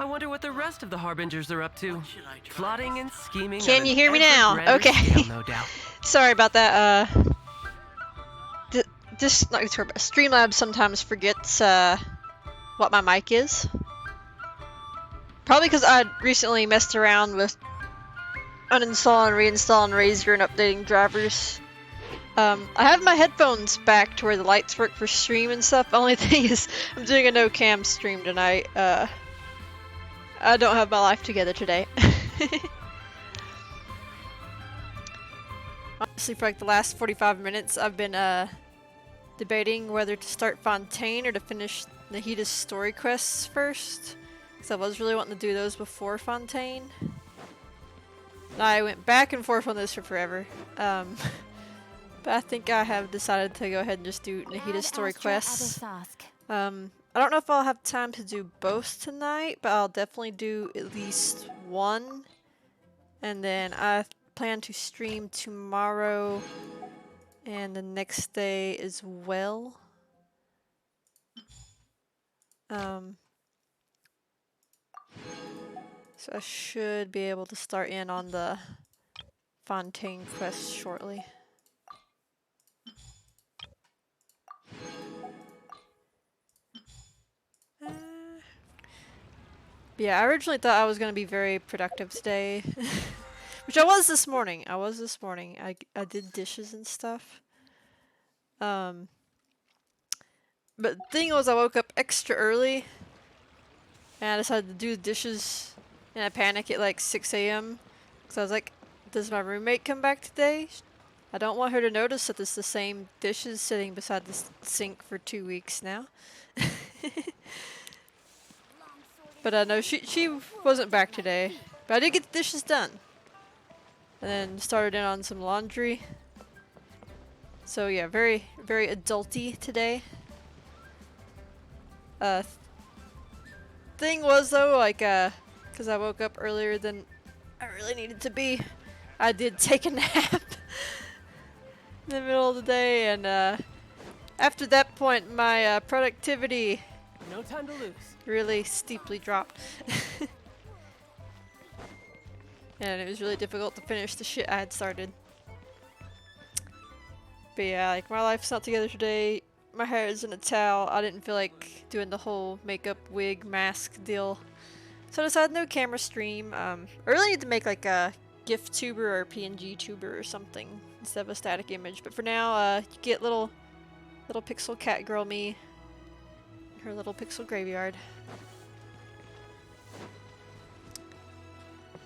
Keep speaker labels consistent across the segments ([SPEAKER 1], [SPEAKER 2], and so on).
[SPEAKER 1] I wonder what the rest of the Harbingers are up to. Plotting and scheming.
[SPEAKER 2] Can you hear me now? Okay.
[SPEAKER 1] Scale, no doubt.
[SPEAKER 2] Sorry about that. This not Discord, but Streamlabs sometimes forgets what my mic is. Probably because I recently messed around with uninstalling, reinstalling Razer and updating drivers. I have my headphones back to where the lights work for stream and stuff. The only thing is, I'm doing a no-cam stream tonight. I don't have my life together today. Honestly, for like the last 45 minutes, I've been debating whether to start Fontaine or to finish Nahida's story quests first. Because I was really wanting to do those before Fontaine. And I went back and forth on this for forever. But I think I have decided to go ahead and just do Nahida's story quests. I don't know if I'll have time to do both tonight, but I'll definitely do at least one. And then I plan to stream tomorrow and the next day as well. So I should be able to start in on the Fontaine quest shortly. Yeah, I originally thought I was going to be very productive today. Which I was this morning. I did dishes and stuff. But the thing was, I woke up extra early. And I decided to do the dishes in a panic at like 6 a.m. Because I was like, does my roommate come back today? I don't want her to notice that it's the same dishes sitting beside the sink for 2 weeks now. But no, she wasn't back today. But I did get the dishes done. And then started in on some laundry. So yeah, very, very adulty today. Thing was though, like, because I woke up earlier than I really needed to be, I did take a nap in the middle of the day, and after that point, my productivity
[SPEAKER 1] No time to lose.
[SPEAKER 2] really steeply dropped. And it was really difficult to finish the shit I had started. But yeah, like, my life's not together today. My hair is in a towel. I didn't feel like doing the whole makeup, wig, mask deal. So I decided no camera stream. I really need to make like a GIF tuber or PNG tuber or something instead of a static image. But for now, you get little pixel cat girl me. Her little pixel graveyard.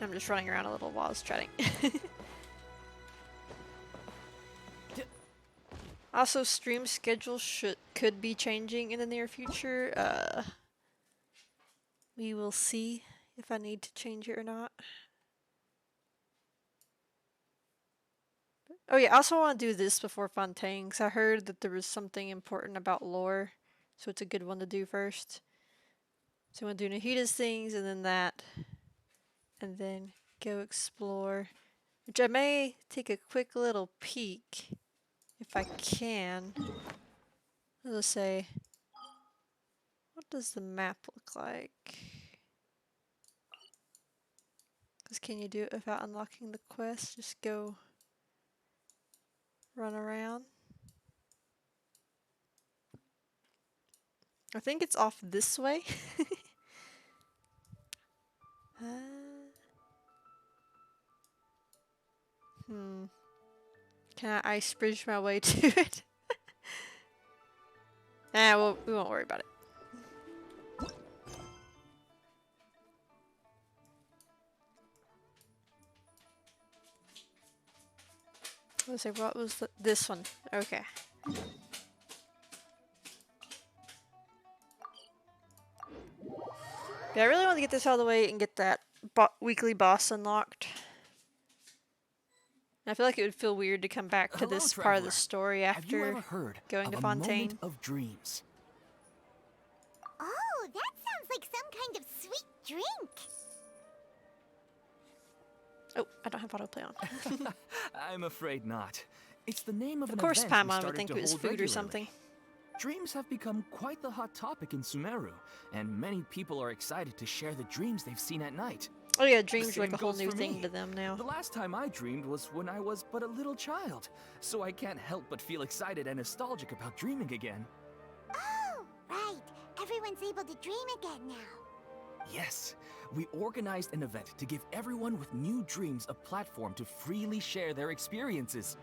[SPEAKER 2] I'm just running around a little while I was chatting. Also, stream schedule could be changing in the near future. We will see if I need to change it or not. Oh yeah, I also want to do this before Fontaine, because I heard that there was something important about lore, so it's a good one to do first. So I'm going to do Nahida's things, and then that, and then go explore, which I may take a quick little peek, if I can. Let's say, what does the map look like? Because can you do it without unlocking the quest? Just go run around. I think it's off this way. Can I ice bridge my way to it? Well, we won't worry about it. Let's see, what was this one? Okay. Yeah, I really want to get this out of the way and get that weekly boss unlocked. I feel like it would feel weird to come back to this part of the story after going to Fontaine.
[SPEAKER 3] Of dreams?
[SPEAKER 4] Oh, that sounds like some kind of sweet drink.
[SPEAKER 2] Oh, I don't have autoplay on.
[SPEAKER 3] I'm afraid not. It's the name of an
[SPEAKER 2] Of course
[SPEAKER 3] event we
[SPEAKER 2] Paimon would
[SPEAKER 3] started
[SPEAKER 2] think
[SPEAKER 3] to
[SPEAKER 2] it was
[SPEAKER 3] hold
[SPEAKER 2] food or
[SPEAKER 3] regularly.
[SPEAKER 2] something.
[SPEAKER 3] Dreams have become quite the hot topic in Sumeru, and many people are excited to share the dreams they've seen at night.
[SPEAKER 2] Oh yeah,
[SPEAKER 3] The
[SPEAKER 2] dreams are like
[SPEAKER 3] same
[SPEAKER 2] a whole
[SPEAKER 3] goes
[SPEAKER 2] new
[SPEAKER 3] for
[SPEAKER 2] thing
[SPEAKER 3] me.
[SPEAKER 2] to them now.
[SPEAKER 3] The last time I dreamed was when I was but a little child, so I can't help but feel excited and nostalgic about dreaming again.
[SPEAKER 4] Oh, right. Everyone's able to dream again now.
[SPEAKER 3] Yes, we organized an event to give everyone with new dreams a platform to freely share their experiences.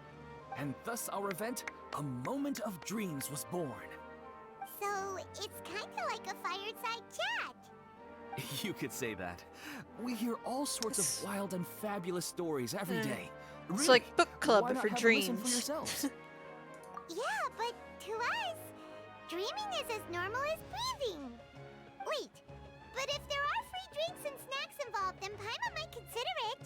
[SPEAKER 3] And thus our event, A Moment of Dreams, was born.
[SPEAKER 4] So, it's kinda like a fireside chat.
[SPEAKER 3] You could say that. We hear all sorts of wild and fabulous stories every day.
[SPEAKER 2] It's like book club,
[SPEAKER 3] Why
[SPEAKER 2] but
[SPEAKER 3] not
[SPEAKER 2] for
[SPEAKER 3] have a listen for
[SPEAKER 2] dreams.
[SPEAKER 3] yourselves?
[SPEAKER 4] Yeah, but to us, dreaming is as normal as breathing. Wait, but if there are free drinks and snacks involved, then Paimon might consider it.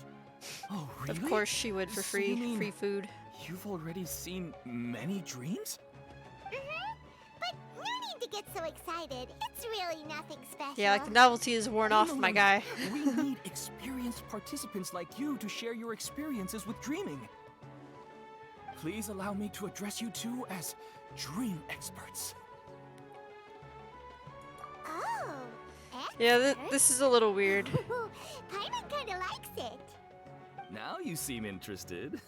[SPEAKER 3] Oh, really?
[SPEAKER 2] Of course she would for
[SPEAKER 3] So you
[SPEAKER 2] free,
[SPEAKER 3] mean
[SPEAKER 2] free food.
[SPEAKER 3] You've already seen many dreams?
[SPEAKER 4] But no need to get so excited. It's really nothing special.
[SPEAKER 2] Yeah, like the novelty is worn off,
[SPEAKER 3] No,
[SPEAKER 2] my
[SPEAKER 3] no,
[SPEAKER 2] guy.
[SPEAKER 3] We need experienced participants like you to share your experiences with dreaming. Please allow me to address you two as dream experts.
[SPEAKER 4] Oh,
[SPEAKER 2] Yeah,
[SPEAKER 4] expert?
[SPEAKER 2] this is a little weird.
[SPEAKER 4] Paimon kinda likes it.
[SPEAKER 3] Now you seem interested.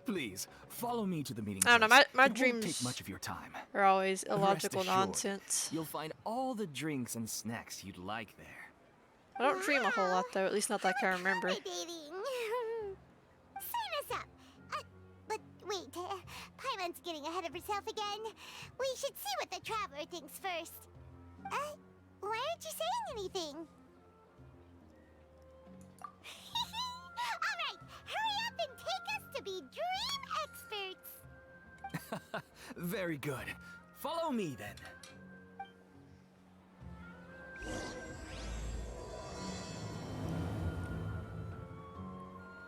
[SPEAKER 3] Please, follow me to the meeting
[SPEAKER 2] I don't know,
[SPEAKER 3] place.
[SPEAKER 2] my
[SPEAKER 3] It won't
[SPEAKER 2] dreams
[SPEAKER 3] take much of your time.
[SPEAKER 2] are always
[SPEAKER 3] Rest
[SPEAKER 2] illogical
[SPEAKER 3] assured,
[SPEAKER 2] nonsense.
[SPEAKER 3] You'll find all the drinks and snacks you'd like there.
[SPEAKER 2] I don't dream a whole lot though, at least not that I can remember.
[SPEAKER 4] Accommodating. Sign us up. But wait, Paimon's getting ahead of herself again. We should see what the traveler thinks first. Why aren't you saying anything? All right, hurry up and take us to be dream experts.
[SPEAKER 3] Very good. Follow me then.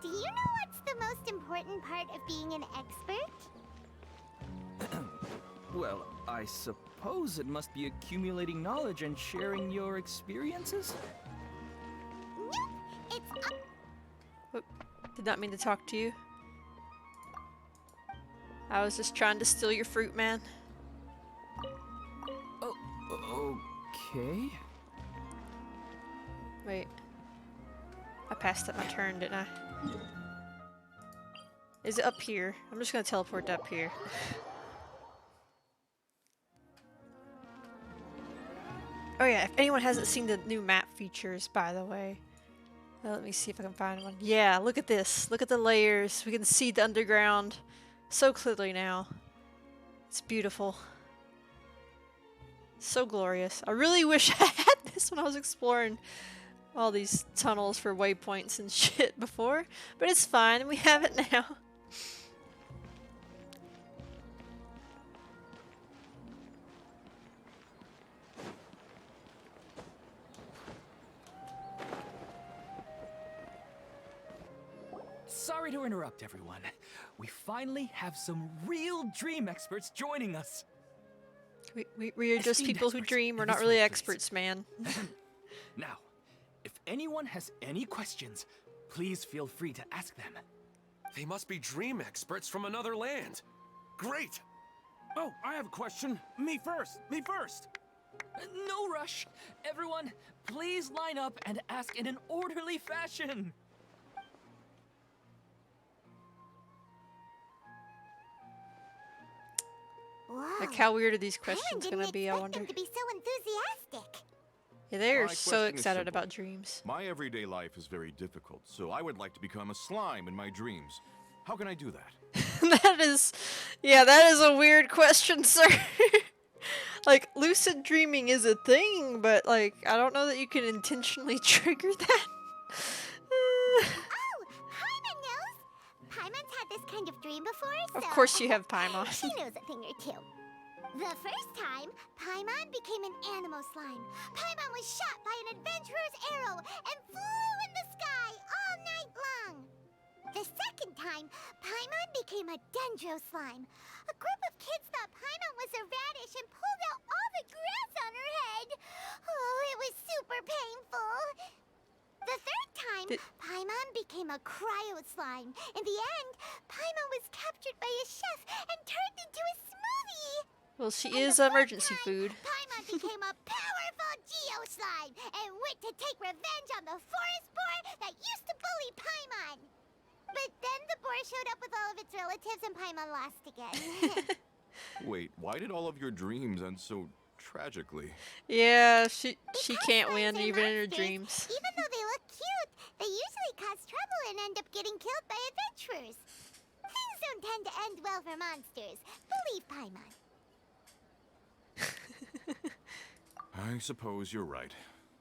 [SPEAKER 4] Do you know what's the most important part of being an expert?
[SPEAKER 3] Well, I suppose it must be accumulating knowledge and sharing your experiences?
[SPEAKER 4] Nope, it's
[SPEAKER 2] Whoop. Did not mean to talk to you. I was just trying to steal your fruit, man.
[SPEAKER 3] Oh, okay.
[SPEAKER 2] Wait. I passed up my turn, didn't I? Is it up here? I'm just gonna teleport up here. Oh yeah, if anyone hasn't seen the new map features, by the way. Let me see if I can find one. Yeah, look at this. Look at the layers. We can see the underground so clearly now. It's beautiful. So glorious. I really wish I had this when I was exploring all these tunnels for waypoints and shit before, but it's fine. We have it now.
[SPEAKER 3] Sorry to interrupt, everyone. We finally have some real dream experts joining us.
[SPEAKER 2] We are just
[SPEAKER 3] Esteemed
[SPEAKER 2] people who
[SPEAKER 3] experts,
[SPEAKER 2] dream. We're
[SPEAKER 3] this
[SPEAKER 2] not really
[SPEAKER 3] way, please.
[SPEAKER 2] experts, man.
[SPEAKER 3] Now, if anyone has any questions, please feel free to ask them.
[SPEAKER 5] They must be dream experts from another land. Great! Oh, I have a question. Me first! Me first!
[SPEAKER 3] No rush. Everyone, please line up and ask in an orderly fashion.
[SPEAKER 4] Wow.
[SPEAKER 2] Like, how weird are these
[SPEAKER 4] Paimon
[SPEAKER 2] questions
[SPEAKER 4] didn't
[SPEAKER 2] gonna be, I
[SPEAKER 4] expect
[SPEAKER 2] wonder?
[SPEAKER 4] them to be so enthusiastic.
[SPEAKER 2] Yeah, they're
[SPEAKER 6] My
[SPEAKER 2] so
[SPEAKER 6] question is
[SPEAKER 2] excited
[SPEAKER 6] simple.
[SPEAKER 2] about dreams.
[SPEAKER 6] My everyday life is very difficult, so I would like to become a slime in my dreams. How can I do that?
[SPEAKER 2] That is, yeah, that is a weird question, sir. Like, lucid dreaming is a thing, but like, I don't know that you can intentionally trigger that.
[SPEAKER 4] Oh, Paimon knows. Paimon's had this kind of dream before, so...
[SPEAKER 2] Of course you have Paimon.
[SPEAKER 4] She knows a thing or two. The first time, Paimon became an animal slime. Paimon was shot by an adventurer's arrow and flew in the sky all night long. The second time, Paimon became a dendro slime. A group of kids thought Paimon was a radish and pulled out all the grass on her head. Oh, it was super painful. The third time, Paimon became a cryo slime. In the end, Paimon was captured by a chef and turned into a smoothie.
[SPEAKER 2] Well, she
[SPEAKER 4] And
[SPEAKER 2] is
[SPEAKER 4] the fourth
[SPEAKER 2] emergency
[SPEAKER 4] time,
[SPEAKER 2] food.
[SPEAKER 4] Paimon became a powerful Geo Slime and went to take revenge on the forest boar that used to bully Paimon. But then the boar showed up with all of its relatives and Paimon lost again.
[SPEAKER 6] Wait, why did all of your dreams end so tragically?
[SPEAKER 2] Yeah, she
[SPEAKER 4] Because
[SPEAKER 2] can't
[SPEAKER 4] slimes
[SPEAKER 2] win
[SPEAKER 4] are
[SPEAKER 2] even in her
[SPEAKER 4] monsters.
[SPEAKER 2] dreams.
[SPEAKER 4] Even though they look cute, they usually cause trouble and end up getting killed by adventurers. Things don't tend to end well for monsters. Believe Paimon.
[SPEAKER 6] I suppose you're right.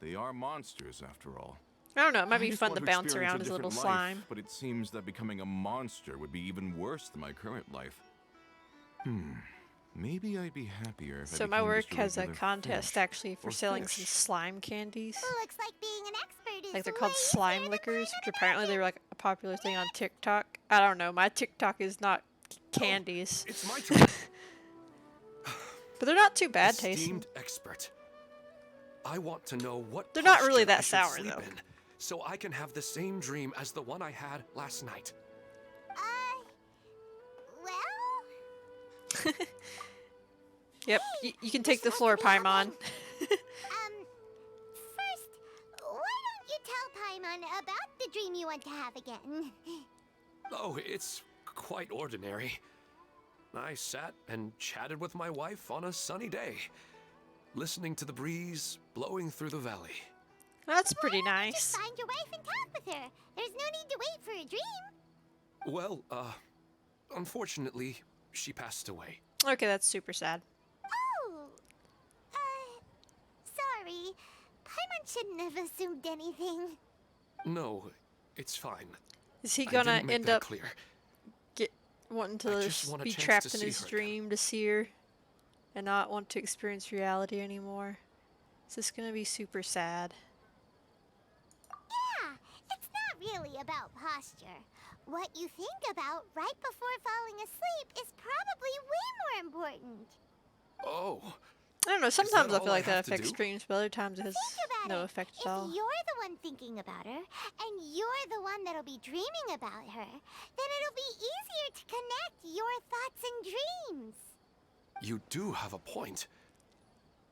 [SPEAKER 6] They are monsters, after all.
[SPEAKER 2] I don't know, it might
[SPEAKER 6] I
[SPEAKER 2] be
[SPEAKER 6] just
[SPEAKER 2] fun
[SPEAKER 6] want
[SPEAKER 2] to bounce
[SPEAKER 6] experience
[SPEAKER 2] around as a little
[SPEAKER 6] different life,
[SPEAKER 2] slime.
[SPEAKER 6] But it seems that becoming a monster would be even worse than my current life. Maybe I'd be happier if I
[SPEAKER 2] So my
[SPEAKER 6] became
[SPEAKER 2] work
[SPEAKER 6] just
[SPEAKER 2] has a
[SPEAKER 6] regular
[SPEAKER 2] contest
[SPEAKER 6] fish.
[SPEAKER 2] actually for
[SPEAKER 6] Or
[SPEAKER 2] selling
[SPEAKER 6] fish.
[SPEAKER 2] some slime candies.
[SPEAKER 4] Well, looks like being an expert is
[SPEAKER 2] Like they're called
[SPEAKER 4] way
[SPEAKER 2] slime
[SPEAKER 4] easier than
[SPEAKER 2] liquors,
[SPEAKER 4] Paimon
[SPEAKER 2] which apparently
[SPEAKER 4] imagined.
[SPEAKER 2] they're like a popular thing on TikTok. I don't know, my TikTok is not candies.
[SPEAKER 5] It's my turn.
[SPEAKER 2] But they're not too bad tasting.
[SPEAKER 5] Esteemed expert. I want to know what
[SPEAKER 2] They're not really
[SPEAKER 5] posture
[SPEAKER 2] that
[SPEAKER 5] I should
[SPEAKER 2] sour,
[SPEAKER 5] sleep
[SPEAKER 2] though.
[SPEAKER 5] in, so I can have the same dream as the one I had last night.
[SPEAKER 4] Well,
[SPEAKER 2] Yep, you can take the
[SPEAKER 4] should
[SPEAKER 2] floor,
[SPEAKER 4] also be
[SPEAKER 2] Paimon.
[SPEAKER 4] first, why don't you tell Paimon about the dream you want to have again?
[SPEAKER 5] Oh, it's quite ordinary. I sat and chatted with my wife on a sunny day, listening to the breeze blowing through the valley.
[SPEAKER 2] That's pretty
[SPEAKER 4] Just
[SPEAKER 2] nice.
[SPEAKER 4] find your wife and talk with her. There's no need to wait for a dream.
[SPEAKER 5] Well, unfortunately, she passed away.
[SPEAKER 2] Okay, that's super sad.
[SPEAKER 4] Oh, sorry. Paimon shouldn't have assumed anything.
[SPEAKER 5] No, it's fine.
[SPEAKER 2] Is he
[SPEAKER 5] I
[SPEAKER 2] gonna
[SPEAKER 5] didn't make
[SPEAKER 2] end
[SPEAKER 5] that
[SPEAKER 2] up
[SPEAKER 5] clear.
[SPEAKER 2] wanting
[SPEAKER 5] I
[SPEAKER 2] to
[SPEAKER 5] just want a
[SPEAKER 2] be
[SPEAKER 5] chance
[SPEAKER 2] trapped
[SPEAKER 5] to
[SPEAKER 2] in
[SPEAKER 5] see
[SPEAKER 2] his
[SPEAKER 5] her again.
[SPEAKER 2] dream to see her and not want to experience reality anymore? Is this gonna be super sad?
[SPEAKER 4] Yeah, it's not really about posture. What you think about right before falling asleep is probably way more important.
[SPEAKER 5] Oh,
[SPEAKER 2] I don't know, sometimes I
[SPEAKER 5] all
[SPEAKER 2] feel
[SPEAKER 5] I
[SPEAKER 2] like that
[SPEAKER 5] have to
[SPEAKER 2] affects
[SPEAKER 5] do?
[SPEAKER 2] dreams, but other times it has
[SPEAKER 4] Think about
[SPEAKER 2] no
[SPEAKER 4] it.
[SPEAKER 2] effect
[SPEAKER 4] If
[SPEAKER 2] at all.
[SPEAKER 4] you're the one thinking about her, and you're the one that'll be dreaming about her, then it'll be easier to connect your thoughts and dreams.
[SPEAKER 5] you do have a point.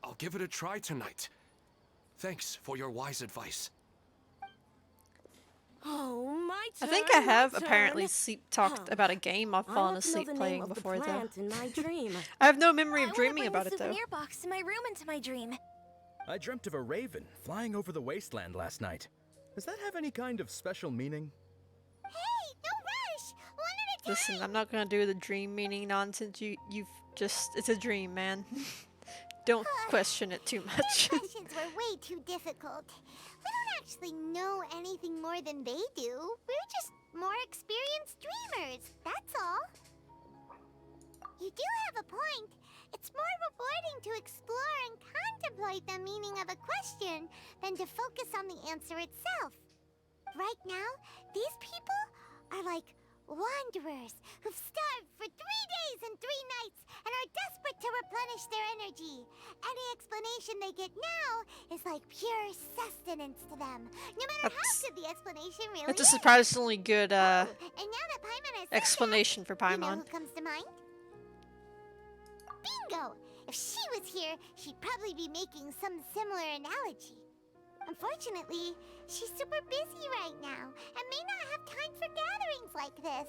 [SPEAKER 5] I'll give it a try tonight. Thanks for your wise advice.
[SPEAKER 7] Oh, my
[SPEAKER 2] I
[SPEAKER 7] turn.
[SPEAKER 2] think I have
[SPEAKER 7] my turn.
[SPEAKER 2] apparently sleep talked about a game I've
[SPEAKER 7] I
[SPEAKER 2] fallen
[SPEAKER 7] want to know
[SPEAKER 2] asleep
[SPEAKER 7] the name
[SPEAKER 2] playing
[SPEAKER 7] of the
[SPEAKER 2] before though.
[SPEAKER 7] plant in my dream.
[SPEAKER 2] I have no memory
[SPEAKER 8] I
[SPEAKER 2] of
[SPEAKER 8] wanna
[SPEAKER 2] dreaming
[SPEAKER 8] bring
[SPEAKER 2] about
[SPEAKER 8] the
[SPEAKER 2] it though.
[SPEAKER 8] souvenir box to my room into my dream.
[SPEAKER 9] I dreamt of a raven flying over the wasteland last night. Does that have any kind of special meaning?
[SPEAKER 4] Hey, no rush! One at a time!
[SPEAKER 2] Listen, I'm not gonna do the dream meaning nonsense. You've just, it's a dream, man. Don't question it too much.
[SPEAKER 4] Your questions were way too difficult. We don't actually know anything more than they do. We're just more experienced dreamers, that's all. You do have a point. It's more rewarding to explore and contemplate the meaning of a question than to focus on the answer itself. Right now, these people are like wanderers who've starved for 3 days and 3 nights and are desperate to replenish their energy. Any explanation they get now is like pure sustenance to them, no matter how
[SPEAKER 2] That's-
[SPEAKER 4] good the explanation really
[SPEAKER 2] That's a
[SPEAKER 4] is.
[SPEAKER 2] surprisingly good
[SPEAKER 4] Oh, and now that Paimon has said
[SPEAKER 2] explanation for
[SPEAKER 4] that, you know
[SPEAKER 2] Paimon.
[SPEAKER 4] who comes to mind? Bingo! If she was here, she'd probably be making some similar analogy. Unfortunately, she's super busy right now and may not have time for gatherings like this.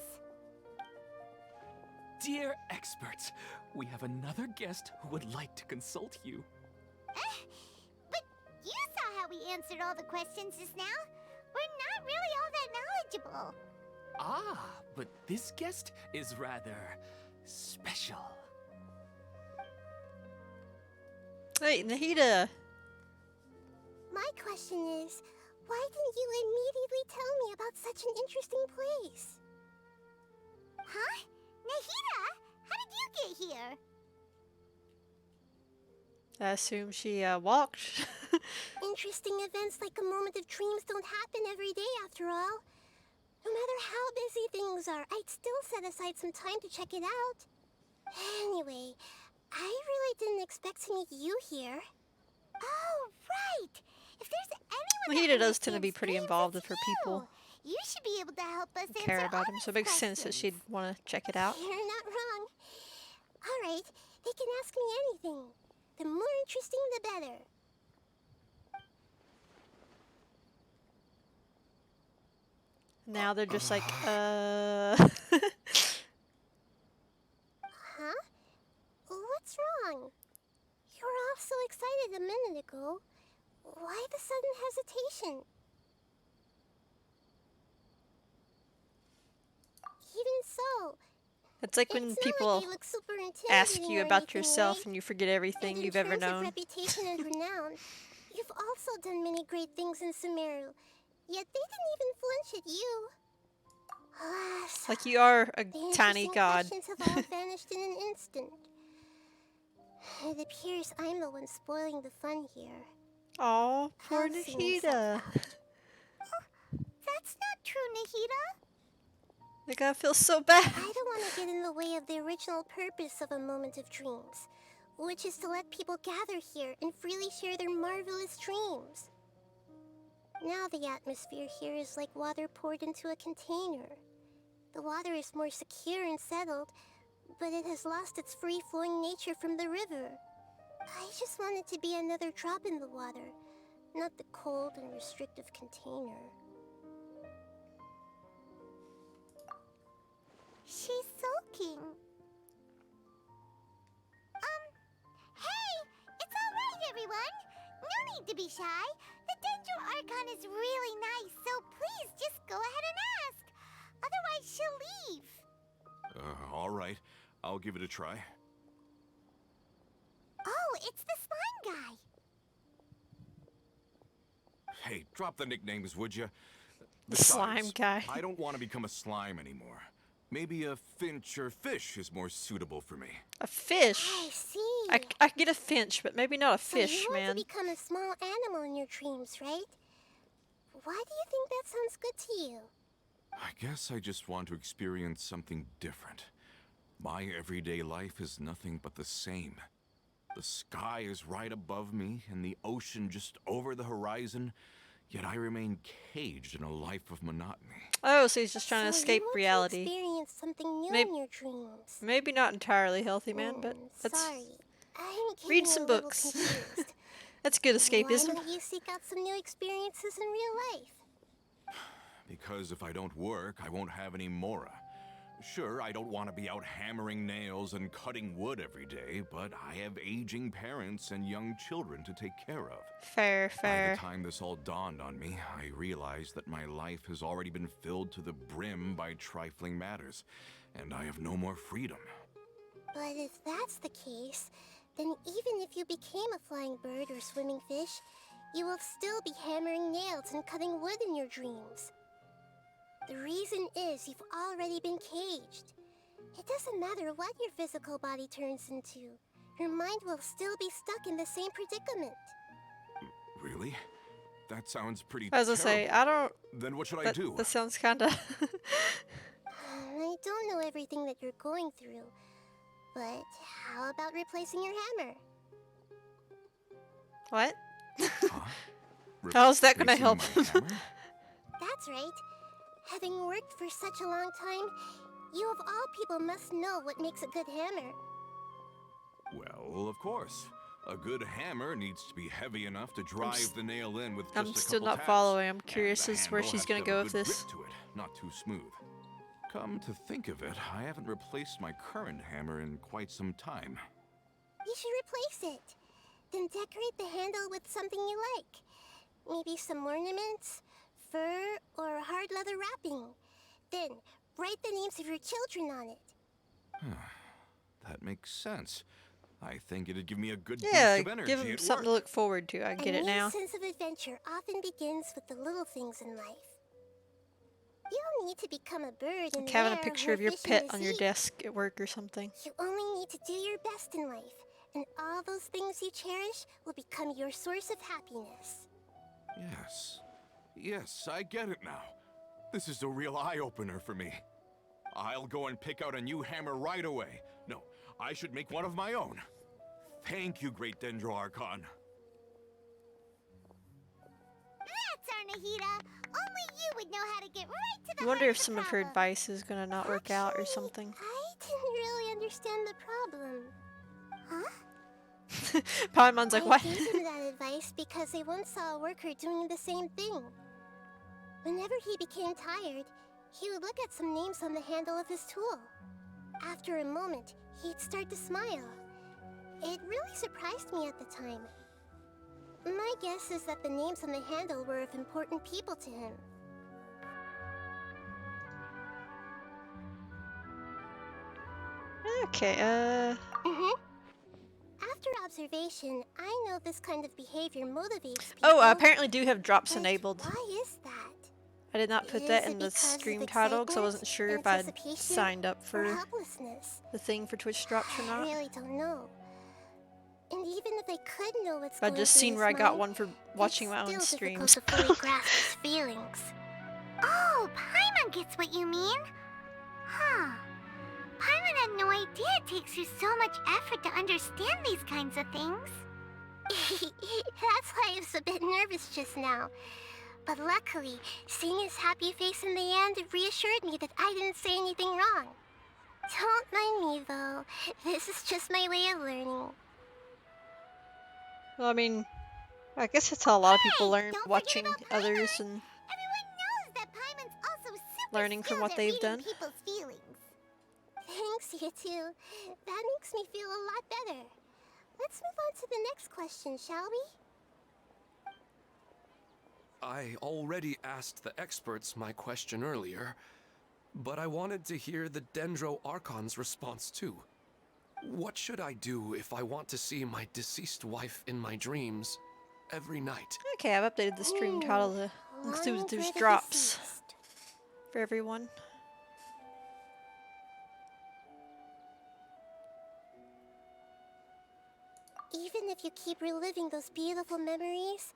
[SPEAKER 3] Dear experts, we have another guest who would like to consult you.
[SPEAKER 4] But you saw how we answered all the questions just now. We're not really all that knowledgeable.
[SPEAKER 3] Ah, but this guest is rather special.
[SPEAKER 2] Hey, Nahida!
[SPEAKER 4] My question is, why didn't you immediately tell me about such an interesting place? Huh? Nahida, how did you get here?
[SPEAKER 2] I assume she walked.
[SPEAKER 4] Interesting events like a moment of dreams don't happen every day after all. No matter how busy things are, I'd still set aside some time to check it out. Anyway, I really didn't expect to meet you here. Oh, right! If there's anyone
[SPEAKER 2] Nahida
[SPEAKER 4] that
[SPEAKER 2] does tend to be
[SPEAKER 4] understands
[SPEAKER 2] pretty
[SPEAKER 4] dreams,
[SPEAKER 2] involved
[SPEAKER 4] it's
[SPEAKER 2] with her people.
[SPEAKER 4] you should be able to help us
[SPEAKER 2] Care
[SPEAKER 4] answer
[SPEAKER 2] about
[SPEAKER 4] all
[SPEAKER 2] him, so it
[SPEAKER 4] these
[SPEAKER 2] makes sense that she'd
[SPEAKER 4] questions.
[SPEAKER 2] want to check it out.
[SPEAKER 4] You're not wrong. All right, They can ask me anything. The more interesting, the better.
[SPEAKER 2] Now they're just like,
[SPEAKER 4] Huh? What's wrong? You were all so excited a minute ago. Why the sudden hesitation? Even so,
[SPEAKER 2] It's like
[SPEAKER 4] it's
[SPEAKER 2] when
[SPEAKER 4] not
[SPEAKER 2] people
[SPEAKER 4] like they look super
[SPEAKER 2] ask
[SPEAKER 4] intimidating
[SPEAKER 2] you
[SPEAKER 4] or
[SPEAKER 2] about
[SPEAKER 4] anything,
[SPEAKER 2] yourself
[SPEAKER 4] right?
[SPEAKER 2] and you forget everything
[SPEAKER 4] And
[SPEAKER 2] you've
[SPEAKER 4] in
[SPEAKER 2] ever
[SPEAKER 4] terms of
[SPEAKER 2] known.
[SPEAKER 4] reputation and renown, you've also done many great things in Sumeru. Yet they didn't even flinch at you. Alas,
[SPEAKER 2] Like you are a
[SPEAKER 4] the
[SPEAKER 2] tiny
[SPEAKER 4] interesting
[SPEAKER 2] god.
[SPEAKER 4] questions have all vanished in an instant. It appears I'm the one spoiling the fun here.
[SPEAKER 2] Oh, poor
[SPEAKER 4] I'll see myself
[SPEAKER 2] Nahida.
[SPEAKER 4] out. That's not true, Nahida.
[SPEAKER 2] Like I feel so bad.
[SPEAKER 4] I don't want to get in the way of the original purpose of a moment of dreams, which is to let people gather here and freely share their marvelous dreams. Now the atmosphere here is like water poured into a container. The water is more secure and settled, but it has lost its free-flowing nature from the river. I just want it to be another drop in the water, not the cold and restrictive container. She's sulking. Hey! It's alright, everyone! No need to be shy. The Dendro Archon is really nice, so please just go ahead and ask. Otherwise, she'll leave.
[SPEAKER 6] All right. I'll give it a try.
[SPEAKER 4] Oh, it's the slime guy.
[SPEAKER 6] Hey, drop the nicknames, would you?
[SPEAKER 2] The slime guy.
[SPEAKER 6] I don't want to become a slime anymore. Maybe a finch or fish is more suitable for me.
[SPEAKER 2] A fish.
[SPEAKER 4] I see.
[SPEAKER 2] I get a finch, but maybe not a
[SPEAKER 4] So
[SPEAKER 2] fish,
[SPEAKER 4] you want
[SPEAKER 2] man.
[SPEAKER 4] to become a small animal in your dreams, right? Why do you think that sounds good to you?
[SPEAKER 6] I guess I just want to experience something different. My everyday life is nothing but the same. The sky is right above me and the ocean just over the horizon, yet I remain caged in a life of monotony.
[SPEAKER 2] Oh, so he's just trying to
[SPEAKER 4] So
[SPEAKER 2] escape
[SPEAKER 4] you want
[SPEAKER 2] reality.
[SPEAKER 4] To experience something new
[SPEAKER 2] Mayb-
[SPEAKER 4] in your dreams.
[SPEAKER 2] Maybe not entirely healthy, man, but that's
[SPEAKER 4] Sorry, I'm getting
[SPEAKER 2] read some
[SPEAKER 4] a little
[SPEAKER 2] books.
[SPEAKER 4] confused.
[SPEAKER 2] That's good
[SPEAKER 4] Why
[SPEAKER 2] escapism.
[SPEAKER 4] don't you seek out some new experiences in real life?
[SPEAKER 6] Because if I don't work, I won't have any Mora. Sure, I don't want to be out hammering nails and cutting wood every day, but I have aging parents and young children to take care of.
[SPEAKER 2] Fair,
[SPEAKER 6] By
[SPEAKER 2] fair.
[SPEAKER 6] the time this all dawned on me, I realized that my life has already been filled to the brim by trifling matters, and I have no more freedom.
[SPEAKER 4] But if that's the case, then even if you became a flying bird or swimming fish, you will still be hammering nails and cutting wood in your dreams. The reason is you've already been caged. It doesn't matter what your physical body turns into. Your mind will still be stuck in the same predicament.
[SPEAKER 6] Really? That sounds pretty
[SPEAKER 2] I was gonna say, I don't.
[SPEAKER 6] Then what should I do?
[SPEAKER 2] That sounds kind of.
[SPEAKER 4] I don't know everything that you're going through, but how about replacing your hammer?
[SPEAKER 2] What?
[SPEAKER 6] Huh?
[SPEAKER 2] How's that gonna
[SPEAKER 6] Replacing
[SPEAKER 2] help?
[SPEAKER 6] my hammer?
[SPEAKER 4] That's right. Having worked for such a long time, you of all people must know what makes a good hammer.
[SPEAKER 6] Well, of course. A good hammer needs to be heavy enough to drive the nail in with just
[SPEAKER 2] I'm
[SPEAKER 6] a
[SPEAKER 2] still
[SPEAKER 6] couple
[SPEAKER 2] not
[SPEAKER 6] taps.
[SPEAKER 2] following. I'm
[SPEAKER 6] And
[SPEAKER 2] curious
[SPEAKER 6] the
[SPEAKER 2] as where
[SPEAKER 6] handle
[SPEAKER 2] she's
[SPEAKER 6] has
[SPEAKER 2] gonna
[SPEAKER 6] to
[SPEAKER 2] go
[SPEAKER 6] have a
[SPEAKER 2] with
[SPEAKER 6] good
[SPEAKER 2] this.
[SPEAKER 6] grip to it, not too smooth. Come to think of it, I haven't replaced my current hammer in quite some time.
[SPEAKER 4] You should replace it. Then decorate the handle with something you like. Maybe some ornaments, fur, or hard leather wrapping. Then, write the names of your children on it.
[SPEAKER 6] That makes sense. I think it'd give me a good
[SPEAKER 2] Yeah,
[SPEAKER 6] boost of energy
[SPEAKER 2] give him
[SPEAKER 6] at
[SPEAKER 2] something to
[SPEAKER 6] work.
[SPEAKER 2] look forward to. I get
[SPEAKER 4] A
[SPEAKER 2] it
[SPEAKER 4] new
[SPEAKER 2] now.
[SPEAKER 4] sense of adventure often begins with the little things in life. You don't need to become a bird in
[SPEAKER 2] Like
[SPEAKER 4] the
[SPEAKER 2] having a
[SPEAKER 4] air
[SPEAKER 2] picture
[SPEAKER 4] or
[SPEAKER 2] of your
[SPEAKER 4] fish in
[SPEAKER 2] pet
[SPEAKER 4] the
[SPEAKER 2] on your
[SPEAKER 4] sea.
[SPEAKER 2] desk at work or something.
[SPEAKER 4] You only need to do your best in life, and all those things you cherish will become your source of happiness.
[SPEAKER 6] Yes. Yes, I get it now. This is a real eye-opener for me. I'll go and pick out a new hammer right away. No, I should make one of my own. Thank you, Great Dendro Archon.
[SPEAKER 4] That's our Nahida. Only you would know how to get right to the
[SPEAKER 2] I wonder
[SPEAKER 4] heart
[SPEAKER 2] if
[SPEAKER 4] of the
[SPEAKER 2] some of her
[SPEAKER 4] problem.
[SPEAKER 2] advice is gonna not work out or
[SPEAKER 4] Actually,
[SPEAKER 2] something.
[SPEAKER 4] I didn't really understand the problem. Huh?
[SPEAKER 2] Paimon's like,
[SPEAKER 4] I
[SPEAKER 2] what?
[SPEAKER 4] gave him that advice because I once saw a worker doing the same thing. Whenever he became tired, he would look at some names on the handle of his tool. After a moment, he'd start to smile. It really surprised me at the time. My guess is that the names on the handle were of important people to him.
[SPEAKER 2] Okay,
[SPEAKER 4] After observation, I know this kind of behavior motivates people.
[SPEAKER 2] Oh, I apparently do have drops
[SPEAKER 4] But
[SPEAKER 2] enabled.
[SPEAKER 4] why is that?
[SPEAKER 2] I did not put
[SPEAKER 4] Is
[SPEAKER 2] that
[SPEAKER 4] it
[SPEAKER 2] in the
[SPEAKER 4] because of
[SPEAKER 2] stream title because I wasn't
[SPEAKER 4] excitement,
[SPEAKER 2] sure if I'd
[SPEAKER 4] anticipation,
[SPEAKER 2] signed up
[SPEAKER 4] or
[SPEAKER 2] for
[SPEAKER 4] helplessness?
[SPEAKER 2] the thing for Twitch drops or
[SPEAKER 4] I
[SPEAKER 2] not.
[SPEAKER 4] really don't know. And even if I could know what's
[SPEAKER 2] I've
[SPEAKER 4] going
[SPEAKER 2] just
[SPEAKER 4] through
[SPEAKER 2] seen
[SPEAKER 4] his
[SPEAKER 2] where I got
[SPEAKER 4] mind,
[SPEAKER 2] one for watching my own
[SPEAKER 4] it's still
[SPEAKER 2] streams.
[SPEAKER 4] difficult to fully grasp his feelings.
[SPEAKER 7] Oh, Paimon gets what you mean. Huh. Paimon had no idea it takes you so much effort to understand these kinds of things.
[SPEAKER 4] That's why I was a bit nervous just now. But luckily, seeing his happy face in the end reassured me that I didn't say anything wrong. Don't mind me, though. This is just my way of learning.
[SPEAKER 2] Well, I mean, I guess that's how a lot of people learn,
[SPEAKER 4] don't forget
[SPEAKER 2] watching
[SPEAKER 4] about
[SPEAKER 2] others
[SPEAKER 4] Paimon.
[SPEAKER 2] and
[SPEAKER 4] Everyone knows that Paimon's also super
[SPEAKER 2] learning from
[SPEAKER 4] skilled
[SPEAKER 2] what
[SPEAKER 4] at
[SPEAKER 2] they've
[SPEAKER 4] reading
[SPEAKER 2] done.
[SPEAKER 4] people's feelings. Thanks, you two. That makes me feel a lot better. Let's move on to the next question, shall we?
[SPEAKER 5] I already asked the experts my question earlier, but I wanted to hear the Dendro Archon's response too. What should I do if I want to see my deceased wife in my dreams every night?
[SPEAKER 2] Okay, I've updated the stream title to include
[SPEAKER 4] Longing
[SPEAKER 2] those
[SPEAKER 4] for the
[SPEAKER 2] drops
[SPEAKER 4] deceased.
[SPEAKER 2] for everyone.
[SPEAKER 4] Even if you keep reliving those beautiful memories,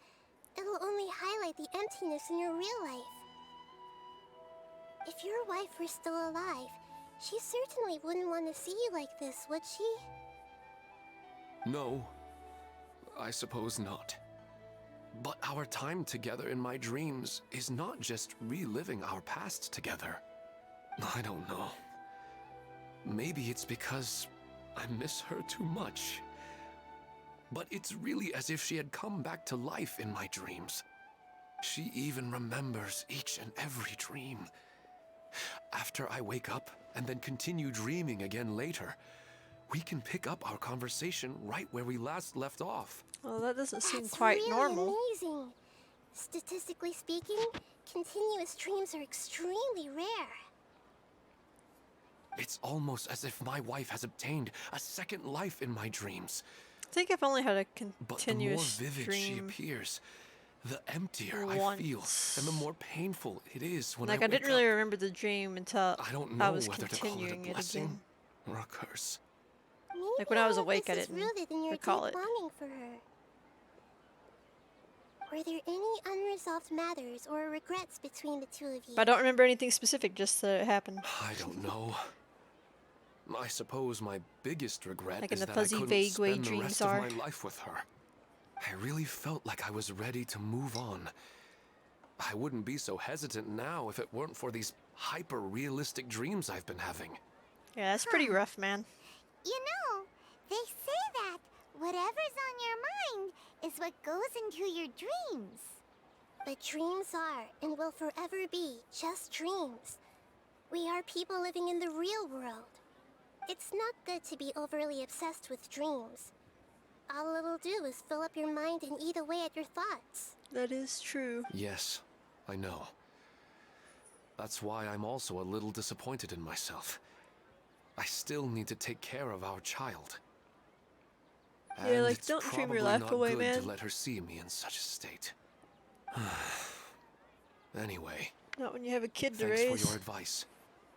[SPEAKER 4] it'll only highlight the emptiness in your real life. If your wife were still alive, she certainly wouldn't want to see you like this, would she?
[SPEAKER 5] No, I suppose not. But our time together in my dreams is not just reliving our past together. I don't know. Maybe it's because I miss her too much. But it's really as if she had come back to life in my dreams. She even remembers each and every dream. After I wake up and then continue dreaming again later, we can pick up our conversation right where we last left off.
[SPEAKER 2] Well, that doesn't seem
[SPEAKER 4] That's
[SPEAKER 2] quite
[SPEAKER 4] really
[SPEAKER 2] normal.
[SPEAKER 4] amazing. Statistically speaking, continuous dreams are extremely rare.
[SPEAKER 5] It's almost as if my wife has obtained a second life in my dreams.
[SPEAKER 2] I think I've only had a
[SPEAKER 5] But the more
[SPEAKER 2] continuous
[SPEAKER 5] vivid she
[SPEAKER 2] dream
[SPEAKER 5] appears, the emptier I feel,
[SPEAKER 2] once.
[SPEAKER 5] and the more painful it is when
[SPEAKER 2] Like,
[SPEAKER 5] I
[SPEAKER 2] I
[SPEAKER 5] wake
[SPEAKER 2] didn't really
[SPEAKER 5] up.
[SPEAKER 2] remember the dream until
[SPEAKER 5] I don't know
[SPEAKER 2] I was
[SPEAKER 5] whether to call it a
[SPEAKER 2] continuing it
[SPEAKER 5] blessing
[SPEAKER 2] again.
[SPEAKER 5] or a curse.
[SPEAKER 4] Maybe
[SPEAKER 2] Like, when I was
[SPEAKER 4] all of
[SPEAKER 2] awake, I
[SPEAKER 4] this is
[SPEAKER 2] didn't
[SPEAKER 4] rooted in your
[SPEAKER 2] recall
[SPEAKER 4] deep
[SPEAKER 2] it.
[SPEAKER 4] longing for her. Were there any unresolved matters or regrets between the two of you?
[SPEAKER 2] But I don't remember anything specific, just that it happened.
[SPEAKER 5] I don't know. I suppose my biggest regret
[SPEAKER 2] Like in
[SPEAKER 5] is
[SPEAKER 2] the
[SPEAKER 5] that
[SPEAKER 2] fuzzy,
[SPEAKER 5] I couldn't
[SPEAKER 2] vague way
[SPEAKER 5] spend the
[SPEAKER 2] dreams
[SPEAKER 5] rest
[SPEAKER 2] are.
[SPEAKER 5] of my life with her. I really felt like I was ready to move on. I wouldn't be so hesitant now if it weren't for these hyper-realistic dreams I've been having.
[SPEAKER 2] Yeah, that's pretty rough, man.
[SPEAKER 7] You know, they say that whatever's on your mind is what goes into your dreams.
[SPEAKER 4] But dreams are, and will forever be, just dreams. We are people living in the real world. It's not good to be overly obsessed with dreams. All it'll do is fill up your mind and eat away at your thoughts.
[SPEAKER 2] That is true.
[SPEAKER 5] Yes, I know. That's why I'm also a little disappointed in myself. I still need to take care of our child.
[SPEAKER 2] Yeah,
[SPEAKER 5] And
[SPEAKER 2] like,
[SPEAKER 5] it's
[SPEAKER 2] don't dream your
[SPEAKER 5] probably
[SPEAKER 2] life
[SPEAKER 5] not
[SPEAKER 2] away,
[SPEAKER 5] good
[SPEAKER 2] man.
[SPEAKER 5] to let her see me in such a state. Anyway,
[SPEAKER 2] Not when you have a kid to
[SPEAKER 5] thanks
[SPEAKER 2] raise.
[SPEAKER 5] for your advice,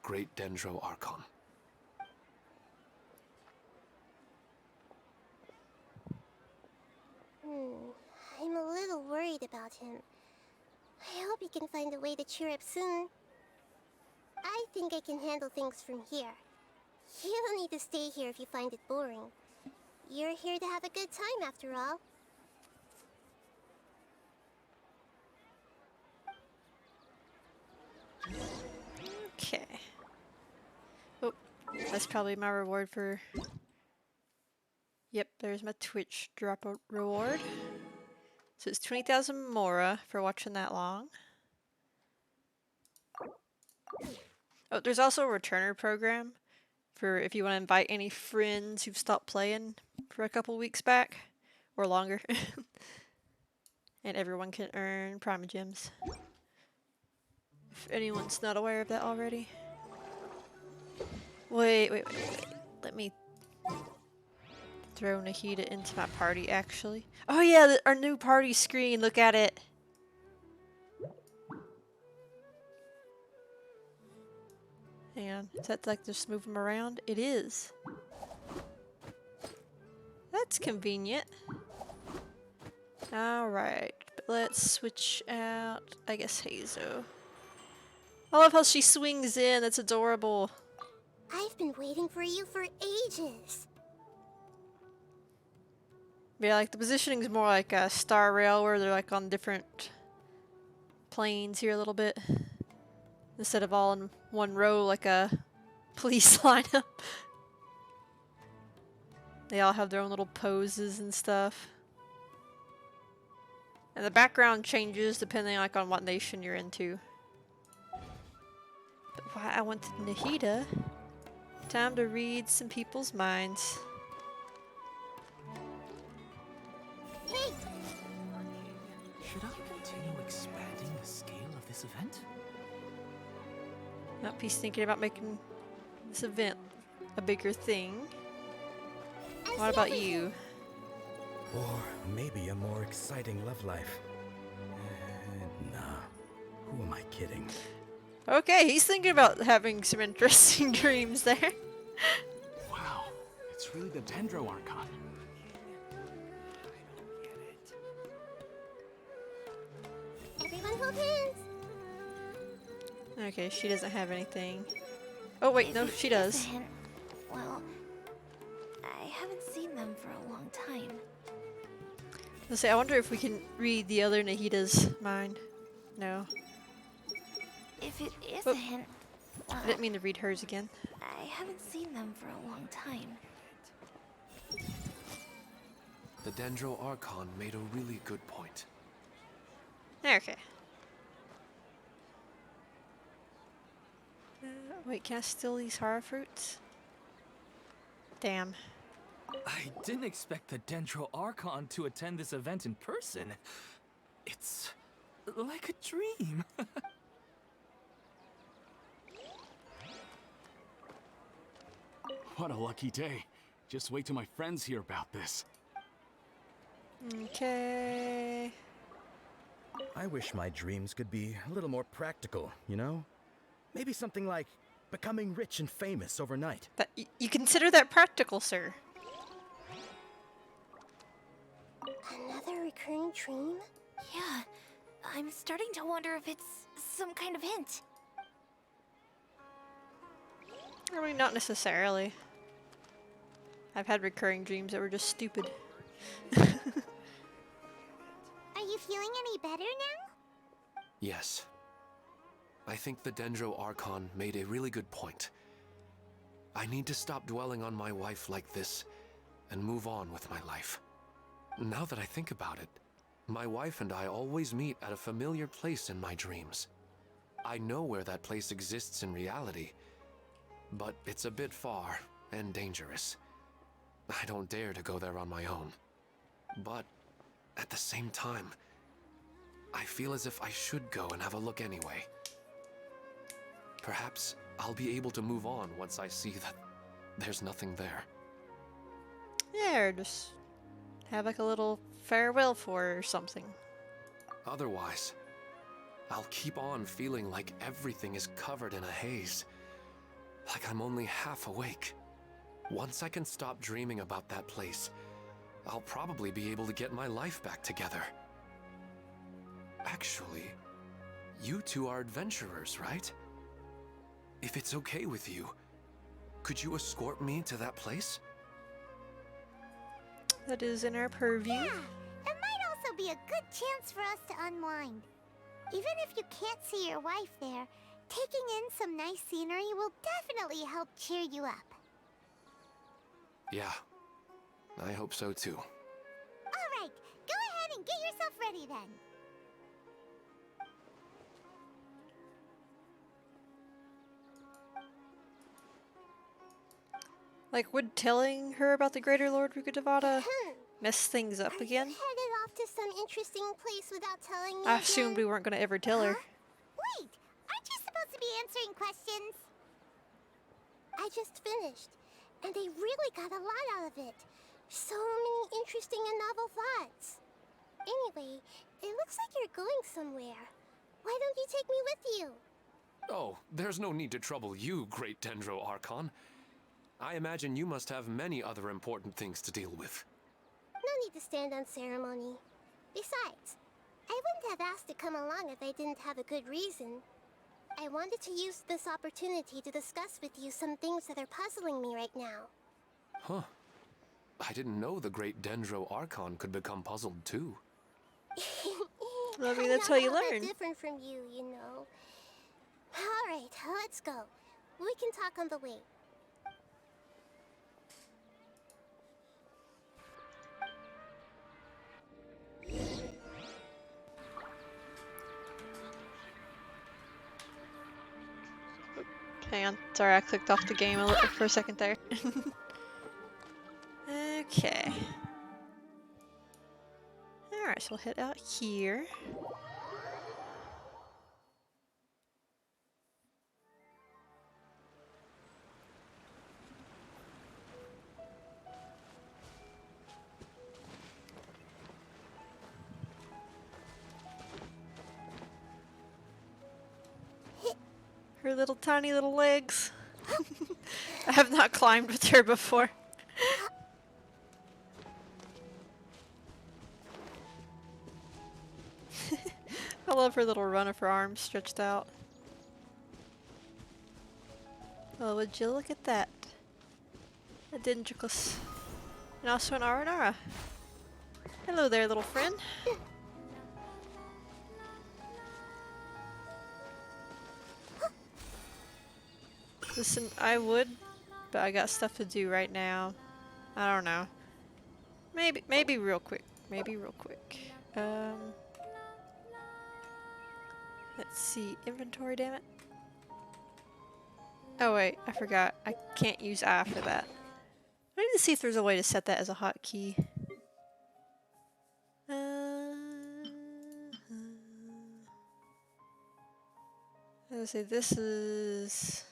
[SPEAKER 5] Great Dendro Archon.
[SPEAKER 4] I'm a little worried about him. I hope he can find a way to cheer up soon. I think I can handle things from here. You don't need to stay here if you find it boring. You're here to have a good time after all.
[SPEAKER 2] Okay. Oh, that's probably my reward for Yep, there's my Twitch drop reward. So it's 20,000 Mora for watching that long. Oh, there's also a returner program for if you want to invite any friends who've stopped playing for a couple weeks back or longer. And everyone can earn Prima Gems. If anyone's not aware of that already. Wait. Let me throw Nahida into my party, actually. Oh yeah, our new party screen. Look at it. Hang on. Is that like just move them around? It is. That's convenient. Alright. Let's switch out, I guess, Hazo. I love how she swings in. That's adorable.
[SPEAKER 4] I've been waiting for you for ages.
[SPEAKER 2] Yeah, like the positioning is more like a Star Rail where they're like on different planes here a little bit. Instead of all in one row like a police lineup. They all have their own little poses and stuff. And the background changes depending like on what nation you're into. But why I went to Nahida. Time to read some people's minds.
[SPEAKER 4] Hey!
[SPEAKER 3] Should I continue expanding the scale of this event?
[SPEAKER 2] Nope, he's thinking about making this event a bigger thing. What about you?
[SPEAKER 9] Or maybe a more exciting love life. Nah. Who am I kidding?
[SPEAKER 2] Okay, he's thinking about having some interesting dreams there.
[SPEAKER 3] Wow, it's really the Dendro Archon.
[SPEAKER 4] Everyone hold hands!
[SPEAKER 2] Okay, she doesn't have anything. Oh wait, no, she does.
[SPEAKER 8] Well, I haven't seen them for a long time.
[SPEAKER 2] Let's say, I wonder if we can read the other Nahida's mind. No.
[SPEAKER 8] If it is
[SPEAKER 2] Oh.
[SPEAKER 8] a hint,
[SPEAKER 2] I didn't mean to read hers again.
[SPEAKER 8] I haven't seen them for a long time.
[SPEAKER 5] The Dendro Archon made a really good point.
[SPEAKER 2] Okay. Wait, can I steal these horror fruits? Damn.
[SPEAKER 3] I didn't expect the Dendro Archon to attend this event in person. It's like a dream. What a lucky day. Just wait till my friends hear about this.
[SPEAKER 2] Okay.
[SPEAKER 9] I wish my dreams could be a little more practical, you know? Maybe something like becoming rich and famous overnight.
[SPEAKER 2] That you consider that practical, sir?
[SPEAKER 4] Another recurring dream?
[SPEAKER 8] Yeah, I'm starting to wonder if it's some kind of hint.
[SPEAKER 2] I mean, not necessarily. I've had recurring dreams that were just stupid.
[SPEAKER 4] Are you feeling any better now?
[SPEAKER 5] Yes. I think the Dendro Archon made a really good point. I need to stop dwelling on my wife like this and move on with my life. Now that I think about it, my wife and I always meet at a familiar place in my dreams. I know where that place exists in reality, but it's a bit far and dangerous. I don't dare to go there on my own. But at the same time, I feel as if I should go and have a look anyway. Perhaps I'll be able to move on once I see that there's nothing there.
[SPEAKER 2] Yeah, or just have like a little farewell for her or something.
[SPEAKER 5] Otherwise, I'll keep on feeling like everything is covered in a haze. Like I'm only half awake. Once I can stop dreaming about that place, I'll probably be able to get my life back together. Actually, you two are adventurers, right? If it's okay with you, could you escort me to that place?
[SPEAKER 2] That is in our purview.
[SPEAKER 4] Yeah, it might also be a good chance for us to unwind. Even if you can't see your wife there, taking in some nice scenery will definitely help cheer you up.
[SPEAKER 5] Yeah, I hope so too.
[SPEAKER 4] Alright, go ahead and get yourself ready then.
[SPEAKER 2] Like, would telling her about the Greater Lord Rukkhadevata mess things up again?
[SPEAKER 7] Are you headed off to some interesting place without telling me
[SPEAKER 2] I
[SPEAKER 7] again?
[SPEAKER 2] assumed we weren't going to ever tell her.
[SPEAKER 4] Wait, aren't you supposed to be answering questions?
[SPEAKER 7] I just finished, and I really got a lot out of it. So many interesting and novel thoughts. Anyway, it looks like you're going somewhere. Why don't you take me with you?
[SPEAKER 5] Oh, there's no need to trouble you, Great Dendro Archon. I imagine you must have many other important things to deal with.
[SPEAKER 7] No need to stand on ceremony. Besides, I wouldn't have asked to come along if I didn't have a good reason. I wanted to use this opportunity to discuss with you some things that are puzzling me right now.
[SPEAKER 5] Huh. I didn't know the Great Dendro Archon could become puzzled too.
[SPEAKER 2] I mean,
[SPEAKER 7] I'm
[SPEAKER 2] that's
[SPEAKER 7] not
[SPEAKER 2] how you
[SPEAKER 7] all that
[SPEAKER 2] learn.
[SPEAKER 7] different from you, you know. Alright, let's go. We can talk on the way.
[SPEAKER 2] Hang on. Sorry, I clicked off the game for a second there. Okay. Alright, so we'll head out here. Her little tiny little legs. I have not climbed with her before. I love her little run of her arms stretched out. Oh, would you look at that? A Dendricus. And also an Aranara. Hello there, little friend. Listen, I would, but I got stuff to do right now. I don't know. Maybe real quick. Maybe real quick. Let's see. Inventory, damn it. Oh wait, I forgot. I can't use I for that. I need to see if there's a way to set that as a hotkey. Let's see, this is...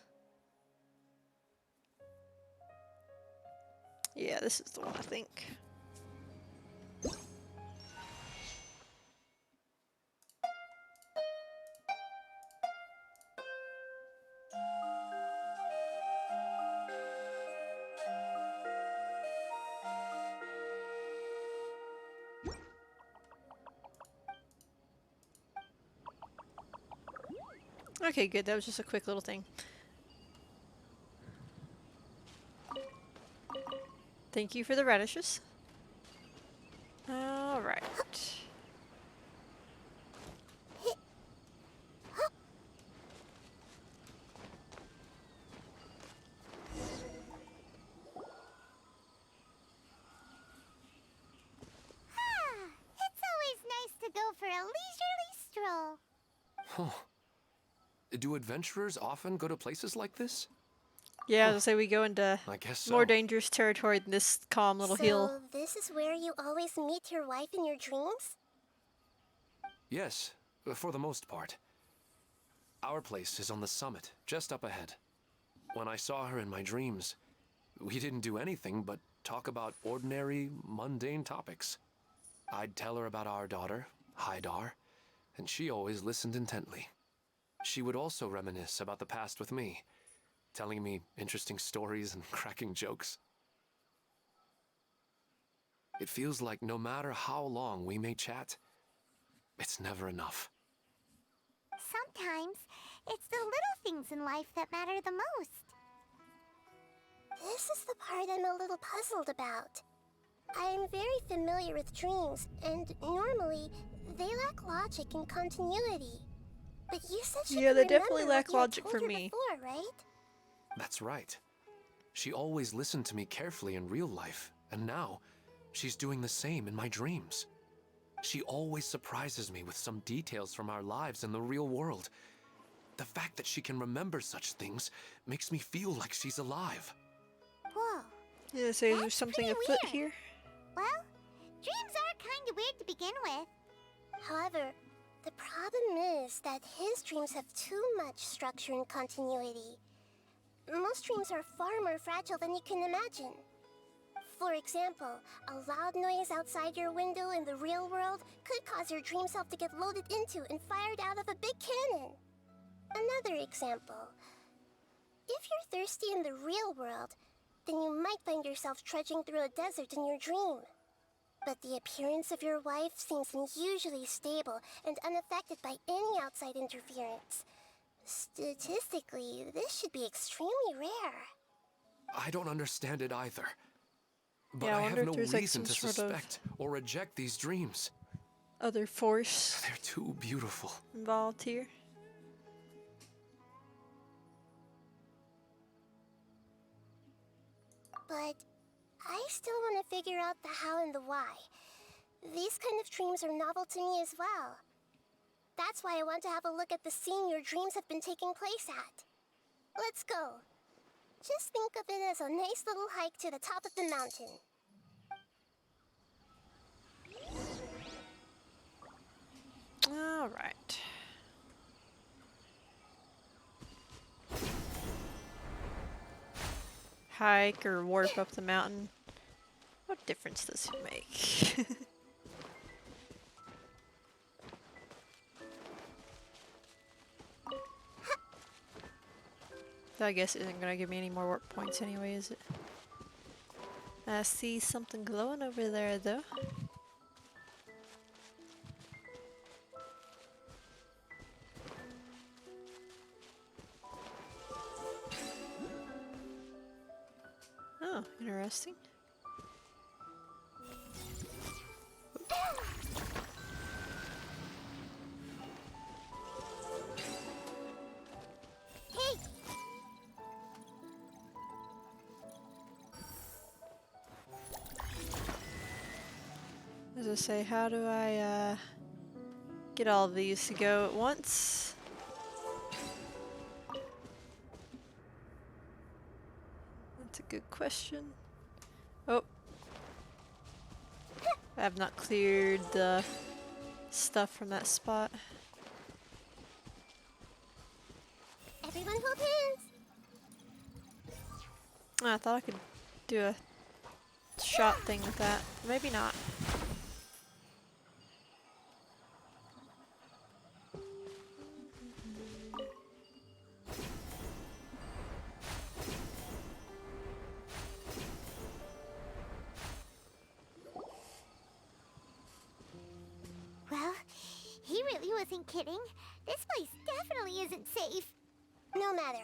[SPEAKER 2] Yeah, this is the one, I think. Okay, good. That was just a quick little thing. Thank you for the radishes. Alright.
[SPEAKER 4] It's always nice to go for a leisurely stroll.
[SPEAKER 5] Huh. Do adventurers often go to places like this?
[SPEAKER 2] Yeah, as I say, we go into
[SPEAKER 5] I guess so.
[SPEAKER 2] more dangerous territory than this calm little hill.
[SPEAKER 7] So this is where you always meet your wife in your dreams?
[SPEAKER 5] Yes, for the most part. Our place is on the summit, just up ahead. When I saw her in my dreams, we didn't do anything but talk about ordinary, mundane topics. I'd tell her about our daughter, Haidar, and she always listened intently. She would also reminisce about the past with me, telling me interesting stories and cracking jokes. It feels like no matter how long we may chat, it's never enough.
[SPEAKER 4] Sometimes it's the little things in life that matter the most.
[SPEAKER 7] This is the part I'm a little puzzled about. I am very familiar with dreams, and normally they lack logic and continuity. But you said she
[SPEAKER 2] Yeah,
[SPEAKER 7] could
[SPEAKER 2] they
[SPEAKER 7] remember
[SPEAKER 2] definitely
[SPEAKER 7] what
[SPEAKER 2] lack
[SPEAKER 7] you had
[SPEAKER 2] logic
[SPEAKER 7] told
[SPEAKER 2] for
[SPEAKER 7] her
[SPEAKER 2] me.
[SPEAKER 7] Before, right?
[SPEAKER 5] That's right. She always listened to me carefully in real life, and now she's doing the same in my dreams. She always surprises me with some details from our lives in the real world. The fact that she can remember such things makes me feel like she's alive.
[SPEAKER 4] Whoa.
[SPEAKER 2] Yeah, so is there
[SPEAKER 4] That's
[SPEAKER 2] something
[SPEAKER 4] pretty
[SPEAKER 2] afoot
[SPEAKER 4] weird.
[SPEAKER 2] here?
[SPEAKER 4] Well, dreams are kind of weird to begin with.
[SPEAKER 7] However, the problem is that his dreams have too much structure and continuity. Most dreams are far more fragile than you can imagine. For example, a loud noise outside your window in the real world could cause your dream self to get loaded into and fired out of a big cannon. Another example. If you're thirsty in the real world, then you might find yourself trudging through a desert in your dream. But the appearance of your wife seems unusually stable and unaffected by any outside interference. Statistically, this should be extremely rare.
[SPEAKER 5] I don't understand it either. But
[SPEAKER 2] Yeah, I
[SPEAKER 5] I
[SPEAKER 2] wonder
[SPEAKER 5] have
[SPEAKER 2] if
[SPEAKER 5] no
[SPEAKER 2] there's, like,
[SPEAKER 5] reason to
[SPEAKER 2] some sort of-
[SPEAKER 5] suspect or reject these dreams.
[SPEAKER 2] Other force
[SPEAKER 5] They're too beautiful.
[SPEAKER 2] involved here.
[SPEAKER 7] But I still want to figure out the how and the why. These kind of dreams are novel to me as well. That's why I want to have a look at the scene your dreams have been taking place at. Let's go. Just think of it as a nice little hike to the top of the mountain.
[SPEAKER 2] All right. Hike or warp up the mountain. What difference does it make? I guess it isn't gonna give me any more warp points anyway, is it? I see something glowing over there though. Oh, interesting.
[SPEAKER 4] Hey!
[SPEAKER 2] As I say, how do I get all of these to go at once? That's a good question. Oh. I have not cleared the stuff from that spot.
[SPEAKER 7] Everyone hold hands.
[SPEAKER 2] Oh, I thought I could do a shot thing with that. Maybe not.
[SPEAKER 4] Well, he really wasn't kidding. This place definitely isn't safe.
[SPEAKER 7] No matter.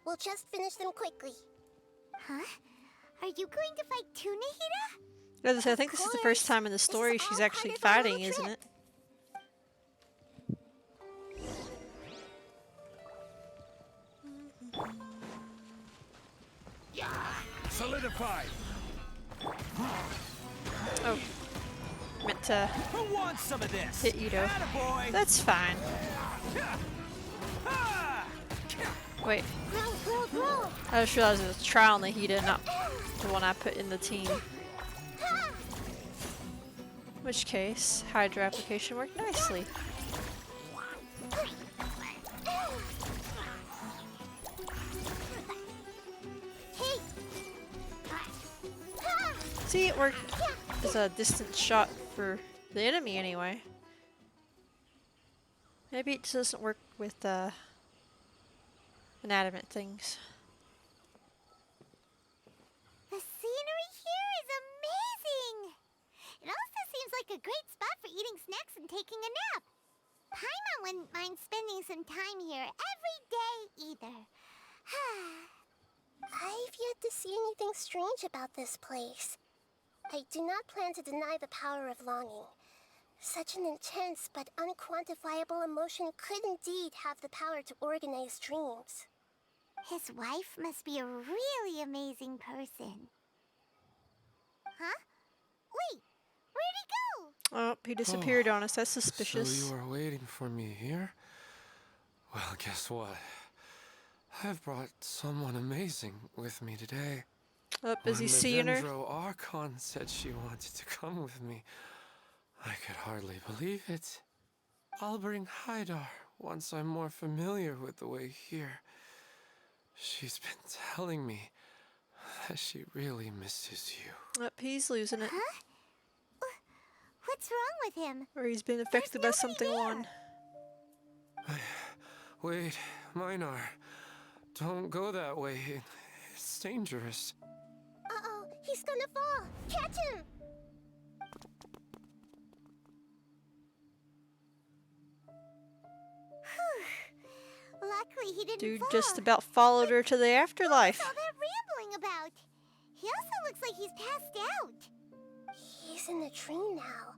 [SPEAKER 7] We'll just finish them quickly.
[SPEAKER 4] Huh? Are you going to fight too, Nahida?
[SPEAKER 2] As I say, I think this is the first time in the story
[SPEAKER 7] This is
[SPEAKER 2] she's
[SPEAKER 7] all
[SPEAKER 2] actually
[SPEAKER 7] part of our
[SPEAKER 2] fighting,
[SPEAKER 7] little
[SPEAKER 2] isn't
[SPEAKER 7] trip.
[SPEAKER 2] it?
[SPEAKER 9] Solidify!
[SPEAKER 2] Oh. Meant to
[SPEAKER 3] Who wants some of this?
[SPEAKER 2] hit Ito.
[SPEAKER 3] Attaboy!
[SPEAKER 2] That's fine.
[SPEAKER 3] Ah!
[SPEAKER 2] Wait,
[SPEAKER 7] Grow, grow, grow.
[SPEAKER 2] I just realized it was trial Nahida, not the one I put in the team. In which case, Hydra application worked nicely.
[SPEAKER 4] Hey!
[SPEAKER 2] See, it worked as a distant shot for the enemy anyway. Maybe it just doesn't work with inanimate things.
[SPEAKER 4] The scenery here is amazing! It also seems like a great spot for eating snacks and taking a nap. Paimon wouldn't mind spending some time here every day either.
[SPEAKER 7] I've yet to see anything strange about this place. I do not plan to deny the power of longing. Such an intense but unquantifiable emotion could indeed have the power to organize dreams.
[SPEAKER 4] His wife must be a really amazing person. Huh? Wait,
[SPEAKER 2] he disappeared on us. That's suspicious.
[SPEAKER 5] So you were waiting for me here? Well, guess what? I've brought someone amazing with me today.
[SPEAKER 2] Is he
[SPEAKER 5] When the
[SPEAKER 2] seeing her?
[SPEAKER 5] Dendro Archon said she wanted to come with me, I could hardly believe it. I'll bring Haidar once I'm more familiar with the way here. She's been telling me that she really misses you.
[SPEAKER 2] He's losing it.
[SPEAKER 4] Huh? What's wrong with him?
[SPEAKER 2] Or he's been affected by something one.
[SPEAKER 5] Wait, Minar. Don't go that way. It's dangerous.
[SPEAKER 7] Uh-oh, he's gonna fall. Catch him!
[SPEAKER 4] Luckily he didn't
[SPEAKER 2] Dude
[SPEAKER 4] fall.
[SPEAKER 2] just about followed her to the afterlife.
[SPEAKER 4] What's all that rambling about? He also looks like he's passed out.
[SPEAKER 7] He's in the dream now.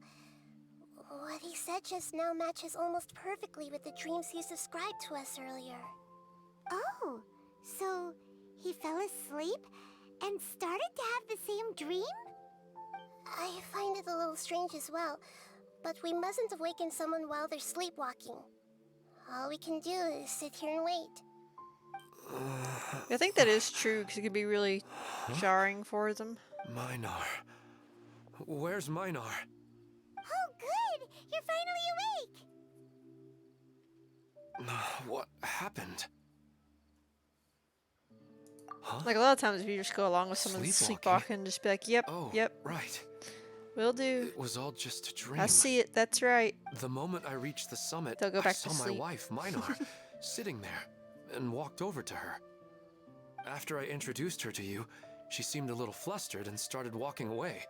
[SPEAKER 7] What he said just now matches almost perfectly with the dreams he's described to us earlier.
[SPEAKER 4] Oh, so he fell asleep and started to have the same dream?
[SPEAKER 7] I find it a little strange as well, but we mustn't awaken someone while they're sleepwalking. All we can do is sit here and wait.
[SPEAKER 2] I think that is true, because it could be really jarring for them.
[SPEAKER 5] Minar. Where's Minar?
[SPEAKER 4] Oh, good! You're finally awake!
[SPEAKER 5] What happened? Huh?
[SPEAKER 2] Like, a lot of times if you just go along with someone
[SPEAKER 5] Sleepwalking?
[SPEAKER 2] sleepwalking, just be like, yep,
[SPEAKER 5] Oh,
[SPEAKER 2] yep,
[SPEAKER 5] right.
[SPEAKER 2] will do.
[SPEAKER 5] It was all just a dream.
[SPEAKER 2] I see it, that's right.
[SPEAKER 5] The moment I reached the summit,
[SPEAKER 2] They'll go
[SPEAKER 5] I
[SPEAKER 2] back
[SPEAKER 5] saw
[SPEAKER 2] to
[SPEAKER 5] my
[SPEAKER 2] sleep.
[SPEAKER 5] wife, Minar, sitting there, and walked over to her. After I introduced her to you, she seemed a little flustered and started walking away.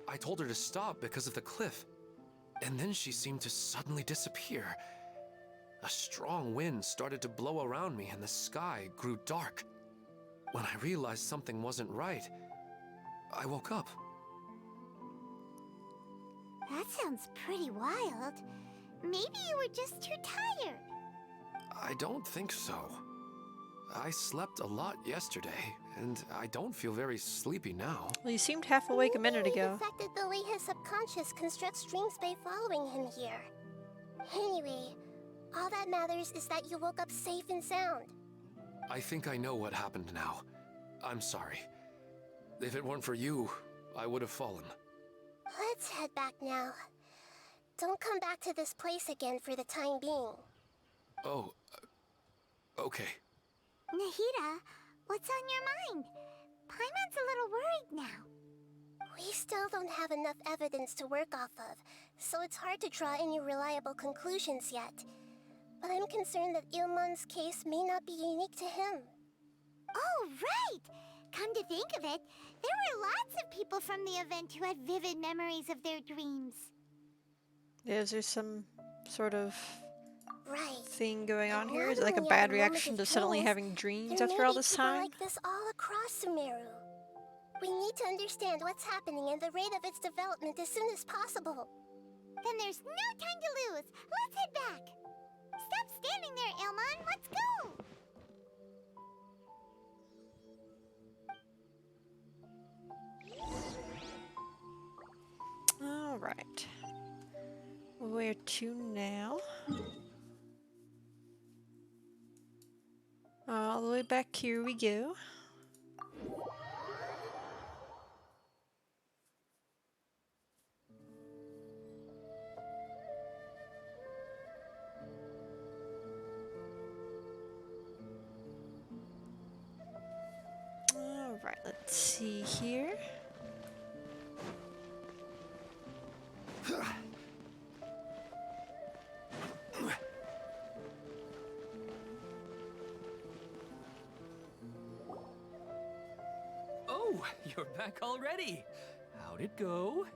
[SPEAKER 5] I told her to stop because of the cliff, and then she seemed to suddenly disappear. A strong wind started to blow around me and the sky grew dark. When I realized something wasn't right, I woke up.
[SPEAKER 4] That sounds pretty wild. Maybe you were just too tired.
[SPEAKER 5] I don't think so. I slept a lot yesterday, and I don't feel very sleepy now.
[SPEAKER 2] Well, you seemed half awake a minute
[SPEAKER 7] Maybe
[SPEAKER 2] ago.
[SPEAKER 7] it affected the way his subconscious constructs dreams by following him here. Anyway, all that matters is that you woke up safe and sound.
[SPEAKER 5] I think I know what happened now. I'm sorry. If it weren't for you, I would have fallen.
[SPEAKER 7] Let's head back now. Don't come back to this place again for the time being.
[SPEAKER 5] Oh, okay.
[SPEAKER 4] Nahida, what's on your mind? Paimon's a little worried now.
[SPEAKER 7] We still don't have enough evidence to work off of, so it's hard to draw any reliable conclusions yet. But I'm concerned that Ilmon's case may not be unique to him.
[SPEAKER 4] Oh, right! Come to think of it, there were lots of people from the event who had vivid memories of their dreams.
[SPEAKER 2] Is there some sort of
[SPEAKER 7] Right.
[SPEAKER 2] thing going on
[SPEAKER 7] And
[SPEAKER 2] here?
[SPEAKER 7] not
[SPEAKER 2] Is it like a
[SPEAKER 7] only
[SPEAKER 2] bad
[SPEAKER 7] at the moment
[SPEAKER 2] reaction
[SPEAKER 7] of
[SPEAKER 2] to suddenly
[SPEAKER 7] dreams,
[SPEAKER 2] having dreams
[SPEAKER 7] there
[SPEAKER 2] after
[SPEAKER 7] may
[SPEAKER 2] all
[SPEAKER 7] be
[SPEAKER 2] this
[SPEAKER 7] people
[SPEAKER 2] time?
[SPEAKER 7] like this all across Sumeru. We need to understand what's happening and the rate of its development as soon as possible.
[SPEAKER 4] Then there's no time to lose. Let's head back. Stop standing there, Ilmon. Let's go.
[SPEAKER 2] All right. Where to now? All the way back here we go. All right, let's see here.
[SPEAKER 3] Oh, you're back already. How'd it go?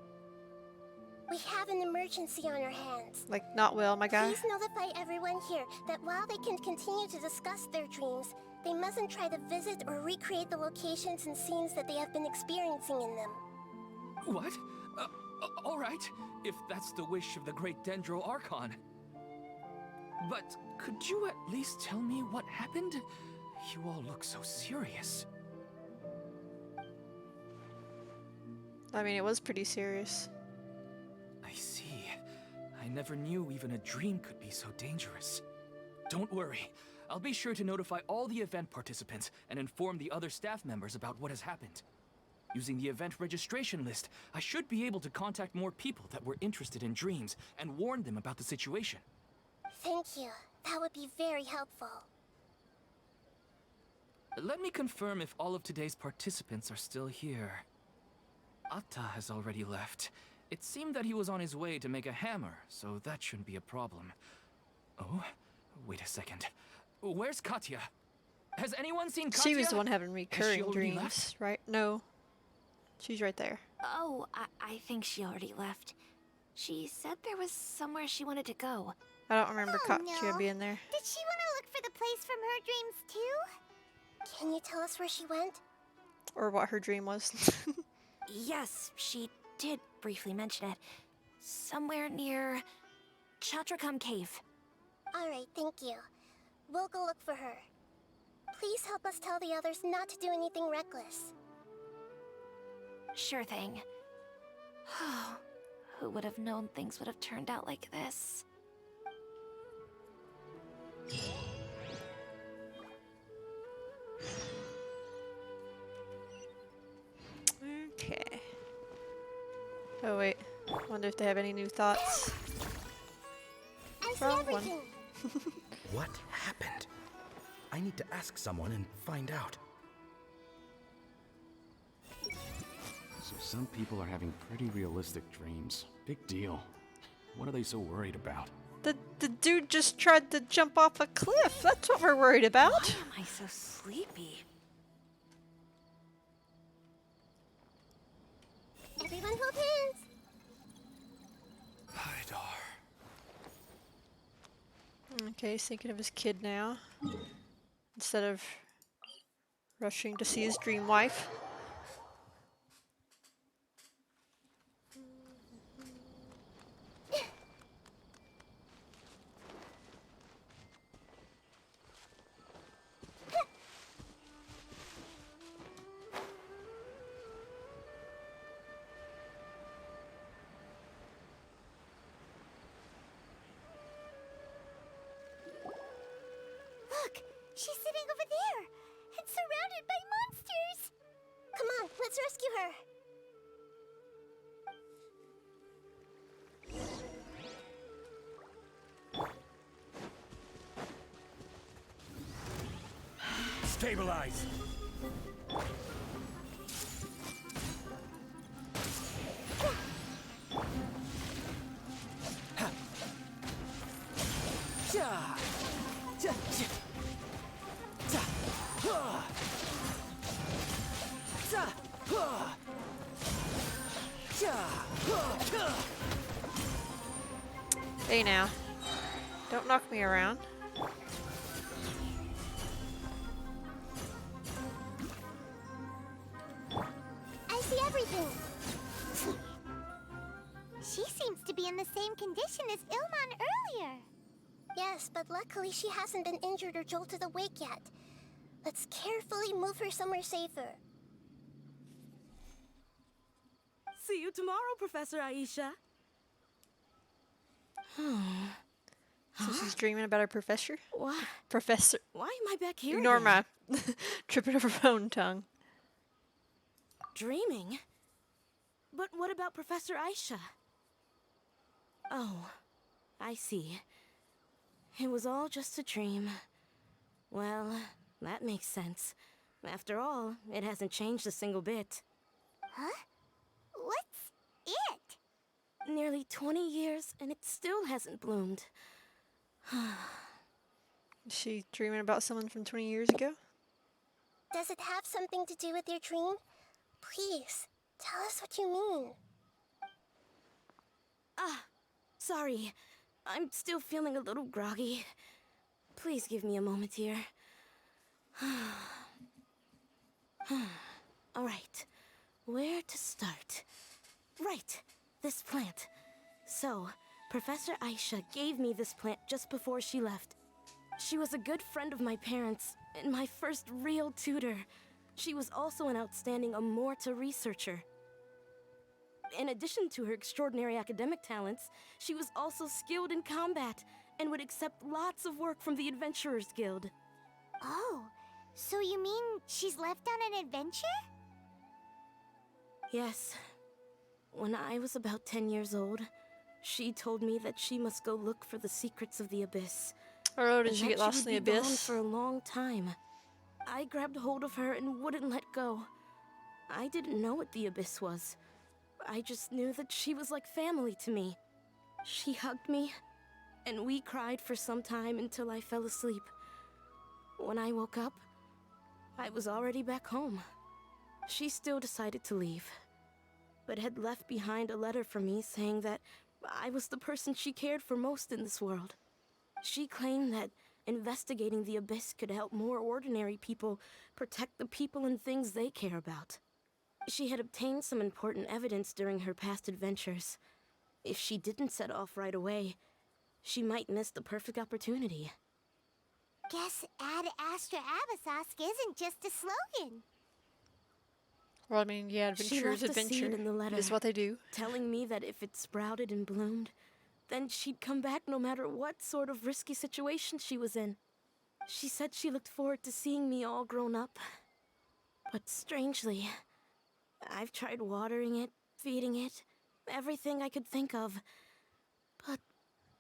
[SPEAKER 7] We have an emergency on our hands.
[SPEAKER 2] Like, not well, my guy.
[SPEAKER 7] Please notify everyone here that while they can continue to discuss their dreams, they mustn't try to visit or recreate the locations and scenes that they have been experiencing in them.
[SPEAKER 3] What? All right, if that's the wish of the great Dendro Archon. But could you at least tell me what happened? You all look so serious.
[SPEAKER 2] I mean, it was pretty serious.
[SPEAKER 3] I see. never knew even a dream could be so dangerous. Don't worry. I'll be sure to notify all the event participants and inform the other staff members about what has happened. Using the event registration list, I should be able to contact more people that were interested in dreams and warn them about the situation.
[SPEAKER 7] Thank you. That would be very helpful.
[SPEAKER 3] Let me confirm if all of today's participants are still here. Atta has already left. It seemed that he was on his way to make a hammer, so that shouldn't be a problem. Oh, wait a second. Where's Katya? Has anyone seen Katya?
[SPEAKER 2] She was the one having recurring
[SPEAKER 3] already
[SPEAKER 2] dreams,
[SPEAKER 3] left?
[SPEAKER 2] right? No. She's right there.
[SPEAKER 8] Oh, I think she already left. She said there was somewhere she wanted to go.
[SPEAKER 2] I don't remember
[SPEAKER 4] Oh,
[SPEAKER 2] Katya
[SPEAKER 4] no.
[SPEAKER 2] being there.
[SPEAKER 4] Did she want to look for the place from her dreams too?
[SPEAKER 7] Can you tell us where she went?
[SPEAKER 2] Or what her dream was.
[SPEAKER 8] Yes, she did briefly mention it. Somewhere near Chatrakam Cave.
[SPEAKER 7] Alright, thank you. We'll go look for her. Please help us tell the others not to do anything reckless.
[SPEAKER 8] Sure thing. Who would have known things would have turned out like this?
[SPEAKER 2] Okay. Oh wait. Wonder if they have any new thoughts.
[SPEAKER 7] I see
[SPEAKER 2] Wrong one.
[SPEAKER 7] everything.
[SPEAKER 9] What happened? I need to ask someone and find out.
[SPEAKER 10] So some people are having pretty realistic dreams. Big deal. What are they so worried about?
[SPEAKER 2] The dude just tried to jump off a cliff. That's what we're worried about.
[SPEAKER 8] Why am I so sleepy?
[SPEAKER 7] Everyone hold hands.
[SPEAKER 5] Haidar.
[SPEAKER 2] Okay, he's thinking of his kid now. Instead of rushing to see his dream wife.
[SPEAKER 4] Look, she's sitting over there and surrounded by monsters.
[SPEAKER 7] Come on, let's rescue her.
[SPEAKER 9] Stabilize!
[SPEAKER 2] Hey now. Don't knock me around.
[SPEAKER 4] I see everything. She seems to be in the same condition as Ilman earlier.
[SPEAKER 7] Yes, but luckily she hasn't been injured or jolted awake yet. Let's carefully move her somewhere safer.
[SPEAKER 11] See you tomorrow, Professor Aisha.
[SPEAKER 2] So she's dreaming about her professor?
[SPEAKER 11] What?
[SPEAKER 2] Professor.
[SPEAKER 11] Why am I back here
[SPEAKER 2] Ignore
[SPEAKER 11] again?
[SPEAKER 2] my tripping over my own tongue.
[SPEAKER 11] Dreaming? But what about Professor Aisha? Oh, I see. It was all just a dream. Well, that makes sense. After all, it hasn't changed a single bit.
[SPEAKER 4] Huh? What's it?
[SPEAKER 11] Nearly 20 years, and it still hasn't bloomed.
[SPEAKER 2] Is she dreaming about someone from 20 years ago?
[SPEAKER 7] Does it have something to do with your dream? Please, tell us what you mean.
[SPEAKER 11] Sorry. I'm still feeling a little groggy. Please give me a moment here. Alright, where to start? Right, this plant. So, Professor Aisha gave me this plant just before she left. She was a good friend of my parents, and my first real tutor. She was also an outstanding Amorta researcher. in addition to her extraordinary academic talents, she was also skilled in combat and would accept lots of work from the Adventurers Guild.
[SPEAKER 4] Oh, so you mean she's left on an adventure?
[SPEAKER 11] Yes. When I was about 10 years old, she told me that she must go look for the secrets of the Abyss.
[SPEAKER 2] Oh, did
[SPEAKER 11] and
[SPEAKER 2] she
[SPEAKER 11] that
[SPEAKER 2] get lost in the
[SPEAKER 11] would be gone
[SPEAKER 2] abyss?
[SPEAKER 11] for a long time. I grabbed hold of her and wouldn't let go. I didn't know what the Abyss was. I just knew that she was like family to me. She hugged me, and we cried for some time until I fell asleep. When I woke up, I was already back home. She still decided to leave, but had left behind a letter for me saying that I was the person she cared for most in this world. She claimed that investigating the Abyss could help more ordinary people protect the people and things they care about. She had obtained some important evidence during her past adventures. If she didn't set off right away, she might miss the perfect opportunity.
[SPEAKER 4] Guess Ad Astra Abyssosque isn't just a slogan.
[SPEAKER 2] Well, I mean, yeah,
[SPEAKER 11] She
[SPEAKER 2] adventure is
[SPEAKER 11] left a seed
[SPEAKER 2] adventure.
[SPEAKER 11] in the letter,
[SPEAKER 2] It is what they do.
[SPEAKER 11] telling me that if it sprouted and bloomed, then she'd come back no matter what sort of risky situation she was in. She said she looked forward to seeing me all grown up. But strangely, I've tried watering it, feeding it, everything I could think of. But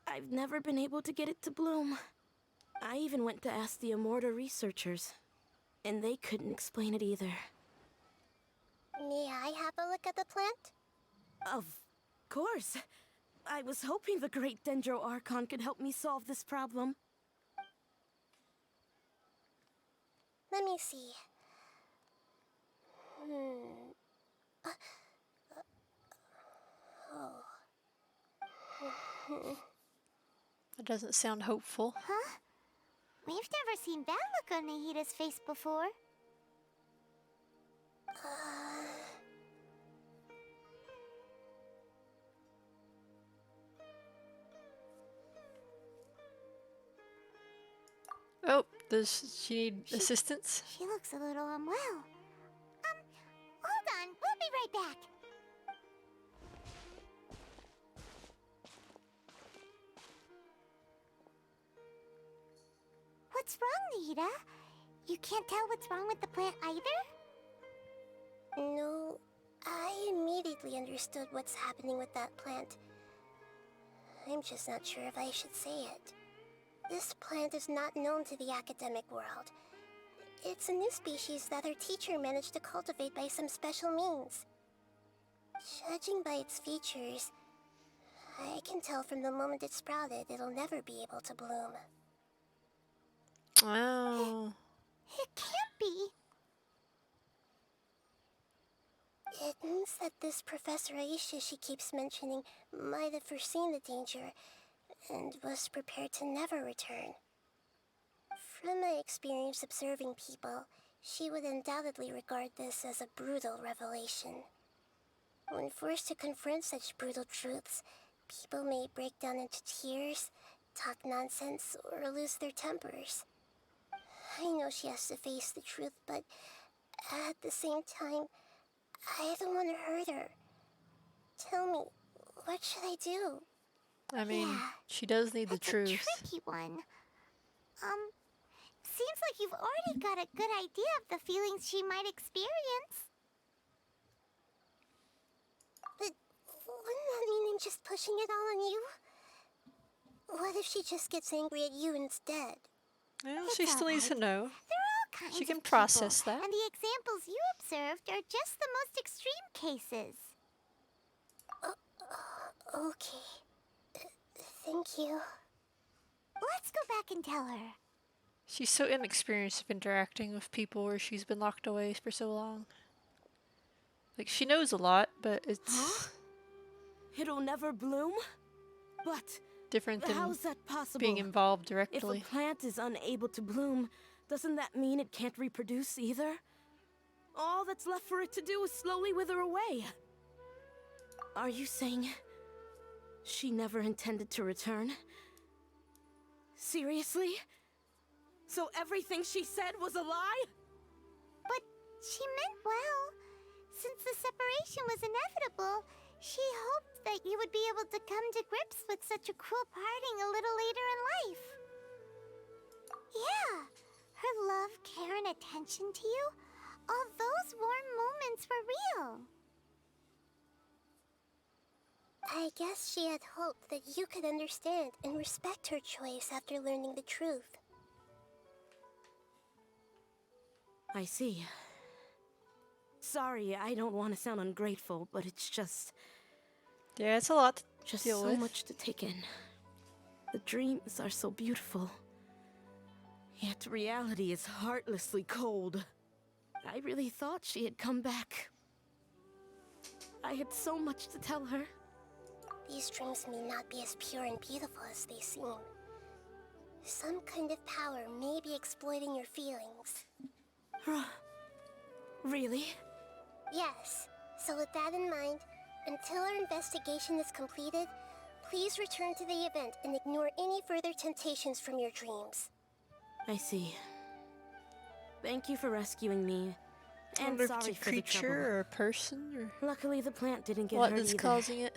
[SPEAKER 11] I've never been able to get it to bloom. I even went to ask the Immorta researchers, and they couldn't explain it either.
[SPEAKER 7] May I have a look at the plant?
[SPEAKER 11] Of course. I was hoping the great Dendro Archon could help me solve this problem.
[SPEAKER 7] Let me see.
[SPEAKER 2] That doesn't sound hopeful.
[SPEAKER 4] Huh? We've never seen that look on Nahida's face before.
[SPEAKER 2] Oh, does she need assistance?
[SPEAKER 4] She looks a little unwell. Hold on. We'll be right back. What's wrong, Nahida? You can't tell what's wrong with the plant either?
[SPEAKER 7] No, I immediately understood what's happening with that plant. I'm just not sure if I should say it. This plant is not known to the academic world. It's a new species that our teacher managed to cultivate by some special means. Judging by its features, I can tell from the moment it sprouted it'll never be able to bloom.
[SPEAKER 2] Oh.
[SPEAKER 4] It can't be.
[SPEAKER 7] It means that this Professor Aisha she keeps mentioning might have foreseen the danger and was prepared to never return. From my experience observing people, she would undoubtedly regard this as a brutal revelation. When forced to confront such brutal truths, people may break down into tears, talk nonsense, or lose their tempers. I know she has to face the truth, but at the same time, I don't want to hurt her. Tell me, what should I do?
[SPEAKER 2] I mean,
[SPEAKER 4] Yeah,
[SPEAKER 2] she does need the
[SPEAKER 4] That's a
[SPEAKER 2] truth.
[SPEAKER 4] tricky one. Seems like you've already got a good idea of the feelings she might experience.
[SPEAKER 7] But wouldn't that mean I'm just pushing it all on you? What if she just gets angry at you instead?
[SPEAKER 2] Well,
[SPEAKER 4] It's
[SPEAKER 2] she still needs to
[SPEAKER 4] alright.
[SPEAKER 2] know.
[SPEAKER 4] There are all kinds
[SPEAKER 2] She can
[SPEAKER 4] of
[SPEAKER 2] process
[SPEAKER 4] people,
[SPEAKER 2] that.
[SPEAKER 4] and the examples you observed are just the most extreme cases.
[SPEAKER 7] Okay. Thank you.
[SPEAKER 4] Let's go back and tell her.
[SPEAKER 2] She's so inexperienced of interacting with people where she's been locked away for so long. Like, she knows a lot, but it's
[SPEAKER 11] It'll never bloom? But
[SPEAKER 2] different than
[SPEAKER 11] how's that possible?
[SPEAKER 2] being involved
[SPEAKER 11] If a
[SPEAKER 2] directly.
[SPEAKER 11] plant is unable to bloom, doesn't that mean it can't reproduce either? All that's left for it to do is slowly wither away. Are you saying she never intended to return? Seriously? So everything she said was a lie?
[SPEAKER 4] But she meant well. Since the separation was inevitable, She hoped that you would be able to come to grips with such a cruel parting a little later in life. Yeah, her love, care, and attention to you, all those warm moments were real.
[SPEAKER 7] I guess she had hoped that you could understand and respect her choice after learning the truth.
[SPEAKER 11] I see. Sorry, I don't want to sound ungrateful, but it's just
[SPEAKER 2] Yeah, it's a lot to deal
[SPEAKER 11] so
[SPEAKER 2] with.
[SPEAKER 11] much to take in. The dreams are so beautiful, yet reality is heartlessly cold. I really thought she had come back. I had so much to tell her.
[SPEAKER 7] These dreams may not be as pure and beautiful as they seem. Some kind of power may be exploiting your feelings.
[SPEAKER 11] Really?
[SPEAKER 7] Yes. So with that in mind, until our investigation is completed, please return to the event and ignore any further temptations from your dreams.
[SPEAKER 11] I see. Thank you for rescuing me.
[SPEAKER 2] I
[SPEAKER 11] And
[SPEAKER 2] wonder if it's
[SPEAKER 11] sorry
[SPEAKER 2] a
[SPEAKER 11] for the trouble.
[SPEAKER 2] creature or a person or
[SPEAKER 11] Luckily, the plant didn't get
[SPEAKER 2] what
[SPEAKER 11] hurt
[SPEAKER 2] is
[SPEAKER 11] either.
[SPEAKER 2] causing it.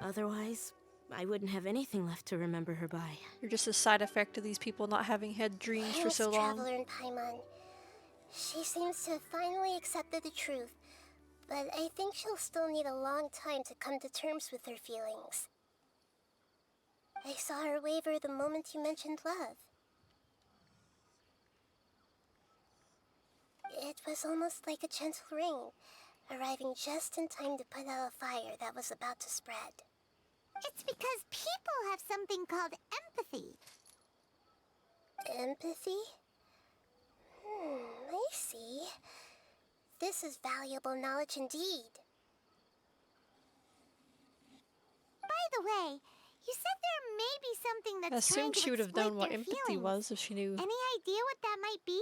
[SPEAKER 11] Otherwise, I wouldn't have anything left to remember her by.
[SPEAKER 2] You're just a side effect of these people not having had dreams for
[SPEAKER 7] Thanks,
[SPEAKER 2] so long.
[SPEAKER 7] Traveler and Paimon. She seems to have finally accepted the truth, but I think she'll still need a long time to come to terms with her feelings. I saw her waver the moment you mentioned love. It was almost like a gentle rain, arriving just in time to put out a fire that was about to spread.
[SPEAKER 4] It's because people have something called empathy.
[SPEAKER 7] Empathy? I see. This is valuable knowledge indeed.
[SPEAKER 4] By the way, you said there may be something
[SPEAKER 2] I
[SPEAKER 4] that's trying
[SPEAKER 2] assumed
[SPEAKER 4] to
[SPEAKER 2] she would have known
[SPEAKER 4] exploit
[SPEAKER 2] what
[SPEAKER 4] their
[SPEAKER 2] empathy
[SPEAKER 4] feelings.
[SPEAKER 2] was if she knew
[SPEAKER 4] Any idea what that might be?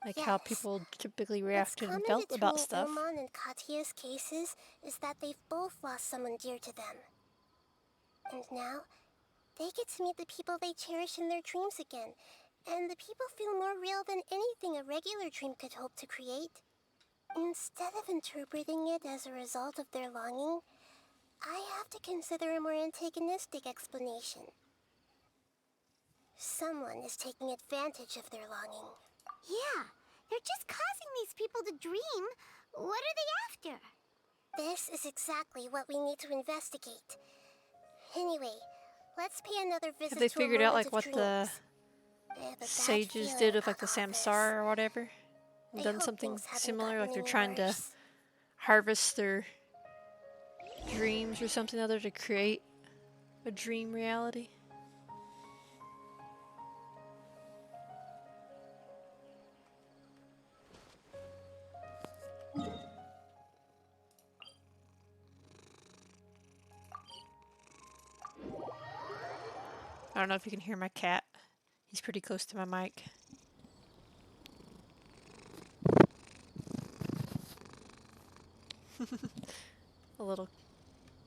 [SPEAKER 2] like how
[SPEAKER 7] Yes.
[SPEAKER 2] people typically
[SPEAKER 7] What's
[SPEAKER 2] reacted and
[SPEAKER 7] common
[SPEAKER 2] felt about
[SPEAKER 7] between
[SPEAKER 2] stuff.
[SPEAKER 7] Ilmon and Katya's cases is that they've both lost someone dear to them. And now, they get to meet the people they cherish in their dreams again, and the people feel more real than anything a regular dream could hope to create. Instead of interpreting it as a result of their longing, I have to consider a more antagonistic explanation. Someone is taking advantage of their longing.
[SPEAKER 4] Yeah, they're just causing these people to dream. What are they after?
[SPEAKER 7] This is exactly what we need to investigate. Anyway, let's pay another visit
[SPEAKER 2] Have they
[SPEAKER 7] to a
[SPEAKER 2] figured out
[SPEAKER 7] moment
[SPEAKER 2] like
[SPEAKER 7] of
[SPEAKER 2] what the
[SPEAKER 7] dreams. I have a bad
[SPEAKER 2] sages
[SPEAKER 7] feeling
[SPEAKER 2] did with like
[SPEAKER 7] about
[SPEAKER 2] the
[SPEAKER 7] all this.
[SPEAKER 2] samsara or whatever? And
[SPEAKER 7] I
[SPEAKER 2] done
[SPEAKER 7] hope
[SPEAKER 2] something
[SPEAKER 7] things haven't
[SPEAKER 2] similar,
[SPEAKER 7] gotten
[SPEAKER 2] like they're
[SPEAKER 7] any
[SPEAKER 2] trying to
[SPEAKER 7] worse.
[SPEAKER 2] harvest their dreams or something other to create a dream reality. I don't know if you can hear my cat. He's pretty close to my mic. A little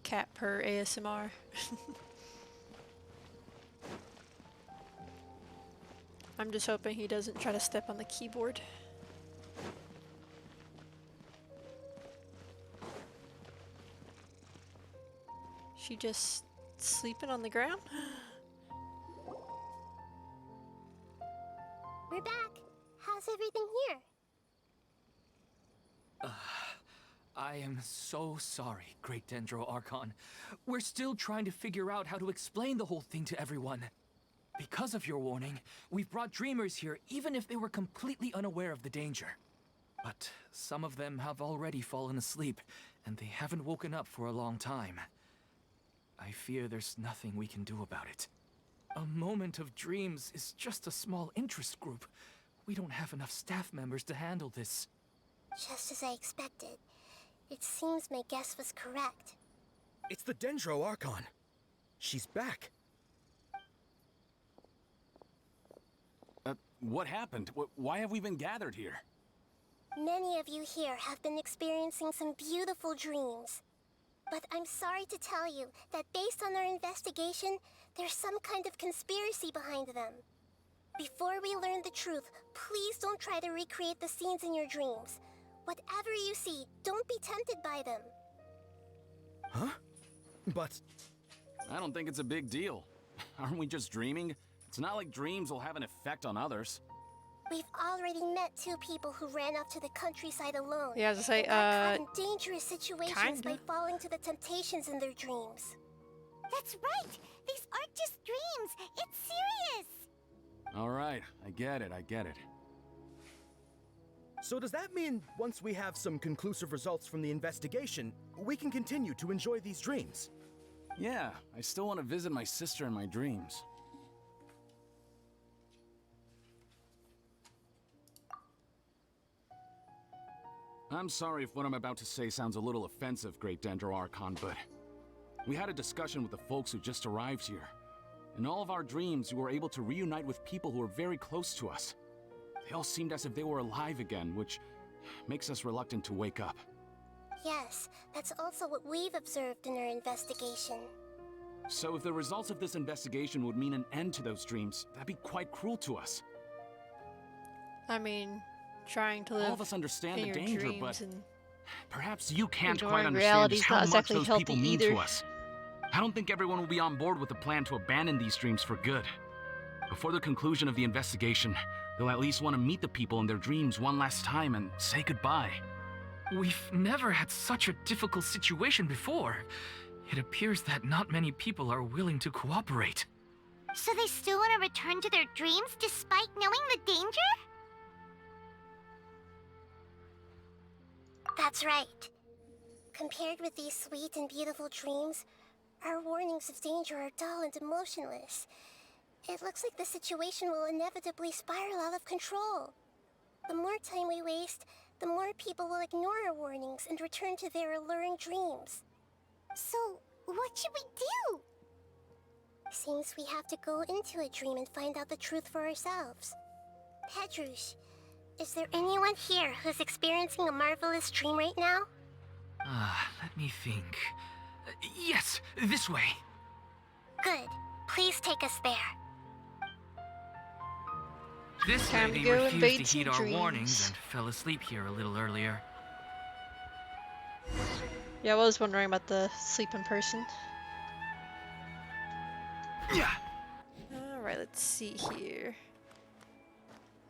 [SPEAKER 2] cat purr ASMR. I'm just hoping he doesn't try to step on the keyboard. She just sleeping on the ground?
[SPEAKER 7] We're back. How's everything here?
[SPEAKER 3] I am so sorry, Great Dendro Archon. We're still trying to figure out how to explain the whole thing to everyone. Because of your warning, we've brought dreamers here even if they were completely unaware of the danger. But some of them have already fallen asleep, and they haven't woken up for a long time. I fear there's nothing we can do about it. A moment of dreams is just a small interest group. We don't have enough staff members to handle this.
[SPEAKER 7] Just as I expected. It seems my guess was correct.
[SPEAKER 9] It's the Dendro Archon. She's back.
[SPEAKER 10] What happened? Why have we been gathered here?
[SPEAKER 7] Many of you here have been experiencing some beautiful dreams. But I'm sorry to tell you that based on our investigation, there's some kind of conspiracy behind them. Before we learn the truth, please don't try to recreate the scenes in your dreams. Whatever you see, don't be tempted by them.
[SPEAKER 9] Huh? But...
[SPEAKER 10] I don't think it's a big deal. Aren't we just dreaming? It's not like dreams will have an effect on others.
[SPEAKER 7] We've already met 2 people who ran off to the countryside alone.
[SPEAKER 2] Yeah, as I say,
[SPEAKER 7] and got caught in dangerous situations by
[SPEAKER 2] kinda.
[SPEAKER 7] falling to the temptations in their dreams.
[SPEAKER 4] That's right! These aren't just dreams! It's serious!
[SPEAKER 10] Alright, I get it.
[SPEAKER 9] So does that mean once we have some conclusive results from the investigation, we can continue to enjoy these dreams?
[SPEAKER 10] Yeah, I still want to visit my sister in my dreams. I'm sorry if what I'm about to say sounds a little offensive, Great Dendro Archon, but we had a discussion with the folks who just arrived here. In all of our dreams, we were able to reunite with people who were very close to us. They all seemed as if they were alive again, which makes us reluctant to wake up.
[SPEAKER 7] Yes, that's also what we've observed in our investigation.
[SPEAKER 10] So if the results of this investigation would mean an end to those dreams, that'd be quite cruel to us.
[SPEAKER 2] I mean, trying to live
[SPEAKER 10] All of us understand
[SPEAKER 2] in
[SPEAKER 10] the
[SPEAKER 2] your
[SPEAKER 10] danger,
[SPEAKER 2] dreams
[SPEAKER 10] but
[SPEAKER 2] and
[SPEAKER 10] perhaps you can't quite
[SPEAKER 2] ignoring
[SPEAKER 10] understand
[SPEAKER 2] reality
[SPEAKER 10] just
[SPEAKER 2] is
[SPEAKER 10] how
[SPEAKER 2] not
[SPEAKER 10] much
[SPEAKER 2] exactly
[SPEAKER 10] those
[SPEAKER 2] healthy
[SPEAKER 10] people mean
[SPEAKER 2] either.
[SPEAKER 10] to us. I don't think everyone will be on board with the plan to abandon these dreams for good. Before the conclusion of the investigation, they'll at least want to meet the people in their dreams one last time and say goodbye.
[SPEAKER 3] We've never had such a difficult situation before. It appears that not many people are willing to cooperate.
[SPEAKER 4] So they still want to return to their dreams despite knowing the danger?
[SPEAKER 7] That's right. Compared with these sweet and beautiful dreams, our warnings of danger are dull and emotionless. It looks like the situation will inevitably spiral out of control. The more time we waste, the more people will ignore our warnings and return to their alluring dreams.
[SPEAKER 4] So, what should we do?
[SPEAKER 7] Seems we have to go into a dream and find out the truth for ourselves. Pedrush, is there anyone here who's experiencing a marvelous dream right now?
[SPEAKER 3] Let me think. Yes, this way.
[SPEAKER 7] Good. Please take us there.
[SPEAKER 3] This
[SPEAKER 2] Time to
[SPEAKER 3] lady
[SPEAKER 2] go
[SPEAKER 3] refused
[SPEAKER 2] invade
[SPEAKER 3] to
[SPEAKER 2] some
[SPEAKER 3] heed our
[SPEAKER 2] dreams.
[SPEAKER 3] warnings and fell asleep here a little earlier.
[SPEAKER 2] Yeah, I was wondering about the sleeping person.
[SPEAKER 3] Yeah.
[SPEAKER 2] Alright, let's see here.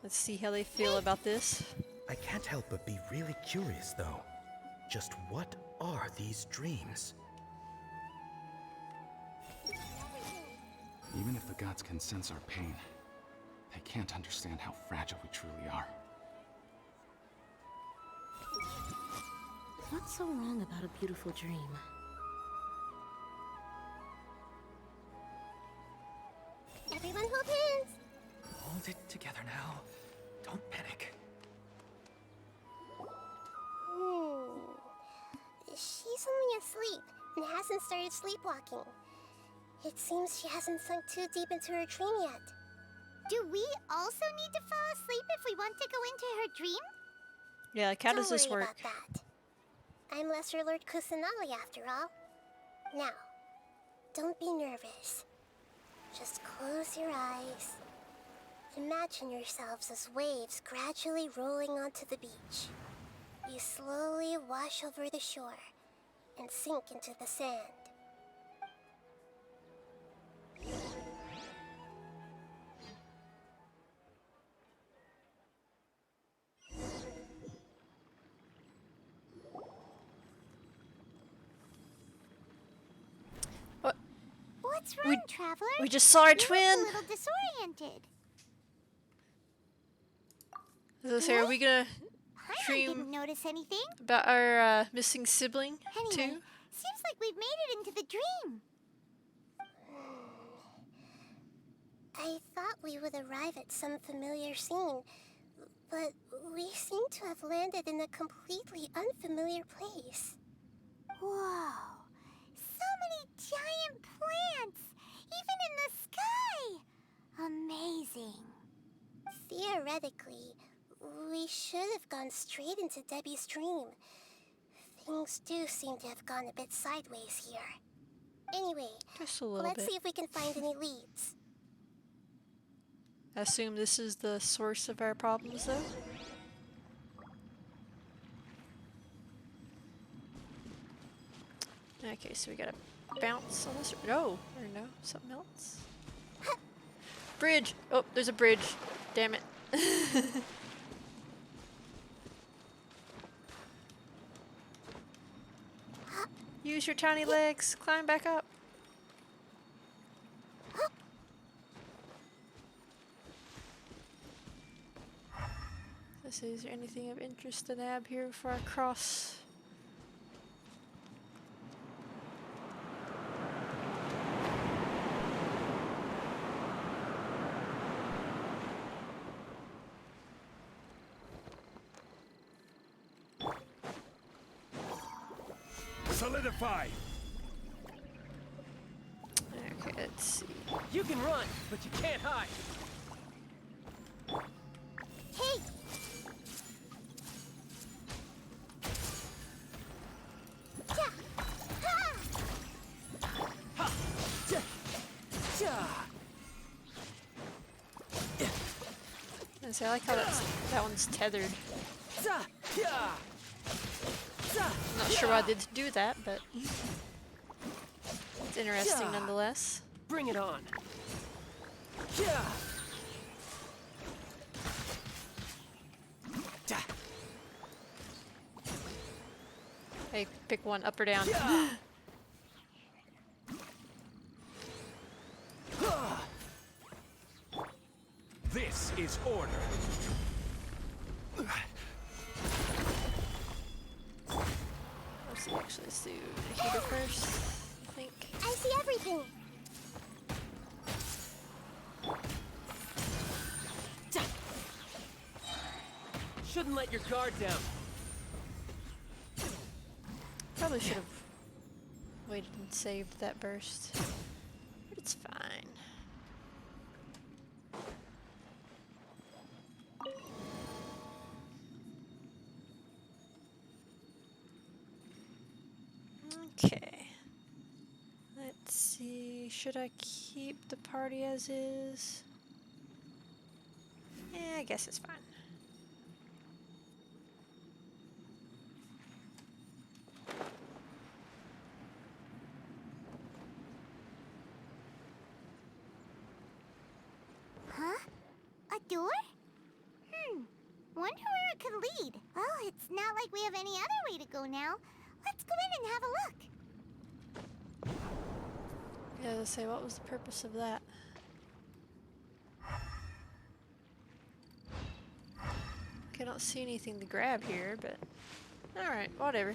[SPEAKER 2] Let's see how they feel about this.
[SPEAKER 9] I can't help but be really curious, though. Just what are these dreams?
[SPEAKER 10] Even if the gods can sense our pain, they can't understand how fragile we truly are.
[SPEAKER 11] What's so wrong about a beautiful dream?
[SPEAKER 7] Everyone hold hands!
[SPEAKER 3] Hold it together now. Don't panic.
[SPEAKER 7] She's only asleep and hasn't started sleepwalking. It seems she hasn't sunk too deep into her dream yet.
[SPEAKER 4] Do we also need to fall asleep if we want to go into her dream?
[SPEAKER 2] Yeah, like how does
[SPEAKER 7] Don't
[SPEAKER 2] this
[SPEAKER 7] worry
[SPEAKER 2] work?
[SPEAKER 7] about that. I'm Lesser Lord Kusanali after all. Now, don't be nervous. Just close your eyes. Imagine yourselves as waves gradually rolling onto the beach. You slowly wash over the shore and sink into the sand.
[SPEAKER 2] What?
[SPEAKER 4] What's wrong, Traveler?
[SPEAKER 2] We just saw our
[SPEAKER 4] You
[SPEAKER 2] twin!
[SPEAKER 4] look a little disoriented.
[SPEAKER 2] As I say, are we gonna
[SPEAKER 4] I
[SPEAKER 2] dream
[SPEAKER 4] didn't notice anything.
[SPEAKER 2] about our missing sibling
[SPEAKER 4] Anyway,
[SPEAKER 2] too?
[SPEAKER 4] seems like we've made it into the dream.
[SPEAKER 7] I thought we would arrive at some familiar scene, but we seem to have landed in a completely unfamiliar place.
[SPEAKER 4] Whoa! So many giant plants! Even in the sky! Amazing.
[SPEAKER 7] Theoretically, we should have gone straight into Debbie's dream. Things do seem to have gone a bit sideways here. Anyway,
[SPEAKER 2] Just a little
[SPEAKER 7] let's
[SPEAKER 2] bit.
[SPEAKER 7] see if we can find any leads.
[SPEAKER 2] I assume this is the source of our problems, though. Okay, so we gotta bounce on this. No, or no, something else. Bridge! Oh, there's a bridge. Damn it. Use your tiny legs. Climb back up. Let's see, is there anything of interest to nab here before I cross?
[SPEAKER 9] Solidify!
[SPEAKER 2] Okay, let's see.
[SPEAKER 1] You can run, but you can't hide.
[SPEAKER 4] Hey!
[SPEAKER 2] I like how that one's tethered. I'm not sure why I did do that, but it's interesting nonetheless.
[SPEAKER 1] Bring it on.
[SPEAKER 2] Hey, pick one up or down.
[SPEAKER 9] This is order.
[SPEAKER 2] Let's actually do Nahida first, I think.
[SPEAKER 7] I see everything.
[SPEAKER 1] Shouldn't let your guard down.
[SPEAKER 2] Probably should have waited and saved that burst. But it's fine. Okay. Let's see. Should I keep the party as is? Yeah, I guess it's fine.
[SPEAKER 4] Huh? A door? Wonder where it could lead. Well, it's not like we have any other way to go now. Let's go in and have a look.
[SPEAKER 2] Yeah, let's say, what was the purpose of that? Okay, I don't see anything to grab here, but alright, whatever.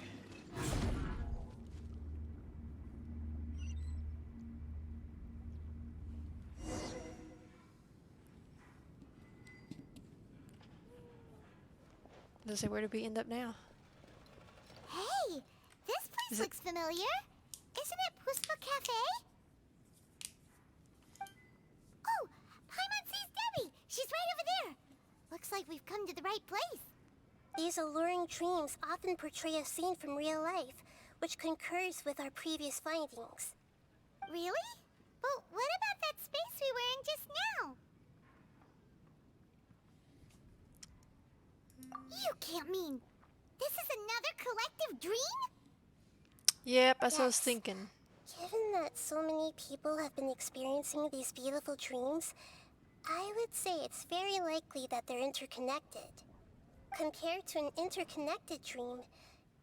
[SPEAKER 2] Does it say, where did we end up now?
[SPEAKER 4] Hey, this place looks familiar. Isn't it Puspa Cafe? Oh, Paimon sees Debbie. She's right over there. Looks like we've come to the right place.
[SPEAKER 7] These alluring dreams often portray a scene from real life, which concurs with our previous findings.
[SPEAKER 4] Really? But what about that space we were in just now? You can't mean this is another collective dream?
[SPEAKER 2] Yep, that's what I was
[SPEAKER 7] Yes.
[SPEAKER 2] thinking.
[SPEAKER 7] Given that so many people have been experiencing these beautiful dreams, I would say it's very likely that they're interconnected. Compared to an interconnected dream,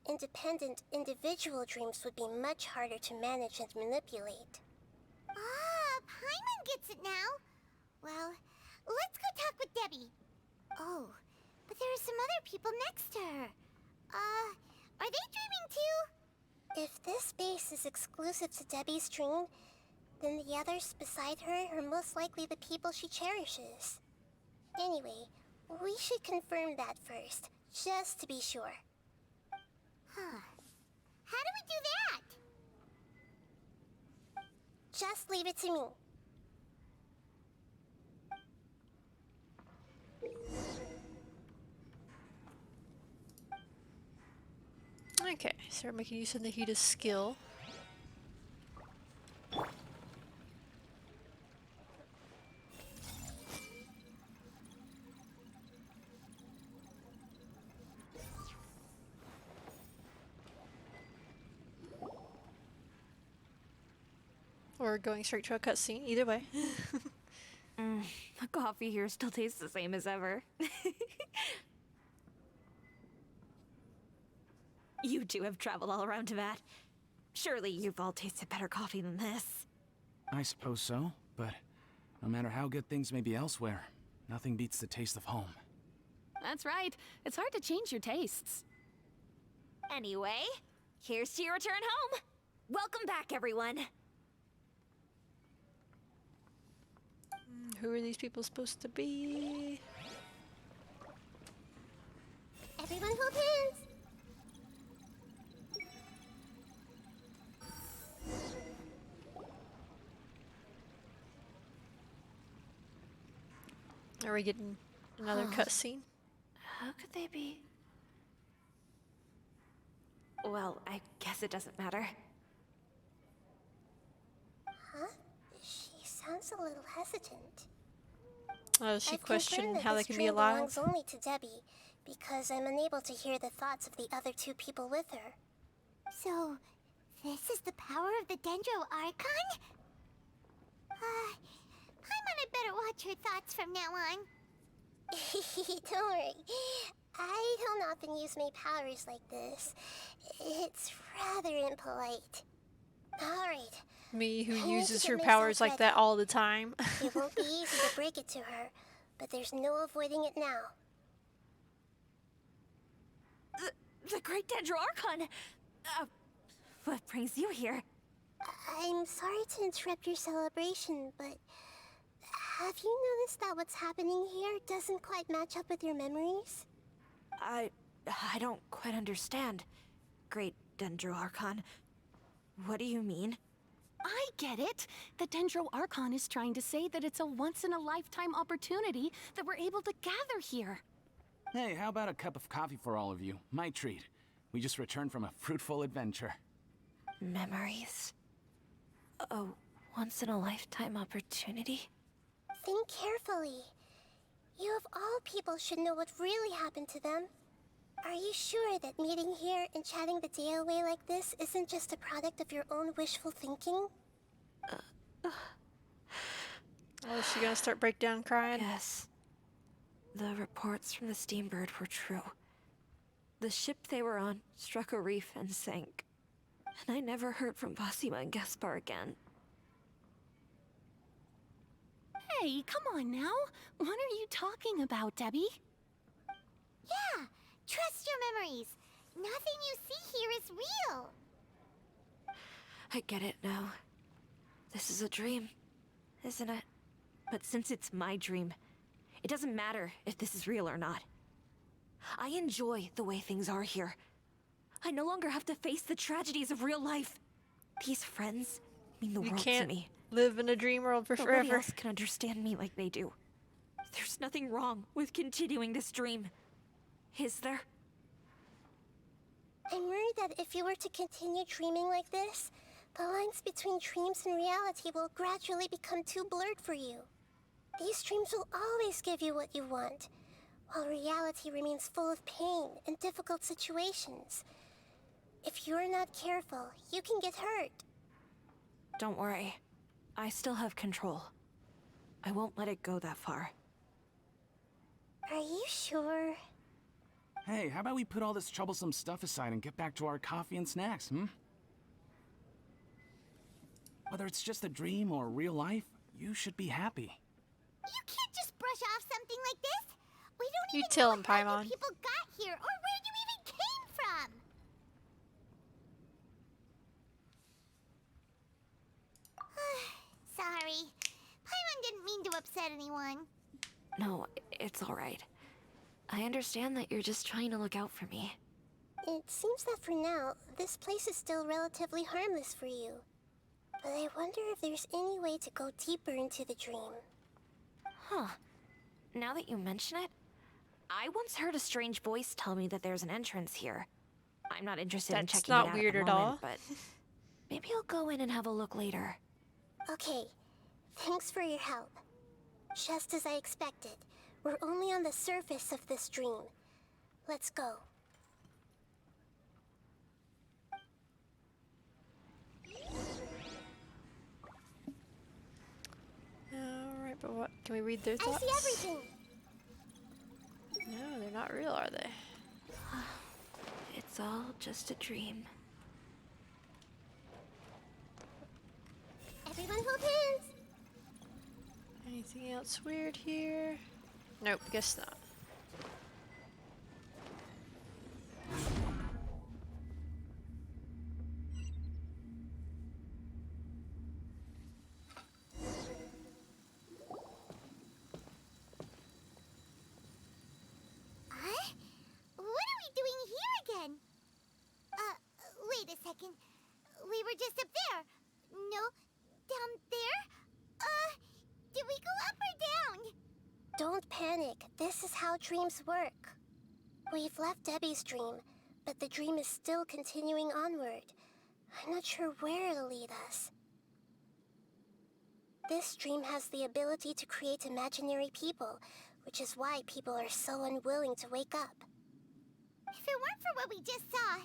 [SPEAKER 7] independent individual dreams would be much harder to manage and manipulate.
[SPEAKER 4] Ah, Paimon gets it now. Well, let's go talk with Debbie. Oh, but there are some other people next to her. Are they dreaming too?
[SPEAKER 7] If this space is exclusive to Debbie's dream, then the others beside her are most likely the people she cherishes. Anyway, we should confirm that first, just to be sure.
[SPEAKER 4] Huh. How do we do that?
[SPEAKER 7] Just leave it to me.
[SPEAKER 2] Okay, so we're making use of Nahida's skill. Or going straight to a cutscene, either way.
[SPEAKER 8] The coffee here still tastes the same as ever. You two have traveled all around Tibet. Surely you've all tasted better coffee than this.
[SPEAKER 10] I suppose so, but no matter how good things may be elsewhere, nothing beats the taste of home.
[SPEAKER 12] That's right. It's hard to change your tastes.
[SPEAKER 8] Anyway, here's to your return home. Welcome back, everyone.
[SPEAKER 2] Who are these people supposed to be?
[SPEAKER 7] Everyone hold hands.
[SPEAKER 2] Are we getting another cutscene?
[SPEAKER 8] How could they be? Well, I guess it doesn't matter.
[SPEAKER 7] Huh? She sounds a little hesitant.
[SPEAKER 2] Oh, she
[SPEAKER 7] I've
[SPEAKER 2] questioned
[SPEAKER 7] confirmed that
[SPEAKER 2] how they
[SPEAKER 7] this
[SPEAKER 2] can be
[SPEAKER 7] dream
[SPEAKER 2] alive.
[SPEAKER 7] belongs only to Debbie, because I'm unable to hear the thoughts of the other two people with her.
[SPEAKER 4] So, this is the power of the Dendro Archon? Paimon had better watch her thoughts from now on.
[SPEAKER 7] Don't worry. I don't often use my powers like this. It's rather impolite. Alright.
[SPEAKER 2] Me, who
[SPEAKER 7] I need
[SPEAKER 2] uses
[SPEAKER 7] to
[SPEAKER 2] her
[SPEAKER 7] get
[SPEAKER 2] powers
[SPEAKER 7] myself
[SPEAKER 2] like that
[SPEAKER 7] ready.
[SPEAKER 2] all the time.
[SPEAKER 7] It won't be easy to break it to her, but there's no avoiding it now.
[SPEAKER 8] The Great Dendro Archon! What brings you here?
[SPEAKER 7] I'm sorry to interrupt your celebration, but have you noticed that what's happening here doesn't quite match up with your memories?
[SPEAKER 8] I don't quite understand. Great Dendro Archon. What do you mean?
[SPEAKER 12] I get it. The Dendro Archon is trying to say that it's a once-in-a-lifetime opportunity that we're able to gather here.
[SPEAKER 10] Hey, how about a cup of coffee for all of you? My treat. We just returned from a fruitful adventure.
[SPEAKER 8] Memories. A once-in-a-lifetime opportunity?
[SPEAKER 7] Think carefully. You of all people should know what really happened to them. Are you sure that meeting here and chatting the day away like this isn't just a product of your own wishful thinking?
[SPEAKER 2] Oh, is she gonna start breakdown crying?
[SPEAKER 8] Yes. The reports from the Steambird were true. The ship they were on struck a reef and sank. And I never heard from Basima and Gaspar again.
[SPEAKER 12] Hey, come on now. What are you talking about, Debbie?
[SPEAKER 4] Yeah, trust your memories. Nothing you see here is real.
[SPEAKER 8] I get it now. This is a dream, isn't it? But since it's my dream, it doesn't matter if this is real or not. I enjoy the way things are here. I no longer have to face the tragedies of real life. These friends mean the
[SPEAKER 2] You
[SPEAKER 8] world to
[SPEAKER 2] can't
[SPEAKER 8] me.
[SPEAKER 2] live in a dream world for
[SPEAKER 8] Nobody
[SPEAKER 2] forever.
[SPEAKER 8] else can understand me like they do. There's nothing wrong with continuing this dream. Is there?
[SPEAKER 7] I'm worried that if you were to continue dreaming like this, the lines between dreams and reality will gradually become too blurred for you. These dreams will always give you what you want, while reality remains full of pain and difficult situations. If you're not careful, you can get hurt.
[SPEAKER 8] Don't worry. I still have control. I won't let it go that far.
[SPEAKER 7] Are you sure?
[SPEAKER 10] Hey, how about we put all this troublesome stuff aside and get back to our coffee and snacks, hmm? Whether it's just a dream or real life, you should be happy.
[SPEAKER 4] You can't just brush off something like this. We don't
[SPEAKER 2] You
[SPEAKER 4] even
[SPEAKER 2] tell
[SPEAKER 4] know
[SPEAKER 2] him,
[SPEAKER 4] how you
[SPEAKER 2] Paimon.
[SPEAKER 4] people got here or where you even came from. Sorry. Paimon didn't mean to upset anyone.
[SPEAKER 8] No, it's all right. I understand that you're just trying to look out for me.
[SPEAKER 7] It seems that for now, this place is still relatively harmless for you. But I wonder if there's any way to go deeper into the dream.
[SPEAKER 8] Huh. Now that you mention it, I once heard a strange voice tell me that there's an entrance here. I'm not interested in
[SPEAKER 2] That's
[SPEAKER 8] checking
[SPEAKER 2] not
[SPEAKER 8] it out
[SPEAKER 2] weird
[SPEAKER 8] at
[SPEAKER 2] at
[SPEAKER 8] the moment,
[SPEAKER 2] all.
[SPEAKER 8] but maybe I'll go in and have a look later.
[SPEAKER 7] Okay, thanks for your help. Just as I expected, we're only on the surface of this dream. Let's go.
[SPEAKER 2] But what? Can we read their thoughts?
[SPEAKER 7] I see everything.
[SPEAKER 2] No, they're not real, are they?
[SPEAKER 8] It's all just a dream.
[SPEAKER 7] Everyone hold hands.
[SPEAKER 2] Anything else weird here? Nope, guess not.
[SPEAKER 4] Huh? What are we doing here again? Wait a second. We were just up there. No, down there? Did we go up or down?
[SPEAKER 7] Don't panic. This is how dreams work. We've left Debbie's dream, but the dream is still continuing onward. I'm not sure where it'll lead us. This dream has the ability to create imaginary people, which is why people are so unwilling to wake up.
[SPEAKER 4] If it weren't for what we just saw,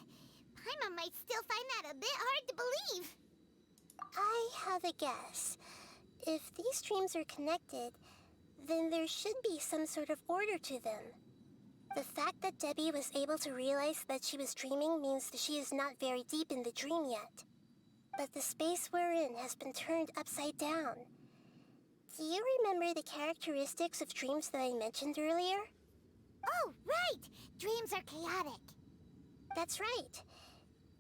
[SPEAKER 4] Paimon might still find that a bit hard to believe.
[SPEAKER 7] I have a guess. If these dreams are connected, then there should be some sort of order to them. The fact that Debbie was able to realize that she was dreaming means that she is not very deep in the dream yet. But the space we're in has been turned upside down. Do you remember the characteristics of dreams that I mentioned earlier?
[SPEAKER 4] Oh, right! Dreams are chaotic.
[SPEAKER 7] That's right.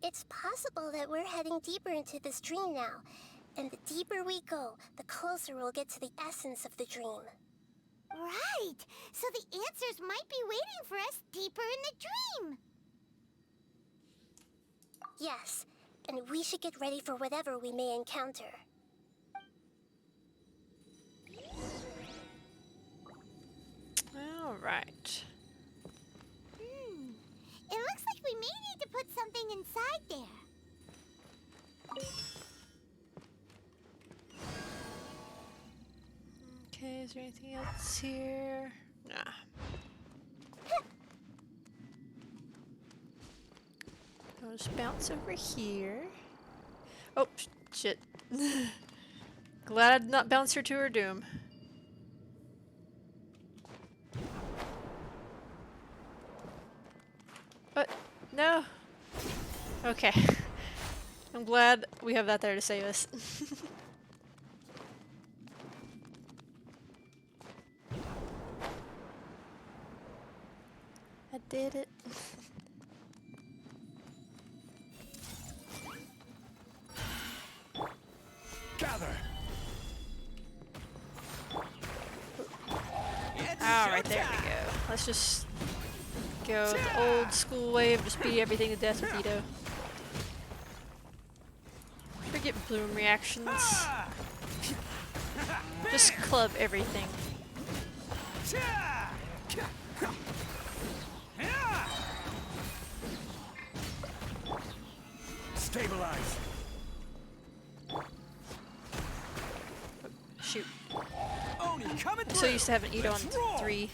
[SPEAKER 7] It's possible that we're heading deeper into this dream now, and the deeper we go, the closer we'll get to the essence of the dream.
[SPEAKER 4] Right! So the answers might be waiting for us deeper in the dream!
[SPEAKER 7] Yes, and we should get ready for whatever we may encounter.
[SPEAKER 2] Alright.
[SPEAKER 4] It looks like we may need to put something inside there.
[SPEAKER 2] Okay, is there anything else here? Nah. I'll just bounce over here. Oh, shit. Glad I did not bounce her to her doom. What? No. Okay. I'm glad we have that there to save us. I did it.
[SPEAKER 9] Gather.
[SPEAKER 2] Alright, there we go. Let's just go the old school way of just beat everything to death with Ito. Forget bloom reactions. Just club everything.
[SPEAKER 9] Stabilize.
[SPEAKER 2] Shoot.
[SPEAKER 9] Oni, coming
[SPEAKER 2] I'm so used to having Ito on 3.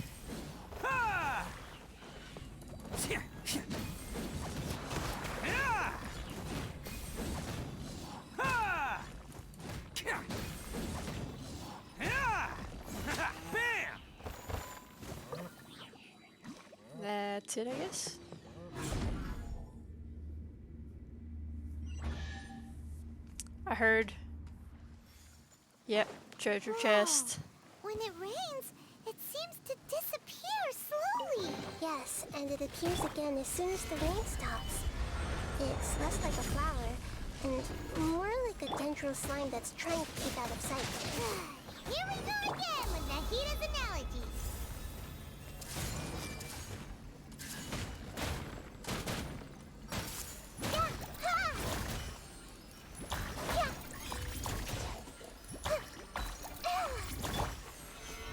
[SPEAKER 2] That's it, I guess. I heard. Yep, treasure chest.
[SPEAKER 4] When it rains, it seems to disappear slowly.
[SPEAKER 7] Yes, and it appears again as soon as the rain stops. It's less like a flower, and more like a dendro slime that's trying to keep out of sight.
[SPEAKER 4] Here we go again with Nahida's analogies.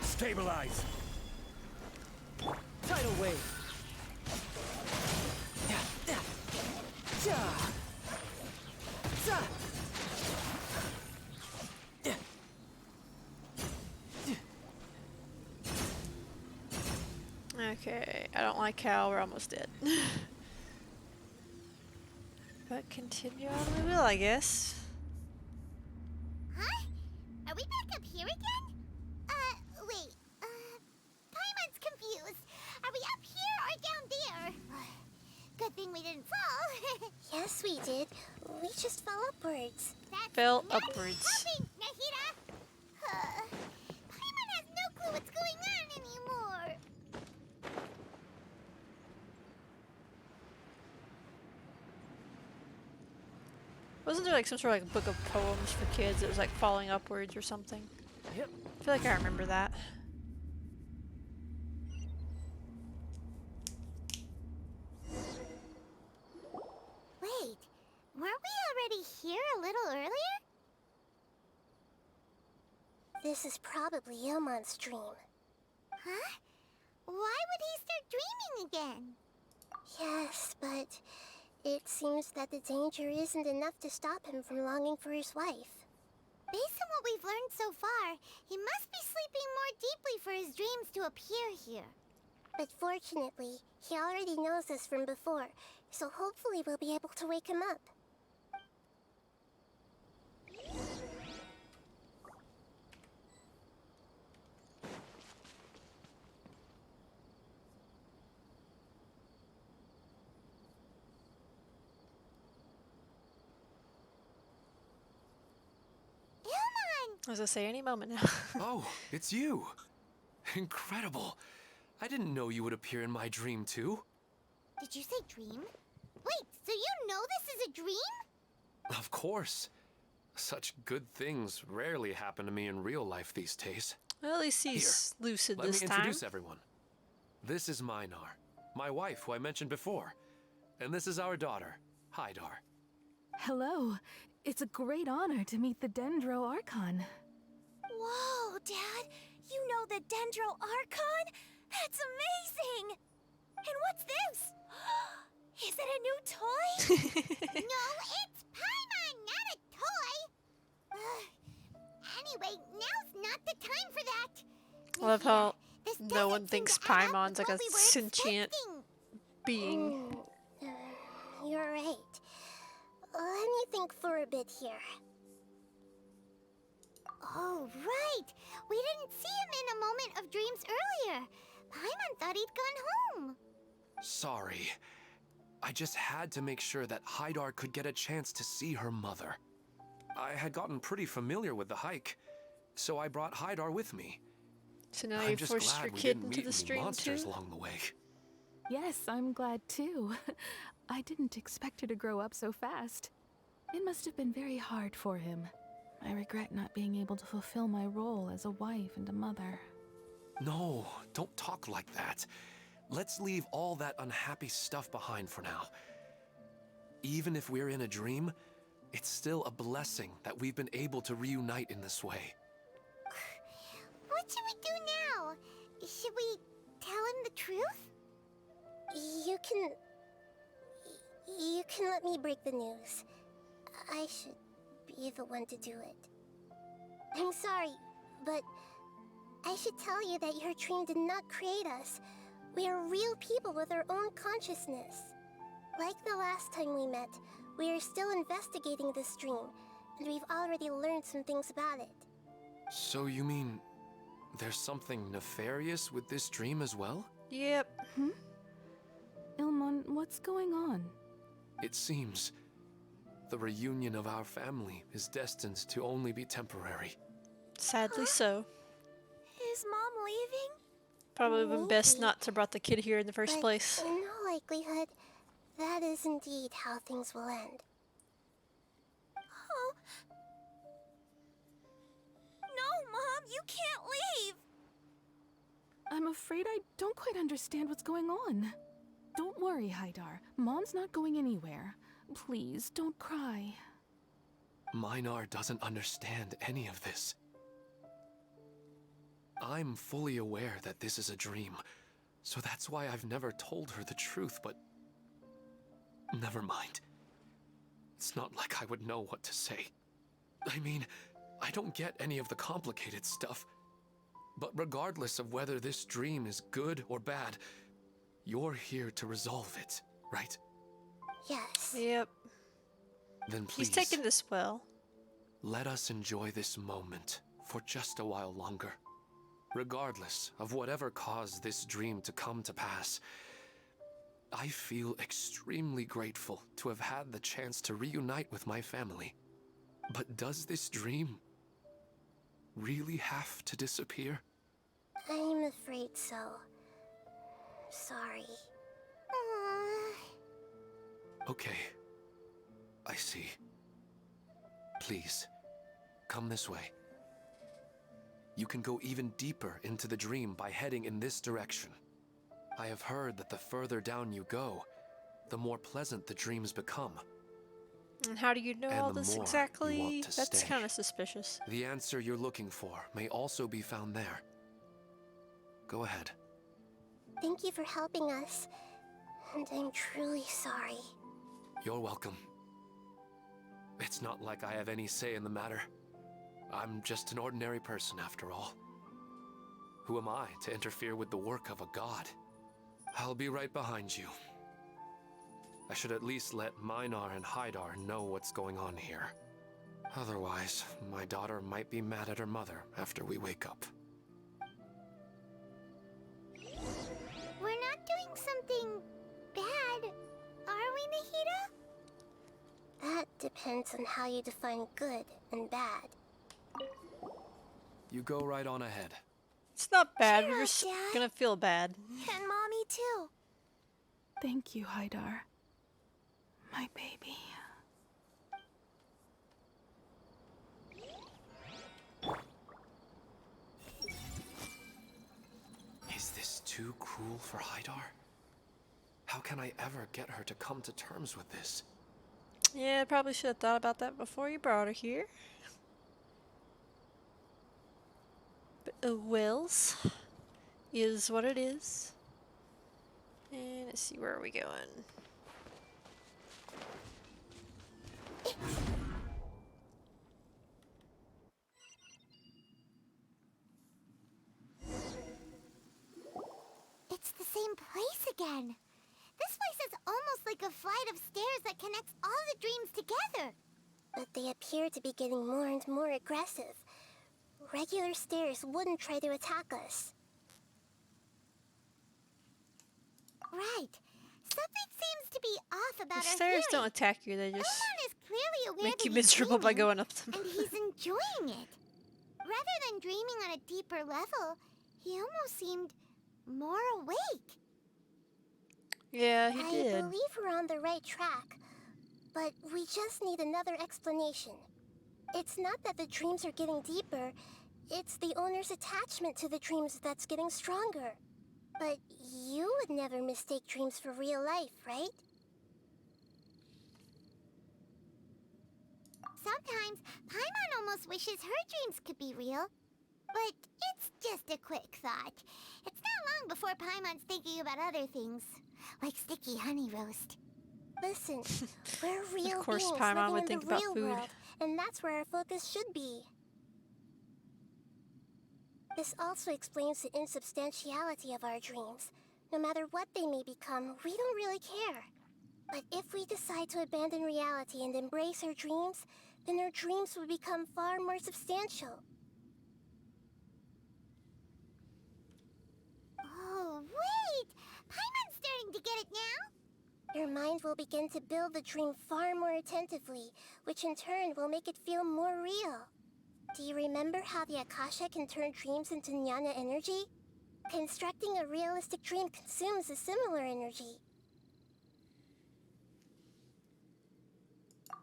[SPEAKER 9] Stabilize. Tidal wave.
[SPEAKER 2] Okay, I don't like how we're almost dead. But continue on we will, I guess.
[SPEAKER 4] Huh? Are we back up here again? Good thing we didn't fall.
[SPEAKER 7] Yes, we did. We just fell upwards.
[SPEAKER 4] That's
[SPEAKER 2] Fell
[SPEAKER 4] not
[SPEAKER 2] upwards.
[SPEAKER 4] helping, Nahida. Paimon has no clue what's going on anymore.
[SPEAKER 2] Wasn't there like some sort of like book of poems for kids that was like falling upwards or something?
[SPEAKER 1] Yep.
[SPEAKER 2] I feel like I remember that.
[SPEAKER 4] Wait, weren't we already here a little earlier?
[SPEAKER 7] This is probably Ilmon's dream.
[SPEAKER 4] Huh? Why would he start dreaming again?
[SPEAKER 7] Yes, but it seems that the danger isn't enough to stop him from longing for his wife.
[SPEAKER 4] Based on what we've learned so far, he must be sleeping more deeply for his dreams to appear here.
[SPEAKER 7] But fortunately, he already knows us from before, so hopefully we'll be able to wake him up.
[SPEAKER 4] Ilmon!
[SPEAKER 2] As I say, any moment now.
[SPEAKER 5] Oh, it's you! Incredible! I didn't know you would appear in my dream, too.
[SPEAKER 4] Did you say dream? Wait, so you know this is a dream?
[SPEAKER 5] Of course. Such good things rarely happen to me in real life these days.
[SPEAKER 2] Well, at least he's lucid
[SPEAKER 5] Let
[SPEAKER 2] this
[SPEAKER 5] me
[SPEAKER 2] time.
[SPEAKER 5] introduce everyone. This is Minar, my wife who I mentioned before. And this is our daughter, Hydar.
[SPEAKER 13] Hello. It's a great honor to meet the Dendro Archon.
[SPEAKER 11] Whoa, Dad! You know the Dendro Archon? That's amazing! And what's this? Is it a new toy?
[SPEAKER 4] No, it's Paimon, not a toy! Anyway, now's not the time for that.
[SPEAKER 2] I love how
[SPEAKER 4] This
[SPEAKER 2] no
[SPEAKER 4] doesn't
[SPEAKER 2] one
[SPEAKER 4] seem
[SPEAKER 2] thinks
[SPEAKER 4] to add up
[SPEAKER 2] Paimon's
[SPEAKER 4] with
[SPEAKER 2] like a
[SPEAKER 4] what we were
[SPEAKER 2] sentient
[SPEAKER 4] expecting.
[SPEAKER 2] being.
[SPEAKER 7] You're right. Let me think for a bit here.
[SPEAKER 4] Oh, right! We didn't see him in a moment of dreams earlier. Paimon thought he'd gone home.
[SPEAKER 5] Sorry. I just had to make sure that Hydar could get a chance to see her mother. I had gotten pretty familiar with the hike, so I brought Hydar with me.
[SPEAKER 2] So now
[SPEAKER 5] I'm
[SPEAKER 2] you
[SPEAKER 5] just
[SPEAKER 2] forced
[SPEAKER 5] glad
[SPEAKER 2] your
[SPEAKER 5] we
[SPEAKER 2] kid
[SPEAKER 5] didn't
[SPEAKER 2] into
[SPEAKER 5] meet
[SPEAKER 2] the
[SPEAKER 5] any
[SPEAKER 2] stream
[SPEAKER 5] monsters
[SPEAKER 2] too?
[SPEAKER 5] along the way.
[SPEAKER 13] Yes, I'm glad too. I didn't expect her to grow up so fast. It must have been very hard for him. I regret not being able to fulfill my role as a wife and a mother.
[SPEAKER 5] No, don't talk like that. Let's leave all that unhappy stuff behind for now. Even if we're in a dream, it's still a blessing that we've been able to reunite in this way.
[SPEAKER 4] What should we do now? Should we tell him the truth?
[SPEAKER 7] You can let me break the news. I should be the one to do it. I'm sorry, but I should tell you that your dream did not create us. We are real people with our own consciousness. Like the last time we met, we are still investigating this dream, and we've already learned some things about it.
[SPEAKER 5] So you mean there's something nefarious with this dream as well?
[SPEAKER 2] Yep.
[SPEAKER 13] Ilmon, what's going on?
[SPEAKER 5] It seems the reunion of our family is destined to only be temporary.
[SPEAKER 2] Sadly so.
[SPEAKER 11] Is Mom leaving?
[SPEAKER 2] Probably been best not to brought the kid here in the first
[SPEAKER 7] But
[SPEAKER 2] place.
[SPEAKER 7] in all likelihood, that is indeed how things will end.
[SPEAKER 11] Oh. No, Mom, you can't leave!
[SPEAKER 13] I'm afraid I don't quite understand what's going on. Don't worry, Hydar. Mom's not going anywhere. Please, don't cry.
[SPEAKER 5] Minar doesn't understand any of this. I'm fully aware that this is a dream, so that's why I've never told her the truth, but never mind. It's not like I would know what to say. I mean, I don't get any of the complicated stuff. But regardless of whether this dream is good or bad, you're here to resolve it, right?
[SPEAKER 7] Yes.
[SPEAKER 2] Yep.
[SPEAKER 5] Then please,
[SPEAKER 2] He's taking this well.
[SPEAKER 5] let us enjoy this moment for just a while longer. Regardless of whatever caused this dream to come to pass, I feel extremely grateful to have had the chance to reunite with my family. But does this dream really have to disappear?
[SPEAKER 7] I'm afraid so. Sorry.
[SPEAKER 5] Okay. I see. Please, come this way. You can go even deeper into the dream by heading in this direction. I have heard that the further down you go, the more pleasant the dreams become.
[SPEAKER 2] And how do you know
[SPEAKER 5] And
[SPEAKER 2] all
[SPEAKER 5] the
[SPEAKER 2] this
[SPEAKER 5] more
[SPEAKER 2] exactly?
[SPEAKER 5] you want to
[SPEAKER 2] That's
[SPEAKER 5] stay.
[SPEAKER 2] kind of suspicious.
[SPEAKER 5] The answer you're looking for may also be found there. Go ahead.
[SPEAKER 7] Thank you for helping us. And I'm truly sorry.
[SPEAKER 5] You're welcome. It's not like I have any say in the matter. I'm just an ordinary person after all. Who am I to interfere with the work of a god? I'll be right behind you. I should at least let Minar and Haidar know what's going on here. Otherwise, my daughter might be mad at her mother after we wake up.
[SPEAKER 4] We're not doing something bad, are we, Nahida?
[SPEAKER 7] That depends on how you define good and bad.
[SPEAKER 5] You go right on ahead.
[SPEAKER 2] It's not bad,
[SPEAKER 4] Cheer
[SPEAKER 2] you're
[SPEAKER 4] up,
[SPEAKER 2] just
[SPEAKER 4] Dad.
[SPEAKER 2] gonna feel bad.
[SPEAKER 4] And Mommy, too.
[SPEAKER 13] Thank you, Haidar. My baby.
[SPEAKER 5] Is this too cruel for Haidar? How can I ever get her to come to terms with this?
[SPEAKER 2] Yeah, probably should have thought about that before you brought her here. But wills is what it is. And let's see, where are we going?
[SPEAKER 4] It's the same place again. This place is almost like a flight of stairs that connects all the dreams together.
[SPEAKER 7] But they appear to be getting more and more aggressive. Regular stairs wouldn't try to attack us.
[SPEAKER 4] Right. Something seems to be off about
[SPEAKER 2] The
[SPEAKER 4] our
[SPEAKER 2] stairs don't
[SPEAKER 4] hearing.
[SPEAKER 2] attack you, they just
[SPEAKER 4] Paimon is clearly aware
[SPEAKER 2] make
[SPEAKER 4] that
[SPEAKER 2] you
[SPEAKER 4] he's
[SPEAKER 2] miserable by
[SPEAKER 4] dreaming,
[SPEAKER 2] going up them.
[SPEAKER 4] and he's enjoying it. Rather than dreaming on a deeper level, he almost seemed more awake.
[SPEAKER 2] Yeah, he
[SPEAKER 7] I
[SPEAKER 2] did.
[SPEAKER 7] believe we're on the right track, but we just need another explanation. It's not that the dreams are getting deeper, it's the owner's attachment to the dreams that's getting stronger. But you would never mistake dreams for real life, right?
[SPEAKER 4] Sometimes, Paimon almost wishes her dreams could be real. But it's just a quick thought. It's not long before Paimon's thinking about other things, like sticky honey roast.
[SPEAKER 7] Listen, we're real
[SPEAKER 2] Of course
[SPEAKER 7] beings
[SPEAKER 2] Paimon would
[SPEAKER 7] living
[SPEAKER 2] think
[SPEAKER 7] in the
[SPEAKER 2] about
[SPEAKER 7] real
[SPEAKER 2] food.
[SPEAKER 7] world, and that's where our focus should be. This also explains the insubstantiality of our dreams. No matter what they may become, we don't really care. But if we decide to abandon reality and embrace our dreams, then our dreams will become far more substantial.
[SPEAKER 4] Oh, wait! Paimon's starting to get it now?
[SPEAKER 7] Your mind will begin to build the dream far more attentively, which in turn will make it feel more real. Do you remember how the Akasha can turn dreams into jnana energy? Constructing a realistic dream consumes a similar energy.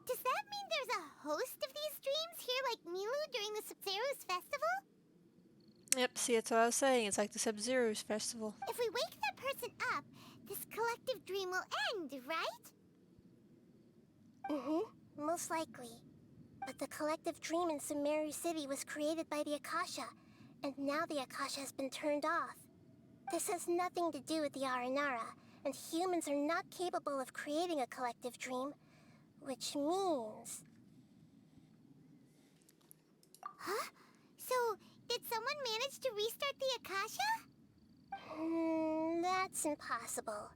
[SPEAKER 4] Does that mean there's a host of these dreams here like Milu during the Sub-Zero's festival?
[SPEAKER 2] Yep, see, that's what I was saying. It's like the Sub-Zero's festival.
[SPEAKER 4] If we wake that person up, this collective dream will end, right?
[SPEAKER 7] Mm-hmm, most likely. But the collective dream in Sumeru City was created by the Akasha, and now the Akasha has been turned off. This has nothing to do with the Aranara, and humans are not capable of creating a collective dream, which means...
[SPEAKER 4] Huh? So, did someone manage to restart the Akasha?
[SPEAKER 7] That's impossible.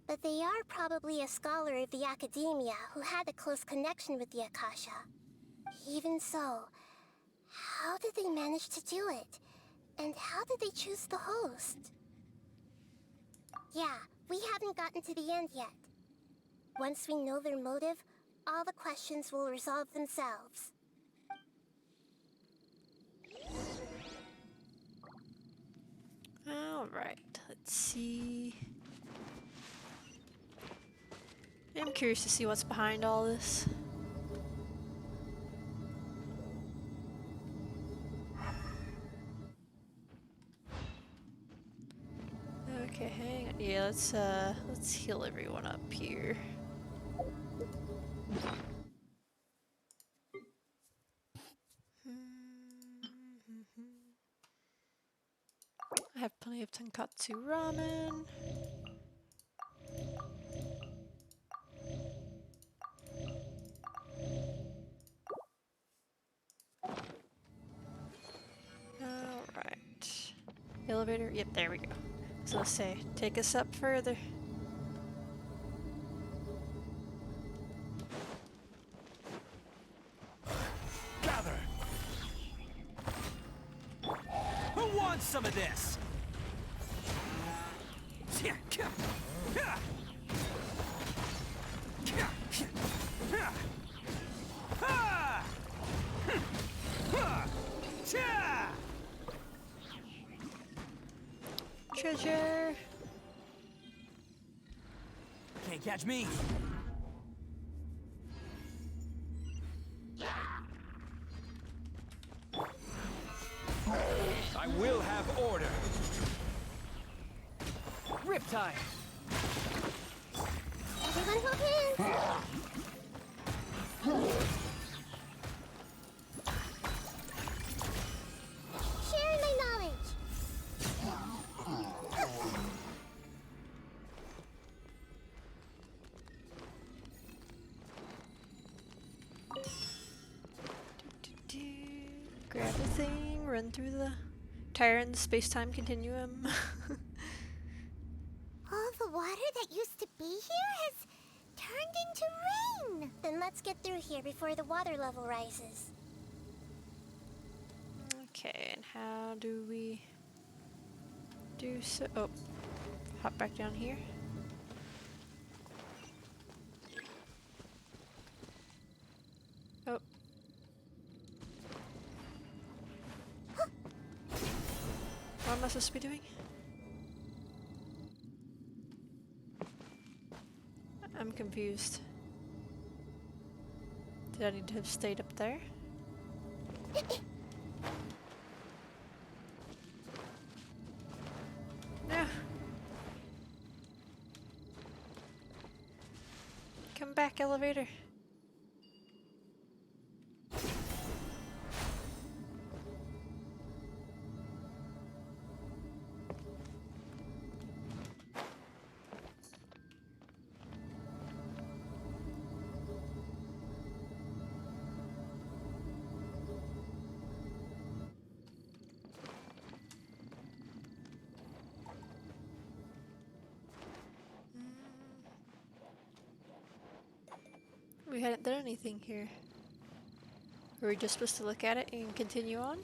[SPEAKER 7] But they are probably a scholar of the academia who had a close connection with the Akasha. Even so, how did they manage to do it? And how did they choose the host? Yeah, we haven't gotten to the end yet. Once we know their motive, all the questions will resolve themselves.
[SPEAKER 2] Alright, let's see. I'm curious to see what's behind all this. Okay, hang on. Yeah, let's heal everyone up here. I have plenty of tonkatsu ramen. Alright. Elevator? Yep, there we go. So let's say, take us up further.
[SPEAKER 1] Gather! Who wants some of this?
[SPEAKER 2] Treasure!
[SPEAKER 1] Can't catch me. I will have order. Riptide.
[SPEAKER 7] Everyone hold hands! Sharing my knowledge!
[SPEAKER 2] Grab the thing, run through the Tyrant's space-time continuum.
[SPEAKER 7] All the water that used to be here has turned into rain! Then let's get through here before the water level rises.
[SPEAKER 2] Okay, and how do we do so? Oh, hop back down here. Oh. What am I supposed to be doing? I'm confused. Did I need to have stayed up there? No. Come back, elevator. We hadn't done anything here. Were we just supposed to look at it and continue on?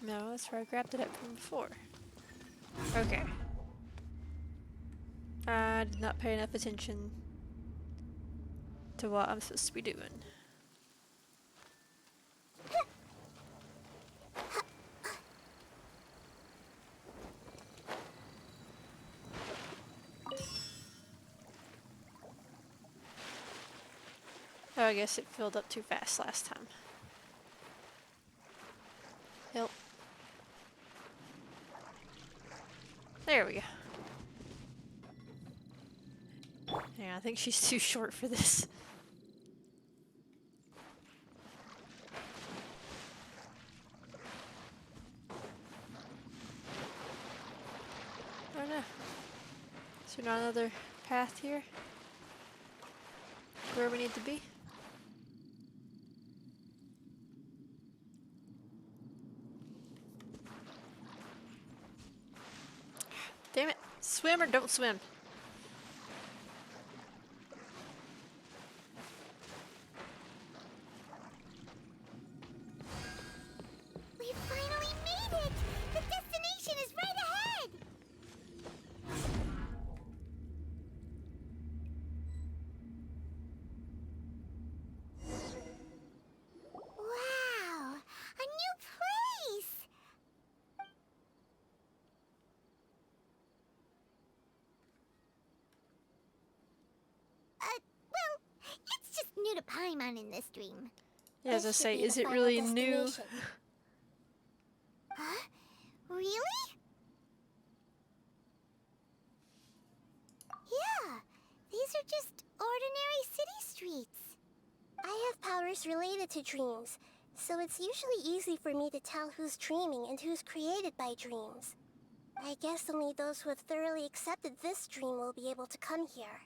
[SPEAKER 2] No, that's where I grabbed it up from before. Okay. I did not pay enough attention to what I'm supposed to be doing. Oh, I guess it filled up too fast last time. Help. There we go. Yeah, I think she's too short for this. Oh no. Is there not another path here? Where we need to be? Damn it. Swim or don't swim.
[SPEAKER 4] new to Paimon in this dream.
[SPEAKER 2] Yeah, as I
[SPEAKER 7] This should
[SPEAKER 2] say,
[SPEAKER 7] be
[SPEAKER 2] is
[SPEAKER 7] the
[SPEAKER 2] it
[SPEAKER 7] final
[SPEAKER 2] really new?
[SPEAKER 7] destination.
[SPEAKER 4] Huh? Really? Yeah, these are just ordinary city streets.
[SPEAKER 7] I have powers related to dreams, so it's usually easy for me to tell who's dreaming and who's created by dreams. I guess only those who have thoroughly accepted this dream will be able to come here.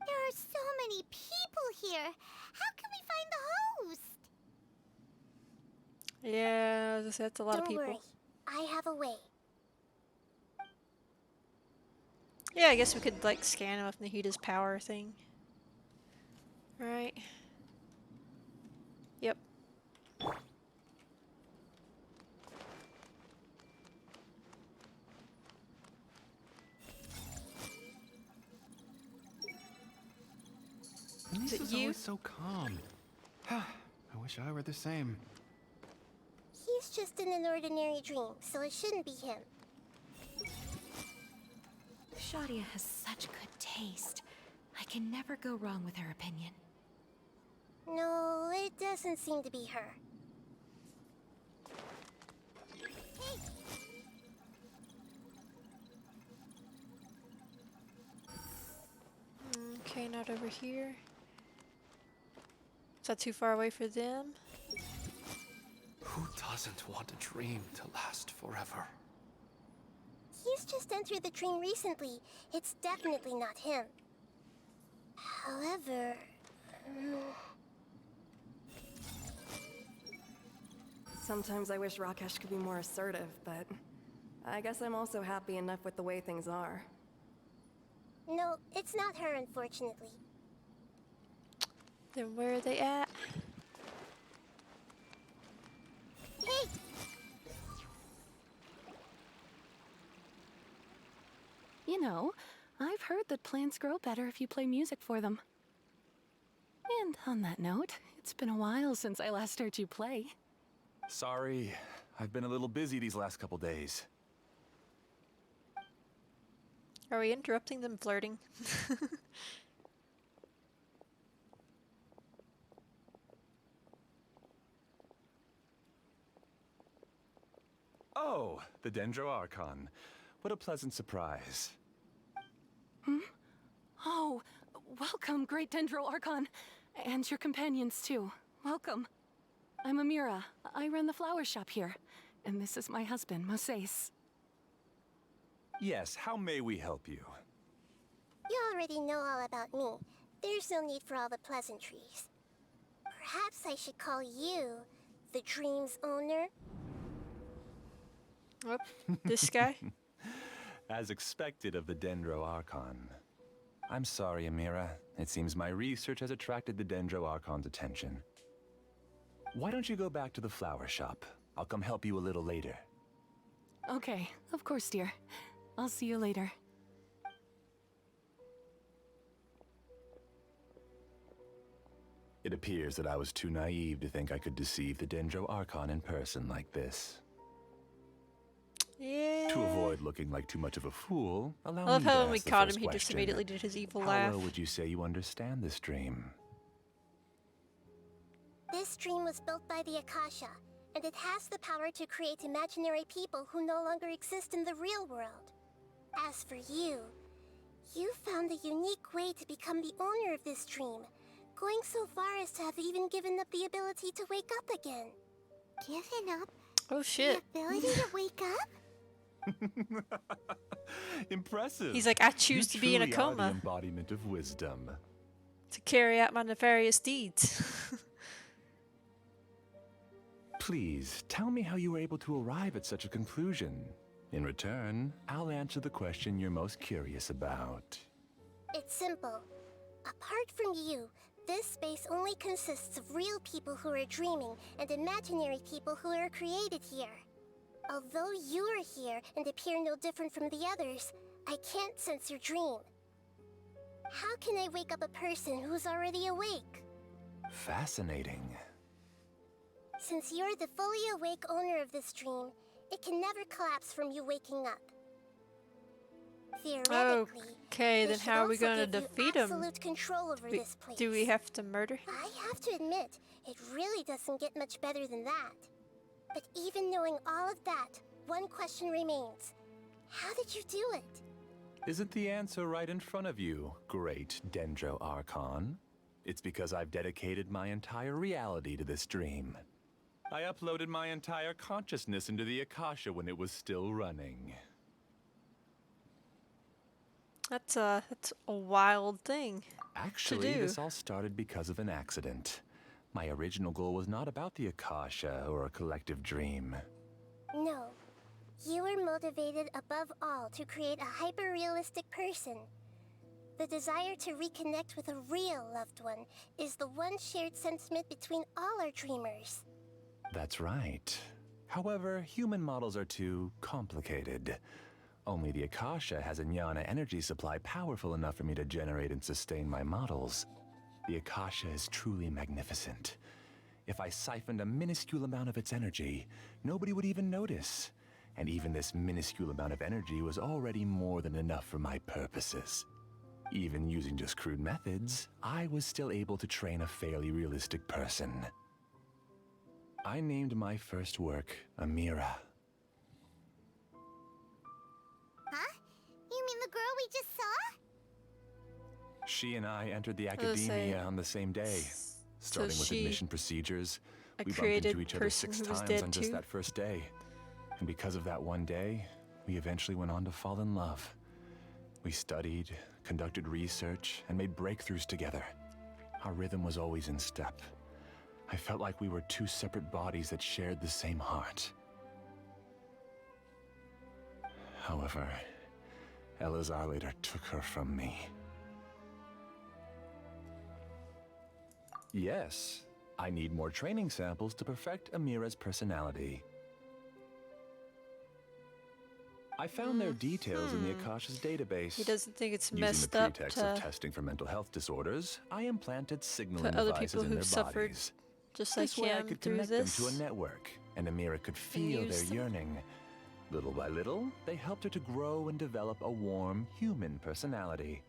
[SPEAKER 4] There are so many people here. How can we find the host?
[SPEAKER 2] Yeah, as I said, that's a lot of
[SPEAKER 7] Don't
[SPEAKER 2] people.
[SPEAKER 7] worry, I have a way.
[SPEAKER 2] Yeah, I guess we could like scan him with Nahida's power thing. Right. Yep. Is it
[SPEAKER 14] Lisa's
[SPEAKER 2] you?
[SPEAKER 14] always so calm. I wish I were the same.
[SPEAKER 7] He's just in an ordinary dream, so it shouldn't be him.
[SPEAKER 8] Shadia has such good taste. I can never go wrong with her opinion.
[SPEAKER 7] No, it doesn't seem to be her.
[SPEAKER 2] Okay, not over here. Is that too far away for them?
[SPEAKER 5] Who doesn't want a dream to last forever?
[SPEAKER 7] He's just entered the dream recently. It's definitely not him. However...
[SPEAKER 15] Sometimes I wish Rakesh could be more assertive, but I guess I'm also happy enough with the way things are.
[SPEAKER 7] No, it's not her, unfortunately.
[SPEAKER 2] Then where are they at?
[SPEAKER 7] Hey!
[SPEAKER 12] You know, I've heard that plants grow better if you play music for them. And on that note, it's been a while since I last heard you play.
[SPEAKER 14] Sorry, I've been a little busy these last couple days.
[SPEAKER 2] Are we interrupting them flirting?
[SPEAKER 14] Oh, the Dendro Archon. What a pleasant surprise.
[SPEAKER 12] Hmm? Oh, welcome, Great Dendro Archon. And your companions, too. Welcome. I'm Amira. I run the flower shop here. And this is my husband, Moses.
[SPEAKER 14] Yes, how may we help you?
[SPEAKER 7] You already know all about me. There's no need for all the pleasantries. Perhaps I should call you the dream's owner?
[SPEAKER 2] Oh, this guy?
[SPEAKER 14] As expected of the Dendro Archon. I'm sorry, Amira. It seems my research has attracted the Dendro Archon's attention. Why don't you go back to the flower shop? I'll come help you a little later.
[SPEAKER 12] Okay, of course, dear. I'll see you later.
[SPEAKER 14] It appears that I was too naive to think I could deceive the Dendro Archon in person like this.
[SPEAKER 2] Yeah.
[SPEAKER 14] To avoid looking like too much of a fool, allow
[SPEAKER 2] I love
[SPEAKER 14] me to
[SPEAKER 2] how when we
[SPEAKER 14] ask the
[SPEAKER 2] caught him,
[SPEAKER 14] first
[SPEAKER 2] he just
[SPEAKER 14] question.
[SPEAKER 2] immediately did his evil
[SPEAKER 14] How
[SPEAKER 2] laugh.
[SPEAKER 14] well would you say you understand this dream?
[SPEAKER 7] This dream was built by the Akasha, and it has the power to create imaginary people who no longer exist in the real world. As for you, you found a unique way to become the owner of this dream, going so far as to have even given up the ability to wake up again.
[SPEAKER 4] Given up?
[SPEAKER 2] Oh shit.
[SPEAKER 4] The ability to wake up?
[SPEAKER 14] Impressive.
[SPEAKER 2] He's like, I choose to be in a
[SPEAKER 14] You truly are
[SPEAKER 2] coma.
[SPEAKER 14] the embodiment of wisdom.
[SPEAKER 2] To carry out my nefarious deeds.
[SPEAKER 14] Please, tell me how you were able to arrive at such a conclusion. In return, I'll answer the question you're most curious about.
[SPEAKER 7] It's simple. Apart from you, this space only consists of real people who are dreaming and imaginary people who are created here. Although you are here and appear no different from the others, I can't sense your dream. How can I wake up a person who's already awake?
[SPEAKER 14] Fascinating.
[SPEAKER 7] Since you're the fully awake owner of this dream, it can never collapse from you waking up. Theoretically,
[SPEAKER 2] Okay,
[SPEAKER 7] they
[SPEAKER 2] then
[SPEAKER 7] should
[SPEAKER 2] how are we
[SPEAKER 7] also
[SPEAKER 2] going to
[SPEAKER 7] give you
[SPEAKER 2] defeat him?
[SPEAKER 7] absolute control over this place.
[SPEAKER 2] Do we have to murder him?
[SPEAKER 7] I have to admit, it really doesn't get much better than that. But even knowing all of that, one question remains. How did you do it?
[SPEAKER 14] Isn't the answer right in front of you, great Dendro Archon? It's because I've dedicated my entire reality to this dream. I uploaded my entire consciousness into the Akasha when it was still running.
[SPEAKER 2] That's a wild thing
[SPEAKER 14] Actually,
[SPEAKER 2] to do.
[SPEAKER 14] this all started because of an accident. My original goal was not about the Akasha or a collective dream.
[SPEAKER 7] No. You were motivated above all to create a hyper-realistic person. The desire to reconnect with a real loved one is the one shared sentiment between all our dreamers.
[SPEAKER 14] That's right. However, human models are too complicated. Only the Akasha has a jnana energy supply powerful enough for me to generate and sustain my models. The Akasha is truly magnificent. If I siphoned a minuscule amount of its energy, nobody would even notice. And even this minuscule amount of energy was already more than enough for my purposes. Even using just crude methods, I was still able to train a fairly realistic person. I named my first work Amira.
[SPEAKER 4] Huh? You mean the girl we just saw?
[SPEAKER 14] She and I entered the
[SPEAKER 2] was gonna say,
[SPEAKER 14] academia on the same day. Starting with
[SPEAKER 2] she
[SPEAKER 14] admission procedures,
[SPEAKER 2] a
[SPEAKER 14] we bumped
[SPEAKER 2] created
[SPEAKER 14] into each other
[SPEAKER 2] person
[SPEAKER 14] 6
[SPEAKER 2] who was
[SPEAKER 14] times
[SPEAKER 2] dead
[SPEAKER 14] on just
[SPEAKER 2] too?
[SPEAKER 14] that first day. And because of that one day, we eventually went on to fall in love. We studied, conducted research, and made breakthroughs together. Our rhythm was always in step. I felt like we were 2 separate bodies that shared the same heart. However, Elazar later took her from me. Yes, I need more training samples to perfect Amira's personality. I found their details in the Akasha's database.
[SPEAKER 2] He doesn't think it's
[SPEAKER 14] Using
[SPEAKER 2] messed
[SPEAKER 14] the
[SPEAKER 2] up
[SPEAKER 14] pretext
[SPEAKER 2] to
[SPEAKER 14] of testing for mental health disorders, I implanted signaling
[SPEAKER 2] put other
[SPEAKER 14] devices
[SPEAKER 2] people
[SPEAKER 14] in
[SPEAKER 2] who've
[SPEAKER 14] their
[SPEAKER 2] suffered
[SPEAKER 14] bodies.
[SPEAKER 2] just like
[SPEAKER 14] This way I
[SPEAKER 2] him
[SPEAKER 14] could
[SPEAKER 2] through
[SPEAKER 14] connect
[SPEAKER 2] this.
[SPEAKER 14] them to a network, and Amira could feel
[SPEAKER 2] use
[SPEAKER 14] their
[SPEAKER 2] them.
[SPEAKER 14] yearning. Little by little, they helped her to grow and develop a warm, human personality.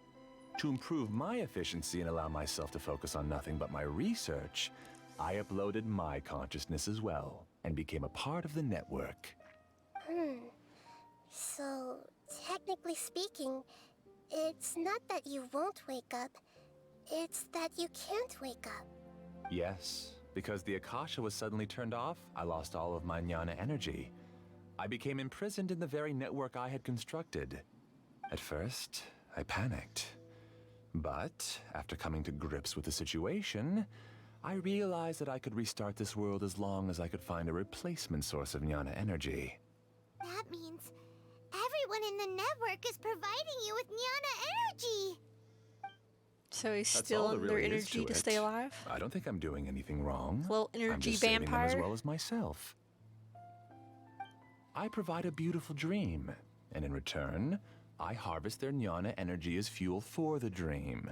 [SPEAKER 14] To improve my efficiency and allow myself to focus on nothing but my research, I uploaded my consciousness as well, and became a part of the network.
[SPEAKER 7] So, technically speaking, it's not that you won't wake up, it's that you can't wake up.
[SPEAKER 14] Yes, because the Akasha was suddenly turned off, I lost all of my jnana energy. I became imprisoned in the very network I had constructed. At first, I panicked. But, after coming to grips with the situation, I realized that I could restart this world as long as I could find a replacement source of jnana energy.
[SPEAKER 4] That means everyone in the network is providing you with jnana energy.
[SPEAKER 2] So he's
[SPEAKER 14] That's
[SPEAKER 2] still
[SPEAKER 14] all there
[SPEAKER 2] under
[SPEAKER 14] really is
[SPEAKER 2] energy to
[SPEAKER 14] it.
[SPEAKER 2] stay alive?
[SPEAKER 14] I don't think I'm doing anything wrong.
[SPEAKER 2] Little
[SPEAKER 14] I'm
[SPEAKER 2] energy
[SPEAKER 14] just saving them as
[SPEAKER 2] vampire?
[SPEAKER 14] well as myself. I provide a beautiful dream, and in return, I harvest their jnana energy as fuel for the dream.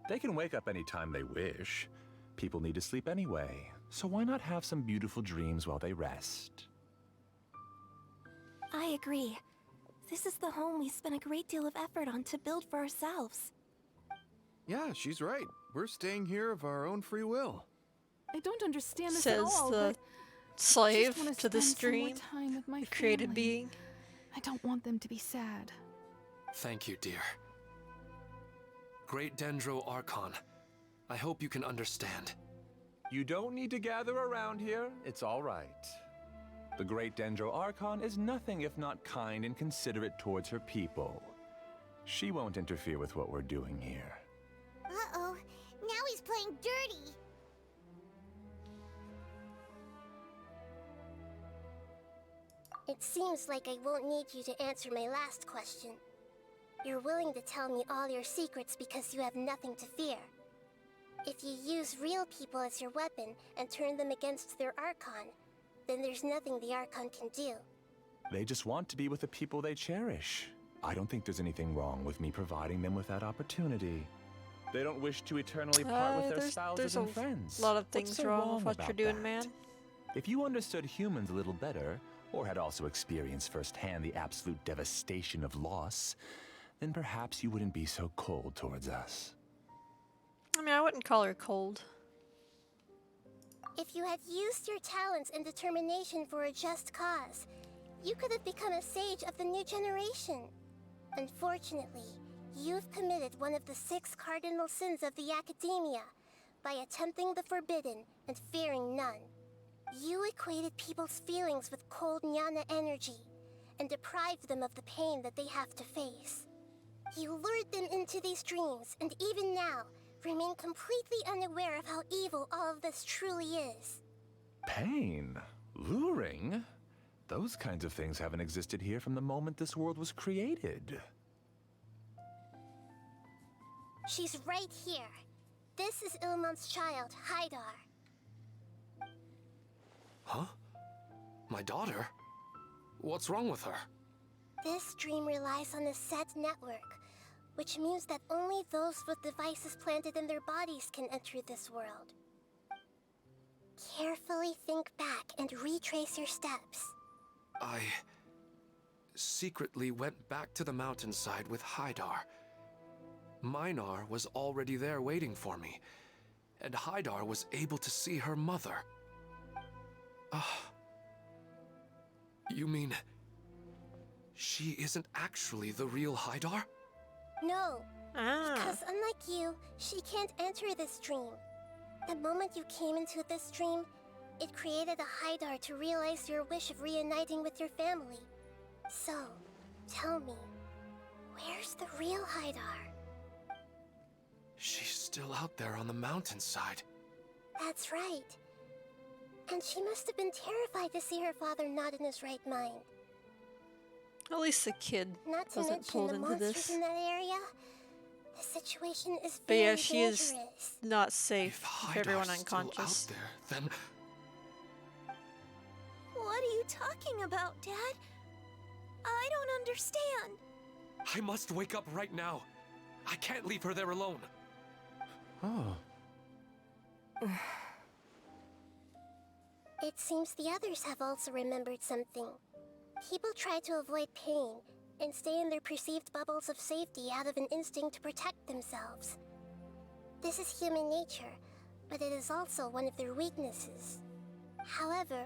[SPEAKER 14] They can wake up any time they wish. People need to sleep anyway, so why not have some beautiful dreams while they rest?
[SPEAKER 11] I agree. This is the home we spent a great deal of effort on to build for ourselves.
[SPEAKER 16] Yeah, she's right. We're staying here of our own free will.
[SPEAKER 13] I don't understand this at
[SPEAKER 2] Says
[SPEAKER 13] all,
[SPEAKER 2] the
[SPEAKER 13] but
[SPEAKER 2] slave
[SPEAKER 13] I just wanna
[SPEAKER 2] to this
[SPEAKER 13] spend some more
[SPEAKER 2] dream,
[SPEAKER 13] time with my
[SPEAKER 2] the created
[SPEAKER 13] family.
[SPEAKER 2] being.
[SPEAKER 13] I don't want them to be sad.
[SPEAKER 5] Thank you, dear. Great Dendro Archon, I hope you can understand.
[SPEAKER 14] You don't need to gather around here. It's all right. The Great Dendro Archon is nothing if not kind and considerate towards her people. She won't interfere with what we're doing here.
[SPEAKER 4] Uh-oh, now he's playing dirty.
[SPEAKER 7] It seems like I won't need you to answer my last question. You're willing to tell me all your secrets because you have nothing to fear. If you use real people as your weapon and turn them against their Archon, then there's nothing the Archon can do.
[SPEAKER 14] They just want to be with the people they cherish. I don't think there's anything wrong with me providing them with that opportunity. They don't wish to eternally part with their spouses
[SPEAKER 2] there's
[SPEAKER 14] and
[SPEAKER 2] a
[SPEAKER 14] friends.
[SPEAKER 2] lot of
[SPEAKER 14] What's
[SPEAKER 2] things
[SPEAKER 14] so
[SPEAKER 2] wrong with what
[SPEAKER 14] about
[SPEAKER 2] you're doing,
[SPEAKER 14] that?
[SPEAKER 2] man.
[SPEAKER 14] If you understood humans a little better, or had also experienced firsthand the absolute devastation of loss, then perhaps you wouldn't be so cold towards us.
[SPEAKER 2] I mean, I wouldn't call her cold.
[SPEAKER 7] If you had used your talents and determination for a just cause, you could have become a sage of the new generation. Unfortunately, you've committed one of the 6 cardinal sins of the Academia by attempting the forbidden and fearing none. You equated people's feelings with cold Jnana energy and deprived them of the pain that they have to face. You lured them into these dreams, and even now, remain completely unaware of how evil all of this truly is.
[SPEAKER 14] Pain? Luring? Those kinds of things haven't existed here from the moment this world was created.
[SPEAKER 7] She's right here. This is Ilmon's child, Haidar.
[SPEAKER 5] Huh? My daughter? What's wrong with her?
[SPEAKER 7] This dream relies on a set network, which means that only those with devices planted in their bodies can enter this world. Carefully think back and retrace your steps.
[SPEAKER 5] I secretly went back to the mountainside with Haidar. Minar was already there waiting for me, and Haidar was able to see her mother. You mean she isn't actually the real Haidar?
[SPEAKER 7] No, because unlike you, she can't enter this dream. The moment you came into this dream, it created a Haidar to realize your wish of reuniting with your family. So, tell me, where's the real Haidar?
[SPEAKER 5] She's still out there on the mountainside.
[SPEAKER 7] That's right. And she must have been terrified to see her father not in his right mind.
[SPEAKER 2] At least the kid
[SPEAKER 7] Not to
[SPEAKER 2] wasn't
[SPEAKER 7] mention
[SPEAKER 2] pulled
[SPEAKER 7] the
[SPEAKER 2] into
[SPEAKER 7] monsters
[SPEAKER 2] this.
[SPEAKER 7] in that area. The situation is
[SPEAKER 2] But
[SPEAKER 7] very
[SPEAKER 2] yeah, she is
[SPEAKER 7] dangerous.
[SPEAKER 2] not safe with everyone
[SPEAKER 5] Haidar's still
[SPEAKER 2] unconscious.
[SPEAKER 5] out there, then
[SPEAKER 11] What are you talking about, Dad? I don't understand.
[SPEAKER 5] I must wake up right now. I can't leave her there alone.
[SPEAKER 16] Oh.
[SPEAKER 7] It seems the others have also remembered something. People try to avoid pain and stay in their perceived bubbles of safety out of an instinct to protect themselves. This is human nature, but it is also one of their weaknesses. However,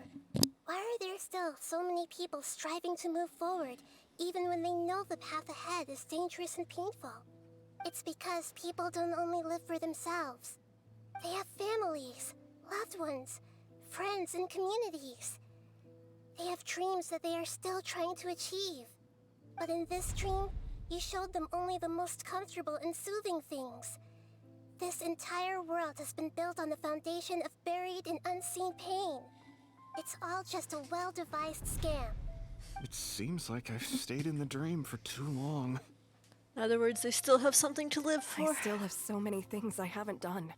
[SPEAKER 7] why are there still so many people striving to move forward even when they know the path ahead is dangerous and painful? It's because people don't only live for themselves. They have families, loved ones, friends, and communities. They have dreams that they are still trying to achieve. But in this dream, you showed them only the most comfortable and soothing things. This entire world has been built on the foundation of buried and unseen pain. It's all just a well-devised scam.
[SPEAKER 16] It seems like I've stayed in the dream for too long.
[SPEAKER 2] In other words, they still have something to live for.
[SPEAKER 15] I still have so many things I haven't done.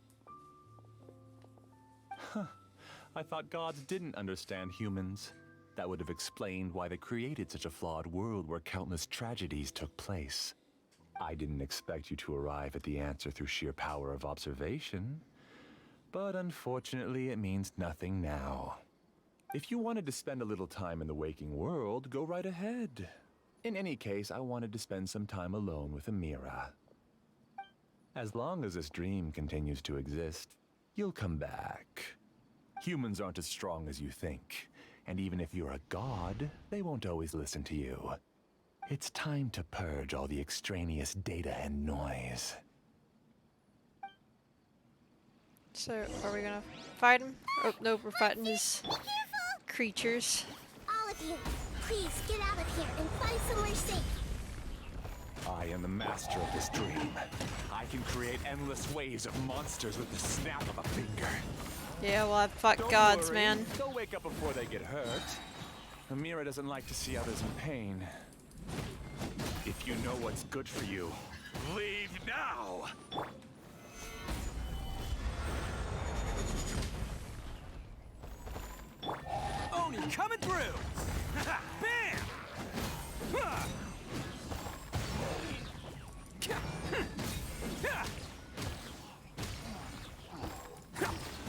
[SPEAKER 14] I thought gods didn't understand humans. That would have explained why they created such a flawed world where countless tragedies took place. I didn't expect you to arrive at the answer through sheer power of observation. But unfortunately, it means nothing now. If you wanted to spend a little time in the waking world, go right ahead. In any case, I wanted to spend some time alone with Amira. As long as this dream continues to exist, you'll come back. Humans aren't as strong as you think. And even if you're a god, they won't always listen to you. It's time to purge all the extraneous data and noise.
[SPEAKER 2] So, are we gonna fight him? Oh, no, we're fighting his creatures.
[SPEAKER 7] All of you, please get out of here and find somewhere safe.
[SPEAKER 14] I am the master of this dream. I can create endless waves of monsters with the snap of a finger.
[SPEAKER 2] Yeah, well, I fought
[SPEAKER 14] Don't
[SPEAKER 2] gods,
[SPEAKER 14] worry.
[SPEAKER 2] man.
[SPEAKER 14] They'll wake up before they get hurt. Amira doesn't like to see others in pain. If you know what's good for you, leave now!
[SPEAKER 17] Oni coming through! Bam!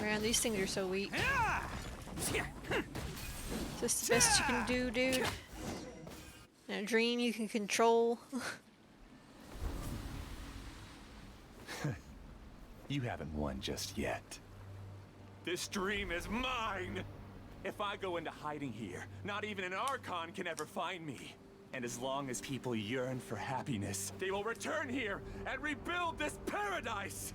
[SPEAKER 2] Man, these things are so weak. this the best you can do, dude? In a dream you can control.
[SPEAKER 14] You haven't won just yet. This dream is mine! If I go into hiding here, not even an Archon can ever find me. And as long as people yearn for happiness, they will return here and rebuild this paradise!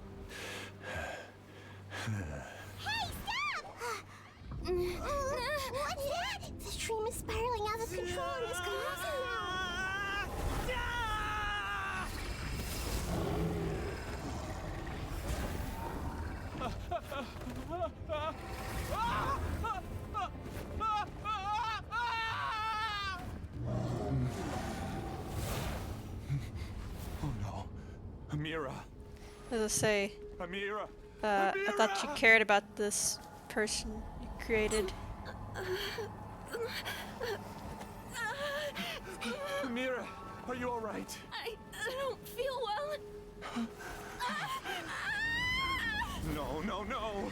[SPEAKER 7] Hey, stop! What's that? This dream is spiraling out of control and is collapsing now.
[SPEAKER 14] Oh no. Amira.
[SPEAKER 2] As I say,
[SPEAKER 14] Amira.
[SPEAKER 2] I thought you cared about this person you created.
[SPEAKER 14] Amira, are you alright?
[SPEAKER 11] I don't feel well.
[SPEAKER 14] No, no, no!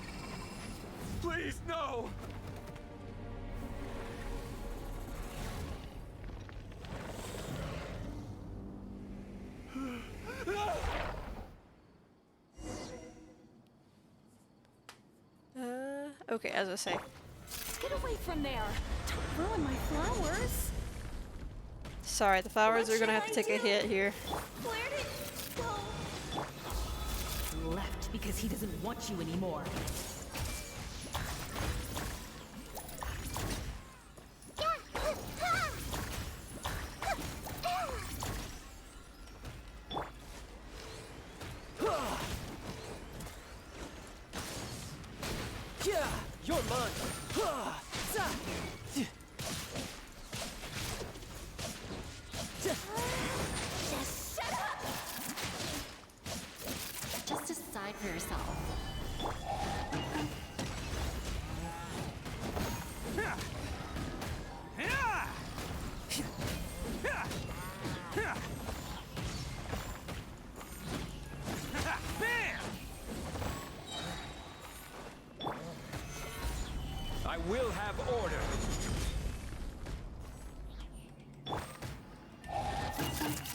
[SPEAKER 14] Please, no!
[SPEAKER 2] Okay, as I say.
[SPEAKER 8] Get away from there! Don't ruin my flowers!
[SPEAKER 2] Sorry, the flowers are gonna have to take a hit here.
[SPEAKER 8] Where did it go? Left because he doesn't want you anymore.
[SPEAKER 17] Yeah, you're mine.
[SPEAKER 11] Just shut up!
[SPEAKER 18] Just decide for yourself.
[SPEAKER 17] I will have order.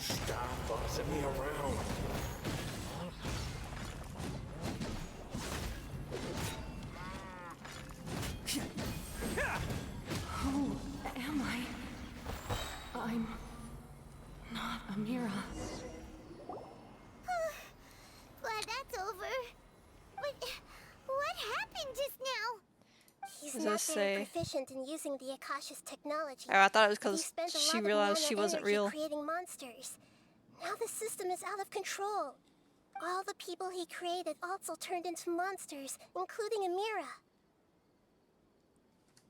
[SPEAKER 14] Stop bossing me around.
[SPEAKER 12] Who am I? I'm not Amira.
[SPEAKER 4] Glad that's over. But what happened just now?
[SPEAKER 7] He's
[SPEAKER 2] As I
[SPEAKER 7] not
[SPEAKER 2] say.
[SPEAKER 7] very proficient in using the Akasha's technology.
[SPEAKER 2] Oh, I thought it was
[SPEAKER 7] but he
[SPEAKER 2] 'cause
[SPEAKER 7] spent a
[SPEAKER 2] she
[SPEAKER 7] lot of
[SPEAKER 2] realized
[SPEAKER 7] mana
[SPEAKER 2] she wasn't
[SPEAKER 7] energy
[SPEAKER 2] real.
[SPEAKER 7] creating monsters. Now the system is out of control. All the people he created also turned into monsters, including Amira.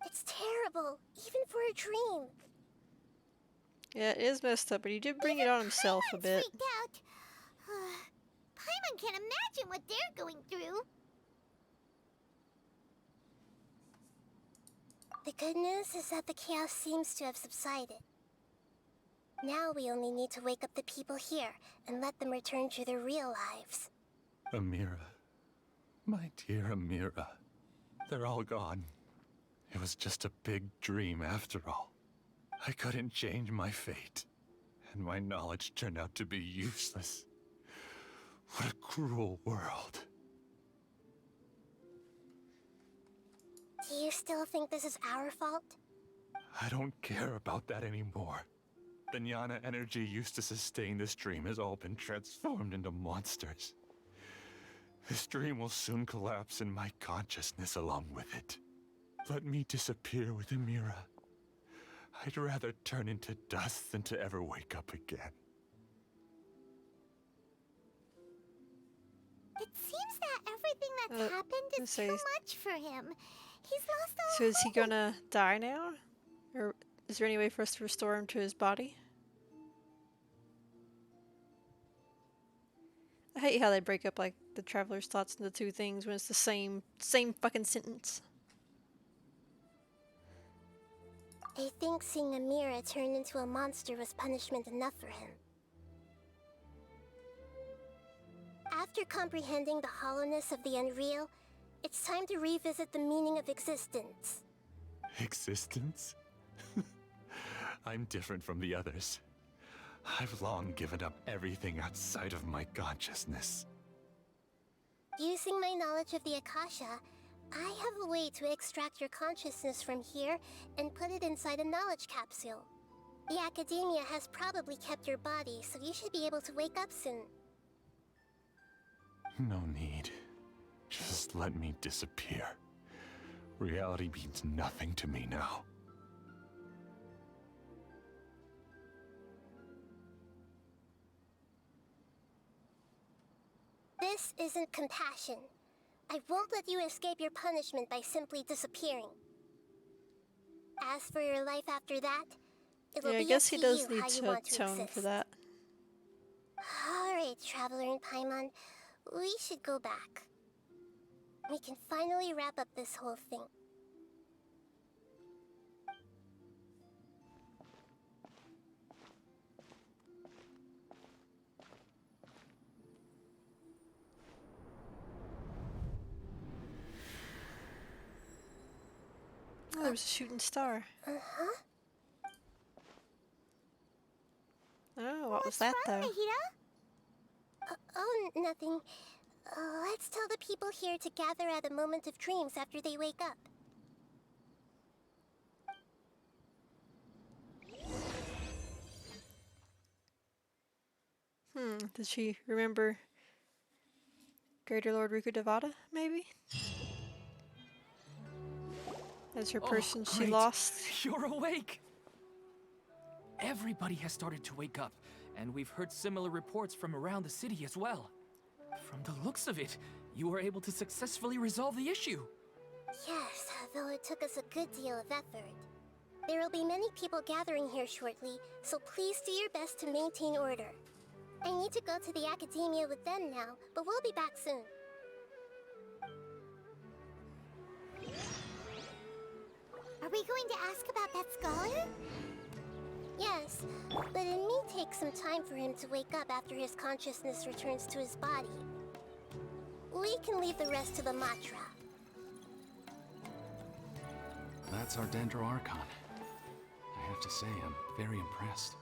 [SPEAKER 7] It's terrible, even for a dream.
[SPEAKER 2] Yeah, it is messed up, but he did bring it on himself a bit.
[SPEAKER 4] Freaked out. Paimon can't imagine what they're going through.
[SPEAKER 7] The good news is that the chaos seems to have subsided. Now we only need to wake up the people here and let them return to their real lives.
[SPEAKER 14] Amira. My dear Amira. They're all gone. It was just a big dream after all. I couldn't change my fate, and my knowledge turned out to be useless. What a cruel world.
[SPEAKER 7] Do you still think this is our fault?
[SPEAKER 14] I don't care about that anymore. The Jnana energy used to sustain this dream has all been transformed into monsters. This dream will soon collapse and my consciousness along with it. Let me disappear with Amira. I'd rather turn into dust than to ever wake up again.
[SPEAKER 4] It seems that everything that's happened is
[SPEAKER 2] so
[SPEAKER 4] too
[SPEAKER 2] he's-
[SPEAKER 4] much for him. He's lost all
[SPEAKER 2] So is he
[SPEAKER 4] hope.
[SPEAKER 2] gonna die now? Or is there any way for us to restore him to his body? I hate how they break up like the traveler's thoughts into two things when it's the same fucking sentence.
[SPEAKER 7] I think seeing Amira turn into a monster was punishment enough for him. After comprehending the hollowness of the unreal, it's time to revisit the meaning of existence.
[SPEAKER 14] Existence? I'm different from the others. I've long given up everything outside of my consciousness.
[SPEAKER 7] Using my knowledge of the Akasha, I have a way to extract your consciousness from here and put it inside a knowledge capsule. The Academia has probably kept your body, so you should be able to wake up soon.
[SPEAKER 14] No need. Just let me disappear. Reality means nothing to me now.
[SPEAKER 7] This isn't compassion. I won't let you escape your punishment by simply disappearing. As for your life after that, it'll
[SPEAKER 2] Yeah, I
[SPEAKER 7] be
[SPEAKER 2] guess
[SPEAKER 7] up
[SPEAKER 2] he
[SPEAKER 7] to
[SPEAKER 2] does
[SPEAKER 7] you
[SPEAKER 2] need
[SPEAKER 7] how you
[SPEAKER 2] to
[SPEAKER 7] want to
[SPEAKER 2] atone
[SPEAKER 7] exist.
[SPEAKER 2] for that.
[SPEAKER 7] Alright, Traveler and Paimon, we should go back. We can finally wrap up this whole thing.
[SPEAKER 2] Oh, there was a shooting star.
[SPEAKER 7] Uh-huh.
[SPEAKER 2] Oh, what was that though?
[SPEAKER 7] Nahida? Oh, nothing. Let's tell the people here to gather at a moment of dreams after they wake up.
[SPEAKER 2] Did she remember Greater Lord Riku Devata, maybe? As her person she
[SPEAKER 3] great.
[SPEAKER 2] lost?
[SPEAKER 3] You're awake! Everybody has started to wake up, and we've heard similar reports from around the city as well. From the looks of it, you were able to successfully resolve the issue.
[SPEAKER 7] Yes, though it took us a good deal of effort. There will be many people gathering here shortly, so please do your best to maintain order. I need to go to the Academia with them now, but we'll be back soon.
[SPEAKER 4] Are we going to ask about that scholar?
[SPEAKER 7] Yes, but it may take some time for him to wake up after his consciousness returns to his body. We can leave the rest to the Matra.
[SPEAKER 10] That's our Dendro Archon. I have to say, I'm very impressed.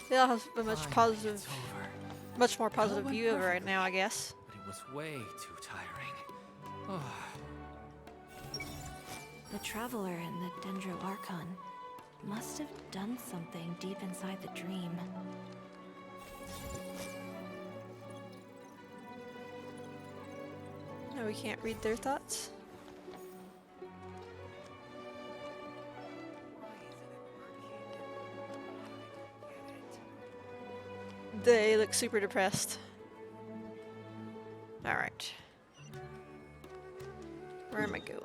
[SPEAKER 2] They all have a much much more positive view of it right now, I guess.
[SPEAKER 3] But it was way too tiring.
[SPEAKER 8] The Traveler and the Dendro Archon must have done something deep inside the dream.
[SPEAKER 2] No, we can't read their thoughts. They look super depressed. Alright. Where am I going?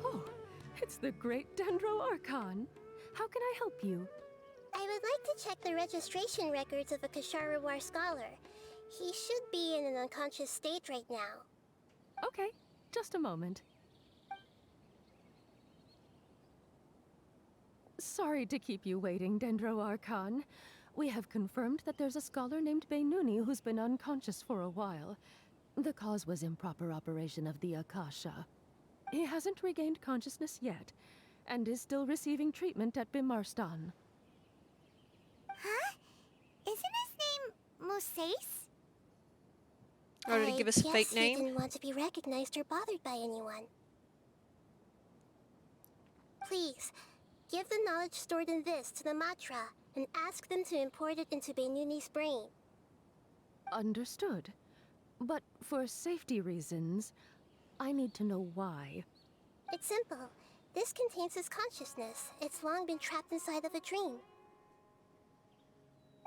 [SPEAKER 13] Oh, it's the great Dendro Archon. How can I help you?
[SPEAKER 7] I would like to check the registration records of a Kashara War scholar. He should be in an unconscious state right now.
[SPEAKER 13] Okay, just a moment. Sorry to keep you waiting, Dendro Archon. We have confirmed that there's a scholar named Beinuni who's been unconscious for a while. The cause was improper operation of the Akasha. He hasn't regained consciousness yet, and is still receiving treatment at Bimarstan.
[SPEAKER 4] Huh? Isn't his name Moses?
[SPEAKER 2] Oh, did he give us a fake
[SPEAKER 7] He
[SPEAKER 2] name?
[SPEAKER 7] didn't want to be recognized or bothered by anyone. Please, give the knowledge stored in this to the Matra and ask them to import it into Beinuni's brain.
[SPEAKER 13] Understood. But for safety reasons, I need to know why.
[SPEAKER 7] It's simple. This contains his consciousness. It's long been trapped inside of a dream.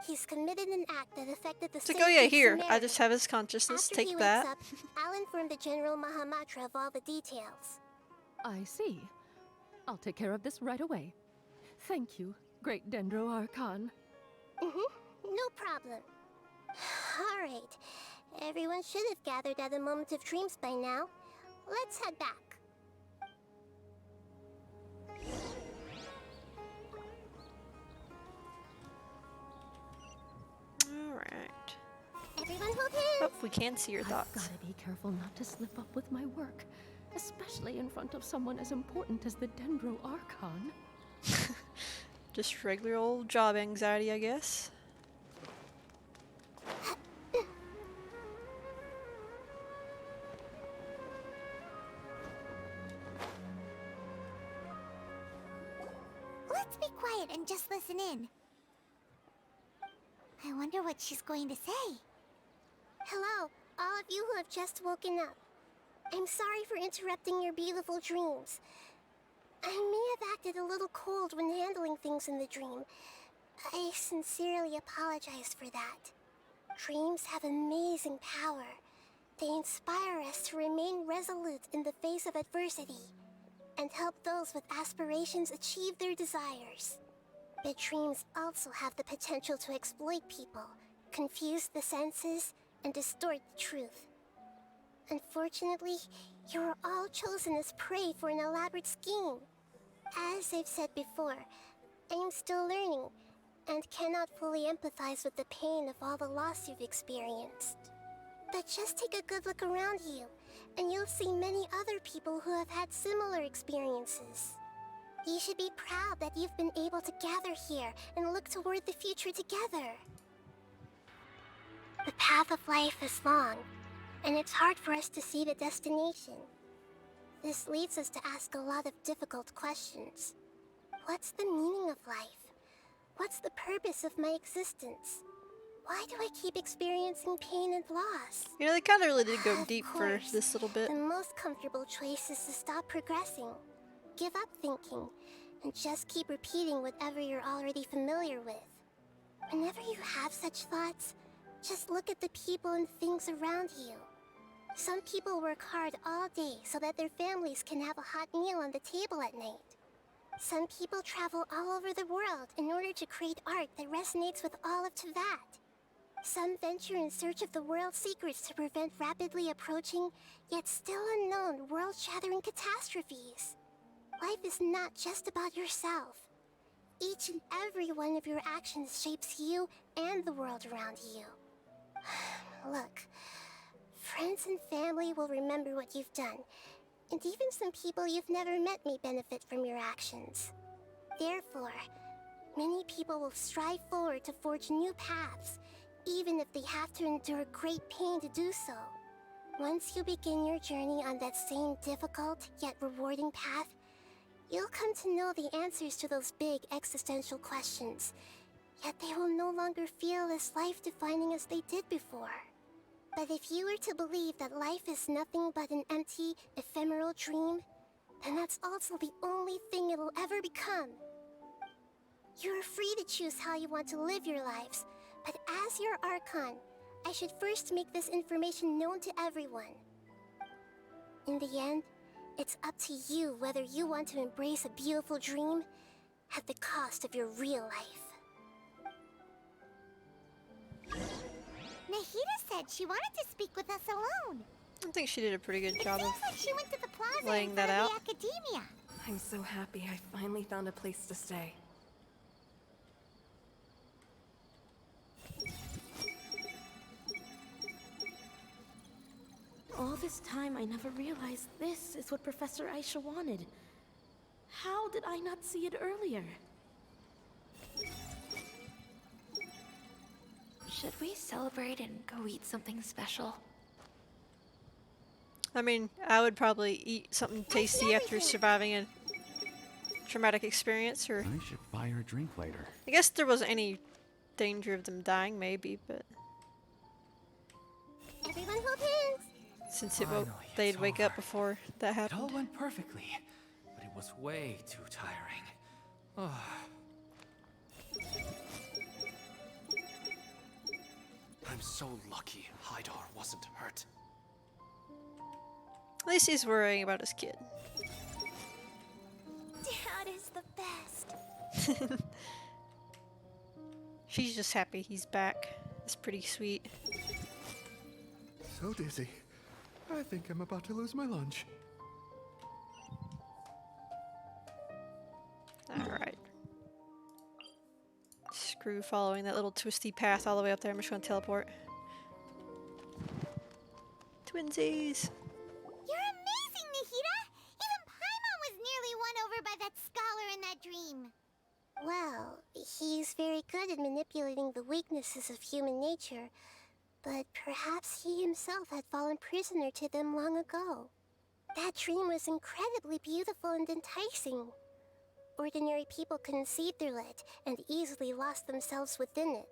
[SPEAKER 7] He's committed an act that affected the
[SPEAKER 2] It's
[SPEAKER 7] state
[SPEAKER 2] like, oh yeah,
[SPEAKER 7] of
[SPEAKER 2] here. I
[SPEAKER 7] Sumeria.
[SPEAKER 2] just have his consciousness.
[SPEAKER 7] After
[SPEAKER 2] Take
[SPEAKER 7] he
[SPEAKER 2] that.
[SPEAKER 7] wakes up, I'll inform the General Mahamatra of all the details.
[SPEAKER 13] I see. I'll take care of this right away. Thank you, great Dendro Archon.
[SPEAKER 7] No problem. Alright. Everyone should have gathered at a moment of dreams by now. Let's head back.
[SPEAKER 2] we can see your thoughts.
[SPEAKER 13] I've gotta be careful not to slip up with my work, especially in front of someone as important as the Dendro Archon.
[SPEAKER 2] Just regular old job anxiety, I guess.
[SPEAKER 4] Let's be quiet and just listen in. I wonder what she's going to say.
[SPEAKER 7] Hello, all of you who have just woken up. I'm sorry for interrupting your beautiful dreams. I may have acted a little cold when handling things in the dream. I sincerely apologize for that. Dreams have amazing power. They inspire us to remain resolute in the face of adversity and help those with aspirations achieve their desires. But dreams also have the potential to exploit people, confuse the senses, and distort the truth. Unfortunately, you are all chosen as prey for an elaborate scheme. As I've said before, I am still learning and cannot fully empathize with the pain of all the loss you've experienced. But just take a good look around you, and you'll see many other people who have had similar experiences. You should be proud that you've been able to gather here and look toward the future together. The path of life is long, and it's hard for us to see the destination. This leads us to ask a lot of difficult questions. What's the meaning of life? What's the purpose of my existence? Why do I keep experiencing pain and loss?
[SPEAKER 2] You know, they kind of really did go
[SPEAKER 7] Of
[SPEAKER 2] deep for
[SPEAKER 7] course,
[SPEAKER 2] this little bit.
[SPEAKER 7] The most comfortable choice is to stop progressing. Give up thinking, and just keep repeating whatever you're already familiar with. Whenever you have such thoughts, just look at the people and things around you. Some people work hard all day so that their families can have a hot meal on the table at night. Some people travel all over the world in order to create art that resonates with all of Teyvat. Some venture in search of the world's secrets to prevent rapidly approaching, yet still unknown, world-shattering catastrophes. Life is not just about yourself. Each and every one of your actions shapes you and the world around you. Look, friends and family will remember what you've done, and even some people you've never met may benefit from your actions. Therefore, many people will strive forward to forge new paths, even if they have to endure great pain to do so. Once you begin your journey on that same difficult yet rewarding path, you'll come to know the answers to those big existential questions, yet they will no longer feel as life-defining as they did before. But if you were to believe that life is nothing but an empty, ephemeral dream, then that's also the only thing it'll ever become. You're free to choose how you want to live your lives, but as your Archon, I should first make this information known to everyone. In the end, it's up to you whether you want to embrace a beautiful dream at the cost of your real life.
[SPEAKER 4] Nahida said she wanted to speak with us alone.
[SPEAKER 2] I think she did a pretty good job
[SPEAKER 4] It
[SPEAKER 2] of
[SPEAKER 4] seems like she went to the plaza
[SPEAKER 2] laying
[SPEAKER 4] in
[SPEAKER 2] that
[SPEAKER 4] front
[SPEAKER 2] out.
[SPEAKER 4] of the academia.
[SPEAKER 15] I'm so happy I finally found a place to stay.
[SPEAKER 11] All this time, I never realized this is what Professor Aisha wanted. How did I not see it earlier?
[SPEAKER 8] Should we celebrate and go eat something special?
[SPEAKER 2] I mean, I would probably eat something tasty after surviving a traumatic experience, or
[SPEAKER 10] I should buy her a drink later.
[SPEAKER 2] I guess there wasn't any danger of them dying, maybe, but
[SPEAKER 7] Everyone hold hands.
[SPEAKER 2] since they'd wake up before that
[SPEAKER 3] It
[SPEAKER 2] happened.
[SPEAKER 3] all went perfectly, but it was way too tiring. Oh.
[SPEAKER 5] I'm so lucky Haidar wasn't hurt.
[SPEAKER 2] At least he's worrying about his kid.
[SPEAKER 4] Dad is the best.
[SPEAKER 2] She's just happy he's back. It's pretty sweet.
[SPEAKER 16] So dizzy. I think I'm about to lose my lunch.
[SPEAKER 2] Alright. Screw following that little twisty path all the way up there. I'm just gonna teleport. Twinsies.
[SPEAKER 4] You're amazing, Nahida! Even Paimon was nearly won over by that scholar in that dream.
[SPEAKER 7] Well, he's very good at manipulating the weaknesses of human nature, but perhaps he himself had fallen prisoner to them long ago. That dream was incredibly beautiful and enticing. Ordinary people couldn't see through it and easily lost themselves within it.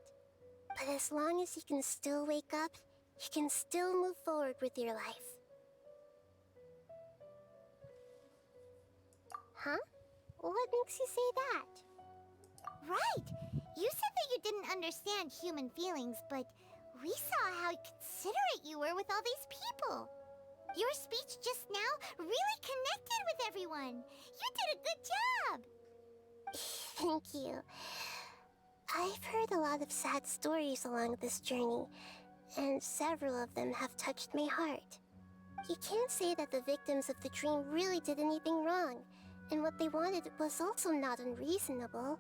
[SPEAKER 7] But as long as you can still wake up, you can still move forward with your life. Huh? What makes you say that?
[SPEAKER 4] Right! You said that you didn't understand human feelings, but we saw how considerate you were with all these people. Your speech just now really connected with everyone. You did a good job!
[SPEAKER 7] Thank you. I've heard a lot of sad stories along this journey, and several of them have touched my heart. You can't say that the victims of the dream really did anything wrong, and what they wanted was also not unreasonable.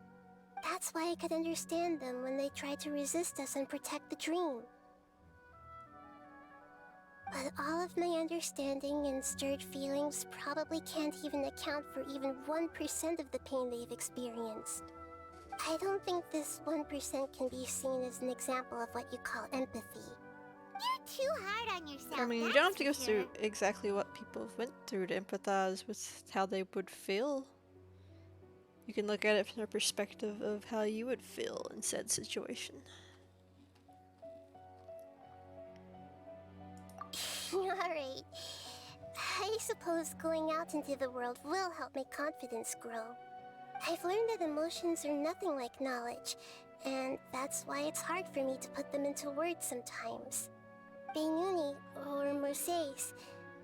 [SPEAKER 7] That's why I could understand them when they tried to resist us and protect the dream. But all of my understanding and stirred feelings probably can't even account for even 1% of the pain they've experienced. I don't think this 1% can be seen as an example of what you call empathy.
[SPEAKER 4] You're too hard on yourself.
[SPEAKER 2] I mean, you don't have to go through exactly what people went through to empathize with how they would feel. You can look at it from the perspective of how you would feel in said situation.
[SPEAKER 7] Alright. I suppose going out into the world will help my confidence grow. I've learned that emotions are nothing like knowledge, and that's why it's hard for me to put them into words sometimes. Beinuni, or Moses,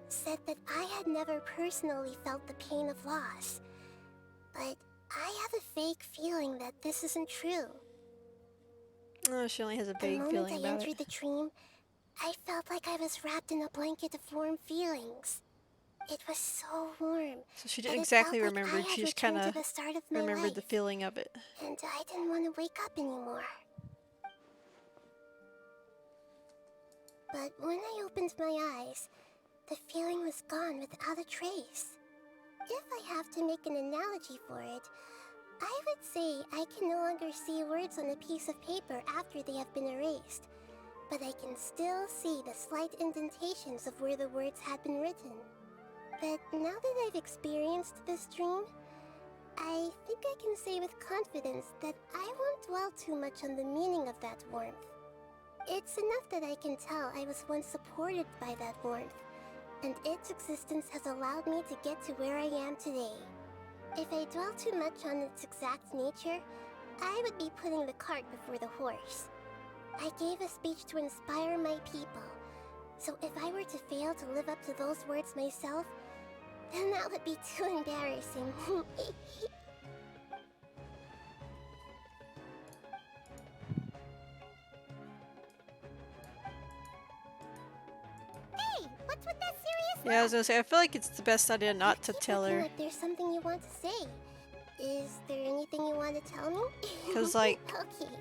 [SPEAKER 7] said that I had never personally felt the pain of loss. But I have a vague feeling that this isn't true.
[SPEAKER 2] Oh, she only has a vague feeling
[SPEAKER 7] The moment I
[SPEAKER 2] about
[SPEAKER 7] entered
[SPEAKER 2] it.
[SPEAKER 7] the dream, I felt like I was wrapped in a blanket of warm feelings. It was so warm.
[SPEAKER 2] So she
[SPEAKER 7] that
[SPEAKER 2] didn't
[SPEAKER 7] it
[SPEAKER 2] exactly
[SPEAKER 7] felt like
[SPEAKER 2] remember,
[SPEAKER 7] I
[SPEAKER 2] she
[SPEAKER 7] had
[SPEAKER 2] just
[SPEAKER 7] returned
[SPEAKER 2] kind
[SPEAKER 7] to
[SPEAKER 2] of
[SPEAKER 7] the start of my
[SPEAKER 2] remembered the
[SPEAKER 7] life,
[SPEAKER 2] feeling of it.
[SPEAKER 7] and I didn't want to wake up anymore. But when I opened my eyes, the feeling was gone without a trace. If I have to make an analogy for it, I would say I can no longer see words on a piece of paper after they have been erased, but I can still see the slight indentations of where the words had been written. But now that I've experienced this dream, I think I can say with confidence that I won't dwell too much on the meaning of that warmth. It's enough that I can tell I was once supported by that warmth, and its existence has allowed me to get to where I am today. If I dwell too much on its exact nature, I would be putting the cart before the horse. I gave a speech to inspire my people, so if I were to fail to live up to those words myself, then that would be too embarrassing.
[SPEAKER 4] Hey, what's with that serious
[SPEAKER 2] Yeah, I was gonna say, I feel like it's the best idea not to tell
[SPEAKER 7] Looking
[SPEAKER 2] her.
[SPEAKER 7] like there's something you want to say. Is there anything you want to tell me?
[SPEAKER 2] 'Cause, like,
[SPEAKER 7] okay.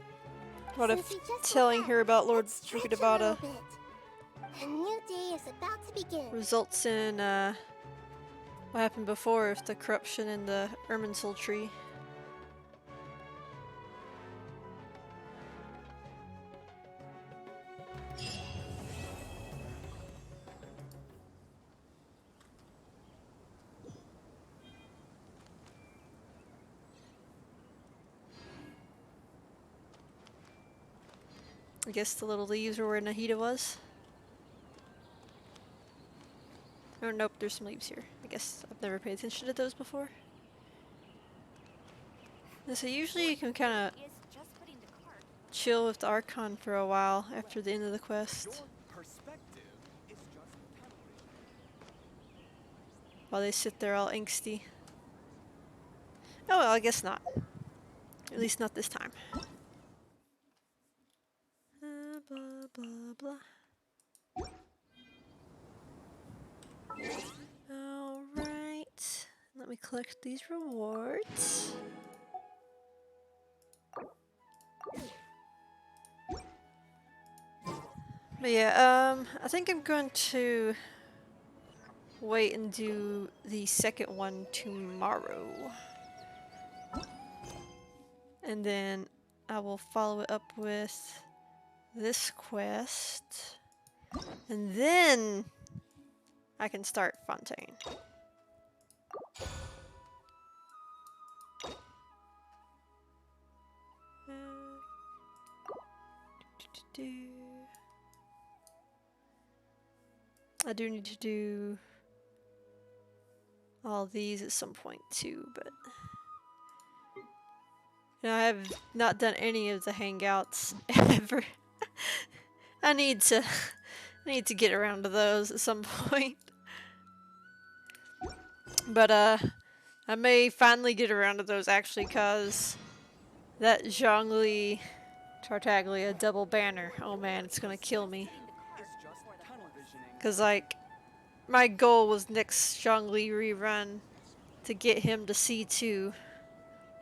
[SPEAKER 2] What if
[SPEAKER 7] Since we just
[SPEAKER 2] telling
[SPEAKER 7] woke
[SPEAKER 2] her
[SPEAKER 7] up,
[SPEAKER 2] about Lord
[SPEAKER 7] let's stretch a
[SPEAKER 2] Rukadabada
[SPEAKER 7] little bit. A new day is about to begin.
[SPEAKER 2] results in what happened before with the corruption in the Irminsul tree? I guess the little leaves were where Nahida was. Oh, nope, there's some leaves here. I guess I've never paid attention to those before. And so usually you can kind of chill with the Archon for a while after the end of the quest. While they sit there all angsty. Oh well, I guess not. At least not this time. Blah, blah, blah. Alright. Let me collect these rewards. But yeah, I think I'm going to wait and do the second one tomorrow. And then I will follow it up with this quest. And then I can start Fontaine. I do need to do all these at some point too, but you know, I have not done any of the hangouts ever. I need to get around to those at some point. But I may finally get around to those actually, cause that Zhongli Tartaglia double banner, oh man, it's gonna kill me. Cause like my goal was next Zhongli rerun to get him to C2.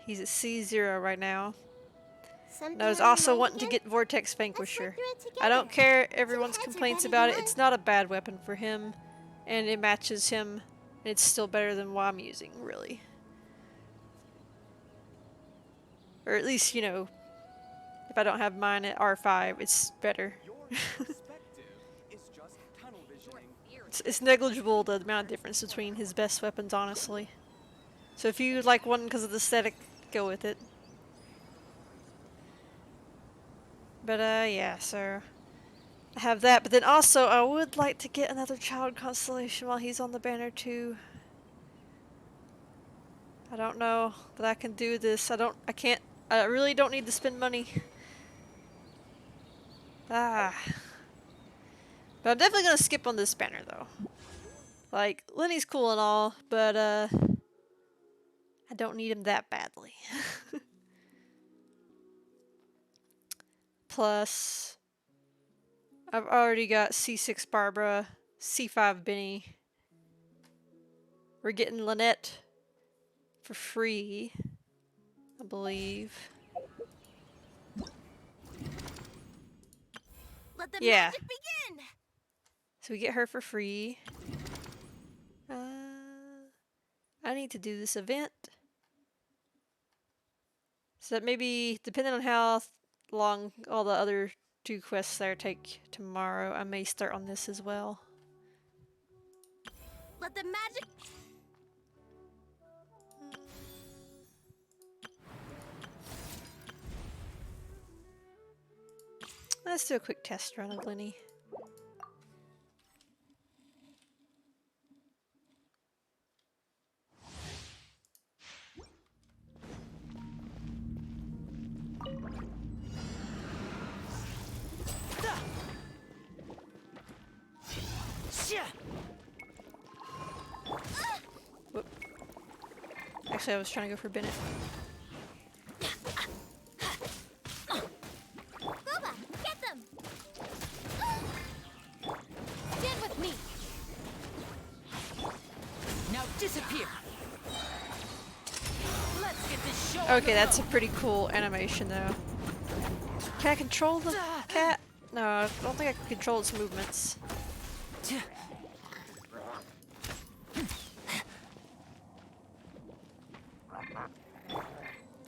[SPEAKER 2] He's at C0 right now. And I was also wanting to get Vortex Vanquisher. I don't care everyone's complaints about it. It's not a bad weapon for him, and it matches him. And it's still better than what I'm using, really. Or at least, you know, if I don't have mine at R5, it's better. It's negligible the amount of difference between his best weapons, honestly. So if you like one because of the aesthetic, go with it. But yeah, so I have that. But then also, I would like to get another child constellation while he's on the banner too. I don't know that I can do this. I really don't need to spend money. But I'm definitely gonna skip on this banner though. Like, Lenny's cool and all, but I don't need him that badly. Plus, I've already got C6 Barbara, C5 Benny. We're getting Lynette for free, I believe.
[SPEAKER 11] Let the
[SPEAKER 2] Yeah.
[SPEAKER 11] magic begin.
[SPEAKER 2] So we get her for free. I need to do this event. So that maybe, depending on how long all the other 2 quests there take tomorrow, I may start on this as well.
[SPEAKER 11] Let the magic.
[SPEAKER 2] Let's do a quick test run of Lenny. Whoop. Actually, I was trying to go for Bennett.
[SPEAKER 11] Booba, get them. Stand with me.
[SPEAKER 1] Now disappear. Let's get this show.
[SPEAKER 2] Okay, that's a pretty cool animation though. Can I control the cat? No, I don't think I can control its movements.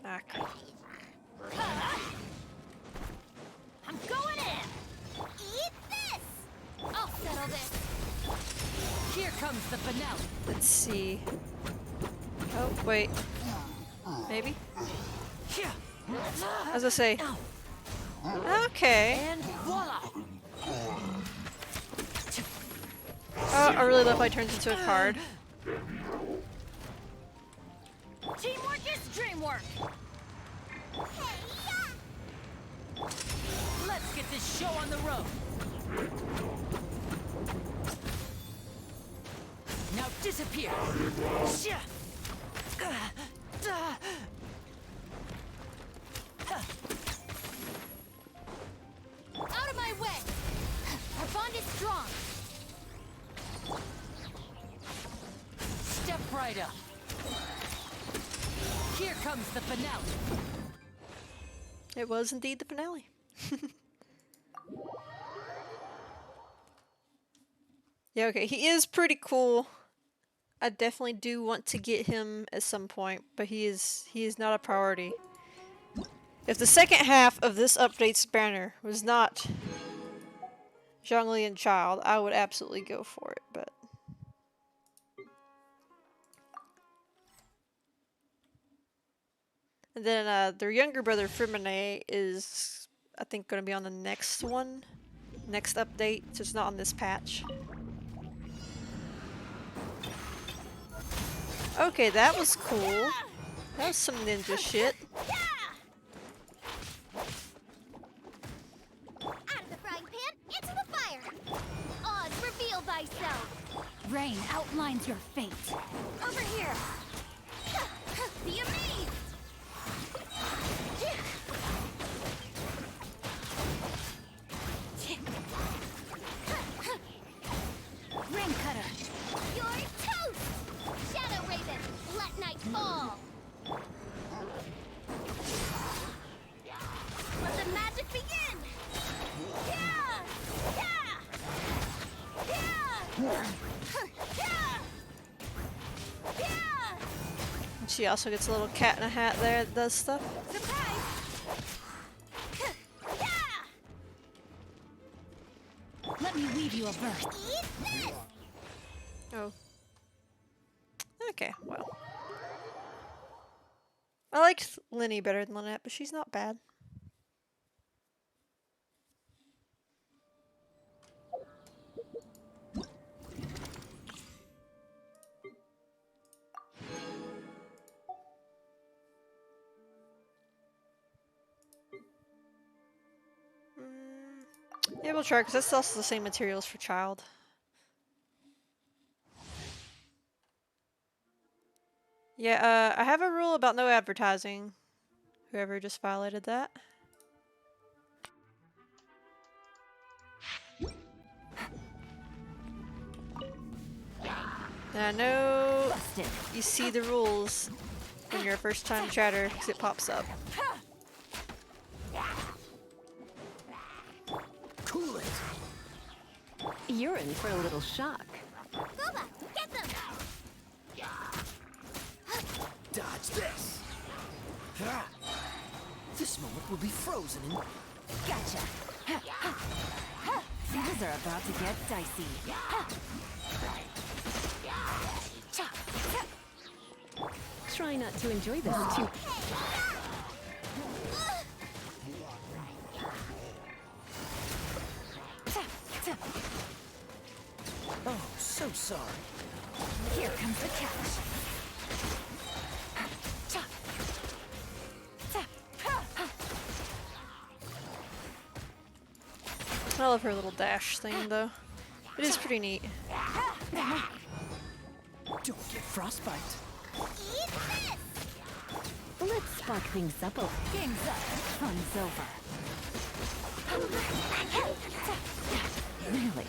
[SPEAKER 2] Ah, crap.
[SPEAKER 11] I'm going in. Eat this. I'll settle this.
[SPEAKER 1] Here comes the finale.
[SPEAKER 2] Let's see. Oh, wait. Maybe? As I say. Okay.
[SPEAKER 1] And voila.
[SPEAKER 2] Oh, I really love how he turns into a card.
[SPEAKER 11] Teamwork is dreamwork.
[SPEAKER 1] Let's get this show on the road. Now disappear.
[SPEAKER 11] Out of my way. Our bond is strong.
[SPEAKER 1] Step right up. Here comes the finale.
[SPEAKER 2] It was indeed the finale. Yeah, okay, he is pretty cool. I definitely do want to get him at some point, but he is not a priority. If the second half of this update's banner was not Zhongli and Child, I would absolutely go for it, but... And then their younger brother, Frimine, is, I think, going to be on the next one. Next update, so it's not on this patch. Okay, that was cool. That was some ninja shit.
[SPEAKER 4] Out of the frying pan, into the fire! Oz, reveal thyself! Rain outlines your fate. Over here! Be amazed! Rain cutter! You're toast! Shadow Raven, let night fall! Let the magic begin! Yeah! Yeah! Yeah! Yeah!
[SPEAKER 2] And she also gets a little cat in a hat there that does stuff.
[SPEAKER 4] Surprise! Let me weave you a verse. Eat this!
[SPEAKER 2] Oh. Okay, well. I liked Linny better than Lynette, but she's not bad. Yeah, we'll try, because that's also the same materials for Child. Yeah, I have a rule about no advertising. Whoever just violated that. And I know you see the rules when you're a first-time chatter, because it pops up.
[SPEAKER 1] Cool it. You're in for a little shock.
[SPEAKER 4] Gooba, get them!
[SPEAKER 17] Dodge this. This moment will be frozen in...
[SPEAKER 1] Gotcha. Things are about to get dicey. Try not to enjoy this too.
[SPEAKER 17] Oh, so sorry.
[SPEAKER 1] Here comes the catch.
[SPEAKER 2] I love her little dash thing, though. It is pretty neat.
[SPEAKER 17] Don't get frostbite.
[SPEAKER 4] Eat this!
[SPEAKER 1] Let's spark things up. Game's up. Fun's over. Really?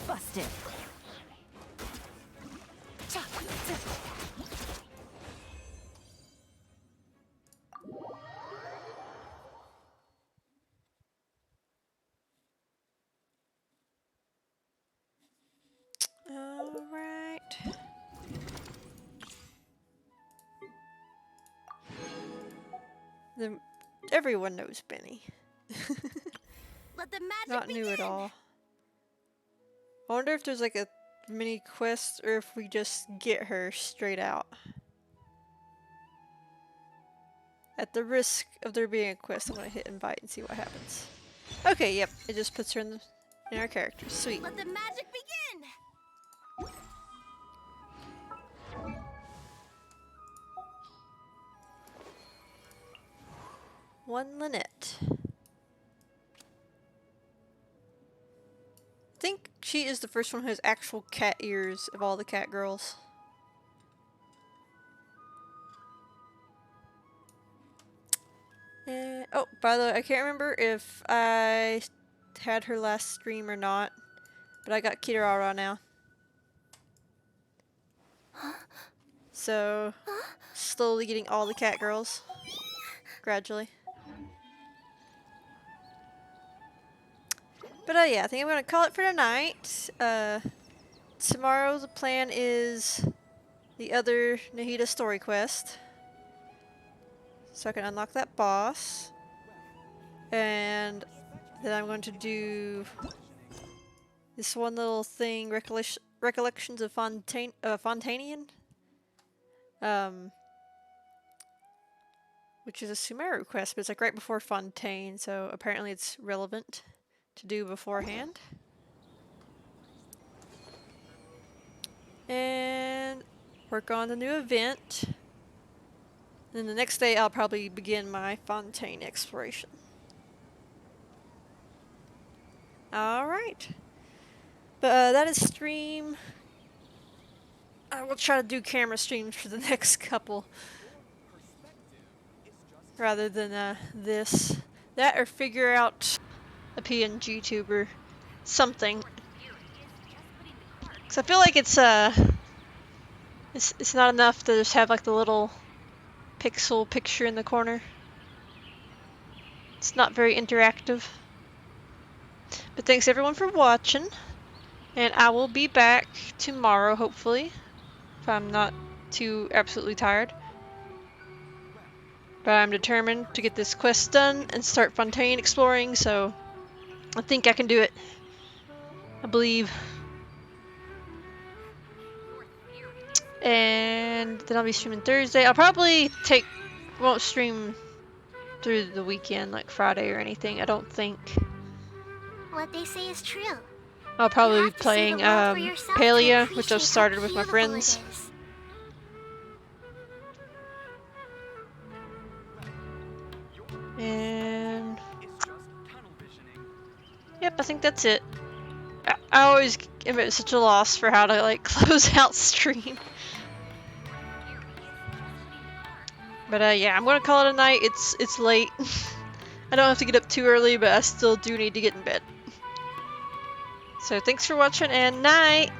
[SPEAKER 1] Busted.
[SPEAKER 2] Alright. Everyone knows Benny.
[SPEAKER 4] Let the magic
[SPEAKER 2] Not new at all. I wonder if there's like a mini quest or if we just get her straight out. At the risk of there being a quest, I'm gonna hit invite and see what happens. Okay, yep, it just puts her in our characters. Sweet.
[SPEAKER 4] Let the magic begin!
[SPEAKER 2] One Lynette. I think she is the first one who has actual cat ears of all the cat girls. Oh, by the way, I can't remember if I had her last stream or not, but I got Kirara now. So, slowly getting all the cat girls. Gradually. But yeah, I think I'm gonna call it for tonight. Tomorrow the plan is the other Nahida story quest, so I can unlock that boss. And then I'm going to do this one little thing, Recollections of Fontainian, which is a Sumeru quest, but it's like right before Fontaine, so apparently it's relevant to do beforehand. And work on the new event. And then the next day I'll probably begin my Fontaine exploration. Alright. But that is stream. I will try to do camera streams for the next couple. Rather than this. That or figure out a PNG tuber. Something. Cause I feel like it's not enough to just have like the little pixel picture in the corner. It's not very interactive. But thanks everyone for watching. And I will be back tomorrow, hopefully. If I'm not too absolutely tired. But I'm determined to get this quest done and start Fontaine exploring, so I think I can do it. I believe. And then I'll be streaming Thursday. I'll probably won't stream through the weekend, like Friday or anything, I don't think.
[SPEAKER 7] What they say is true.
[SPEAKER 2] I'll probably be
[SPEAKER 7] You have to see the
[SPEAKER 2] playing
[SPEAKER 7] world for yourself to
[SPEAKER 2] Palia, which I've
[SPEAKER 7] appreciate
[SPEAKER 2] started
[SPEAKER 7] how
[SPEAKER 2] with my
[SPEAKER 7] beautiful it
[SPEAKER 2] friends.
[SPEAKER 7] is.
[SPEAKER 2] And yep, I think that's it. I always am at such a loss for how to like close out stream. But yeah, I'm gonna call it a night. It's late. I don't have to get up too early, but I still do need to get in bed. So thanks for watching and night!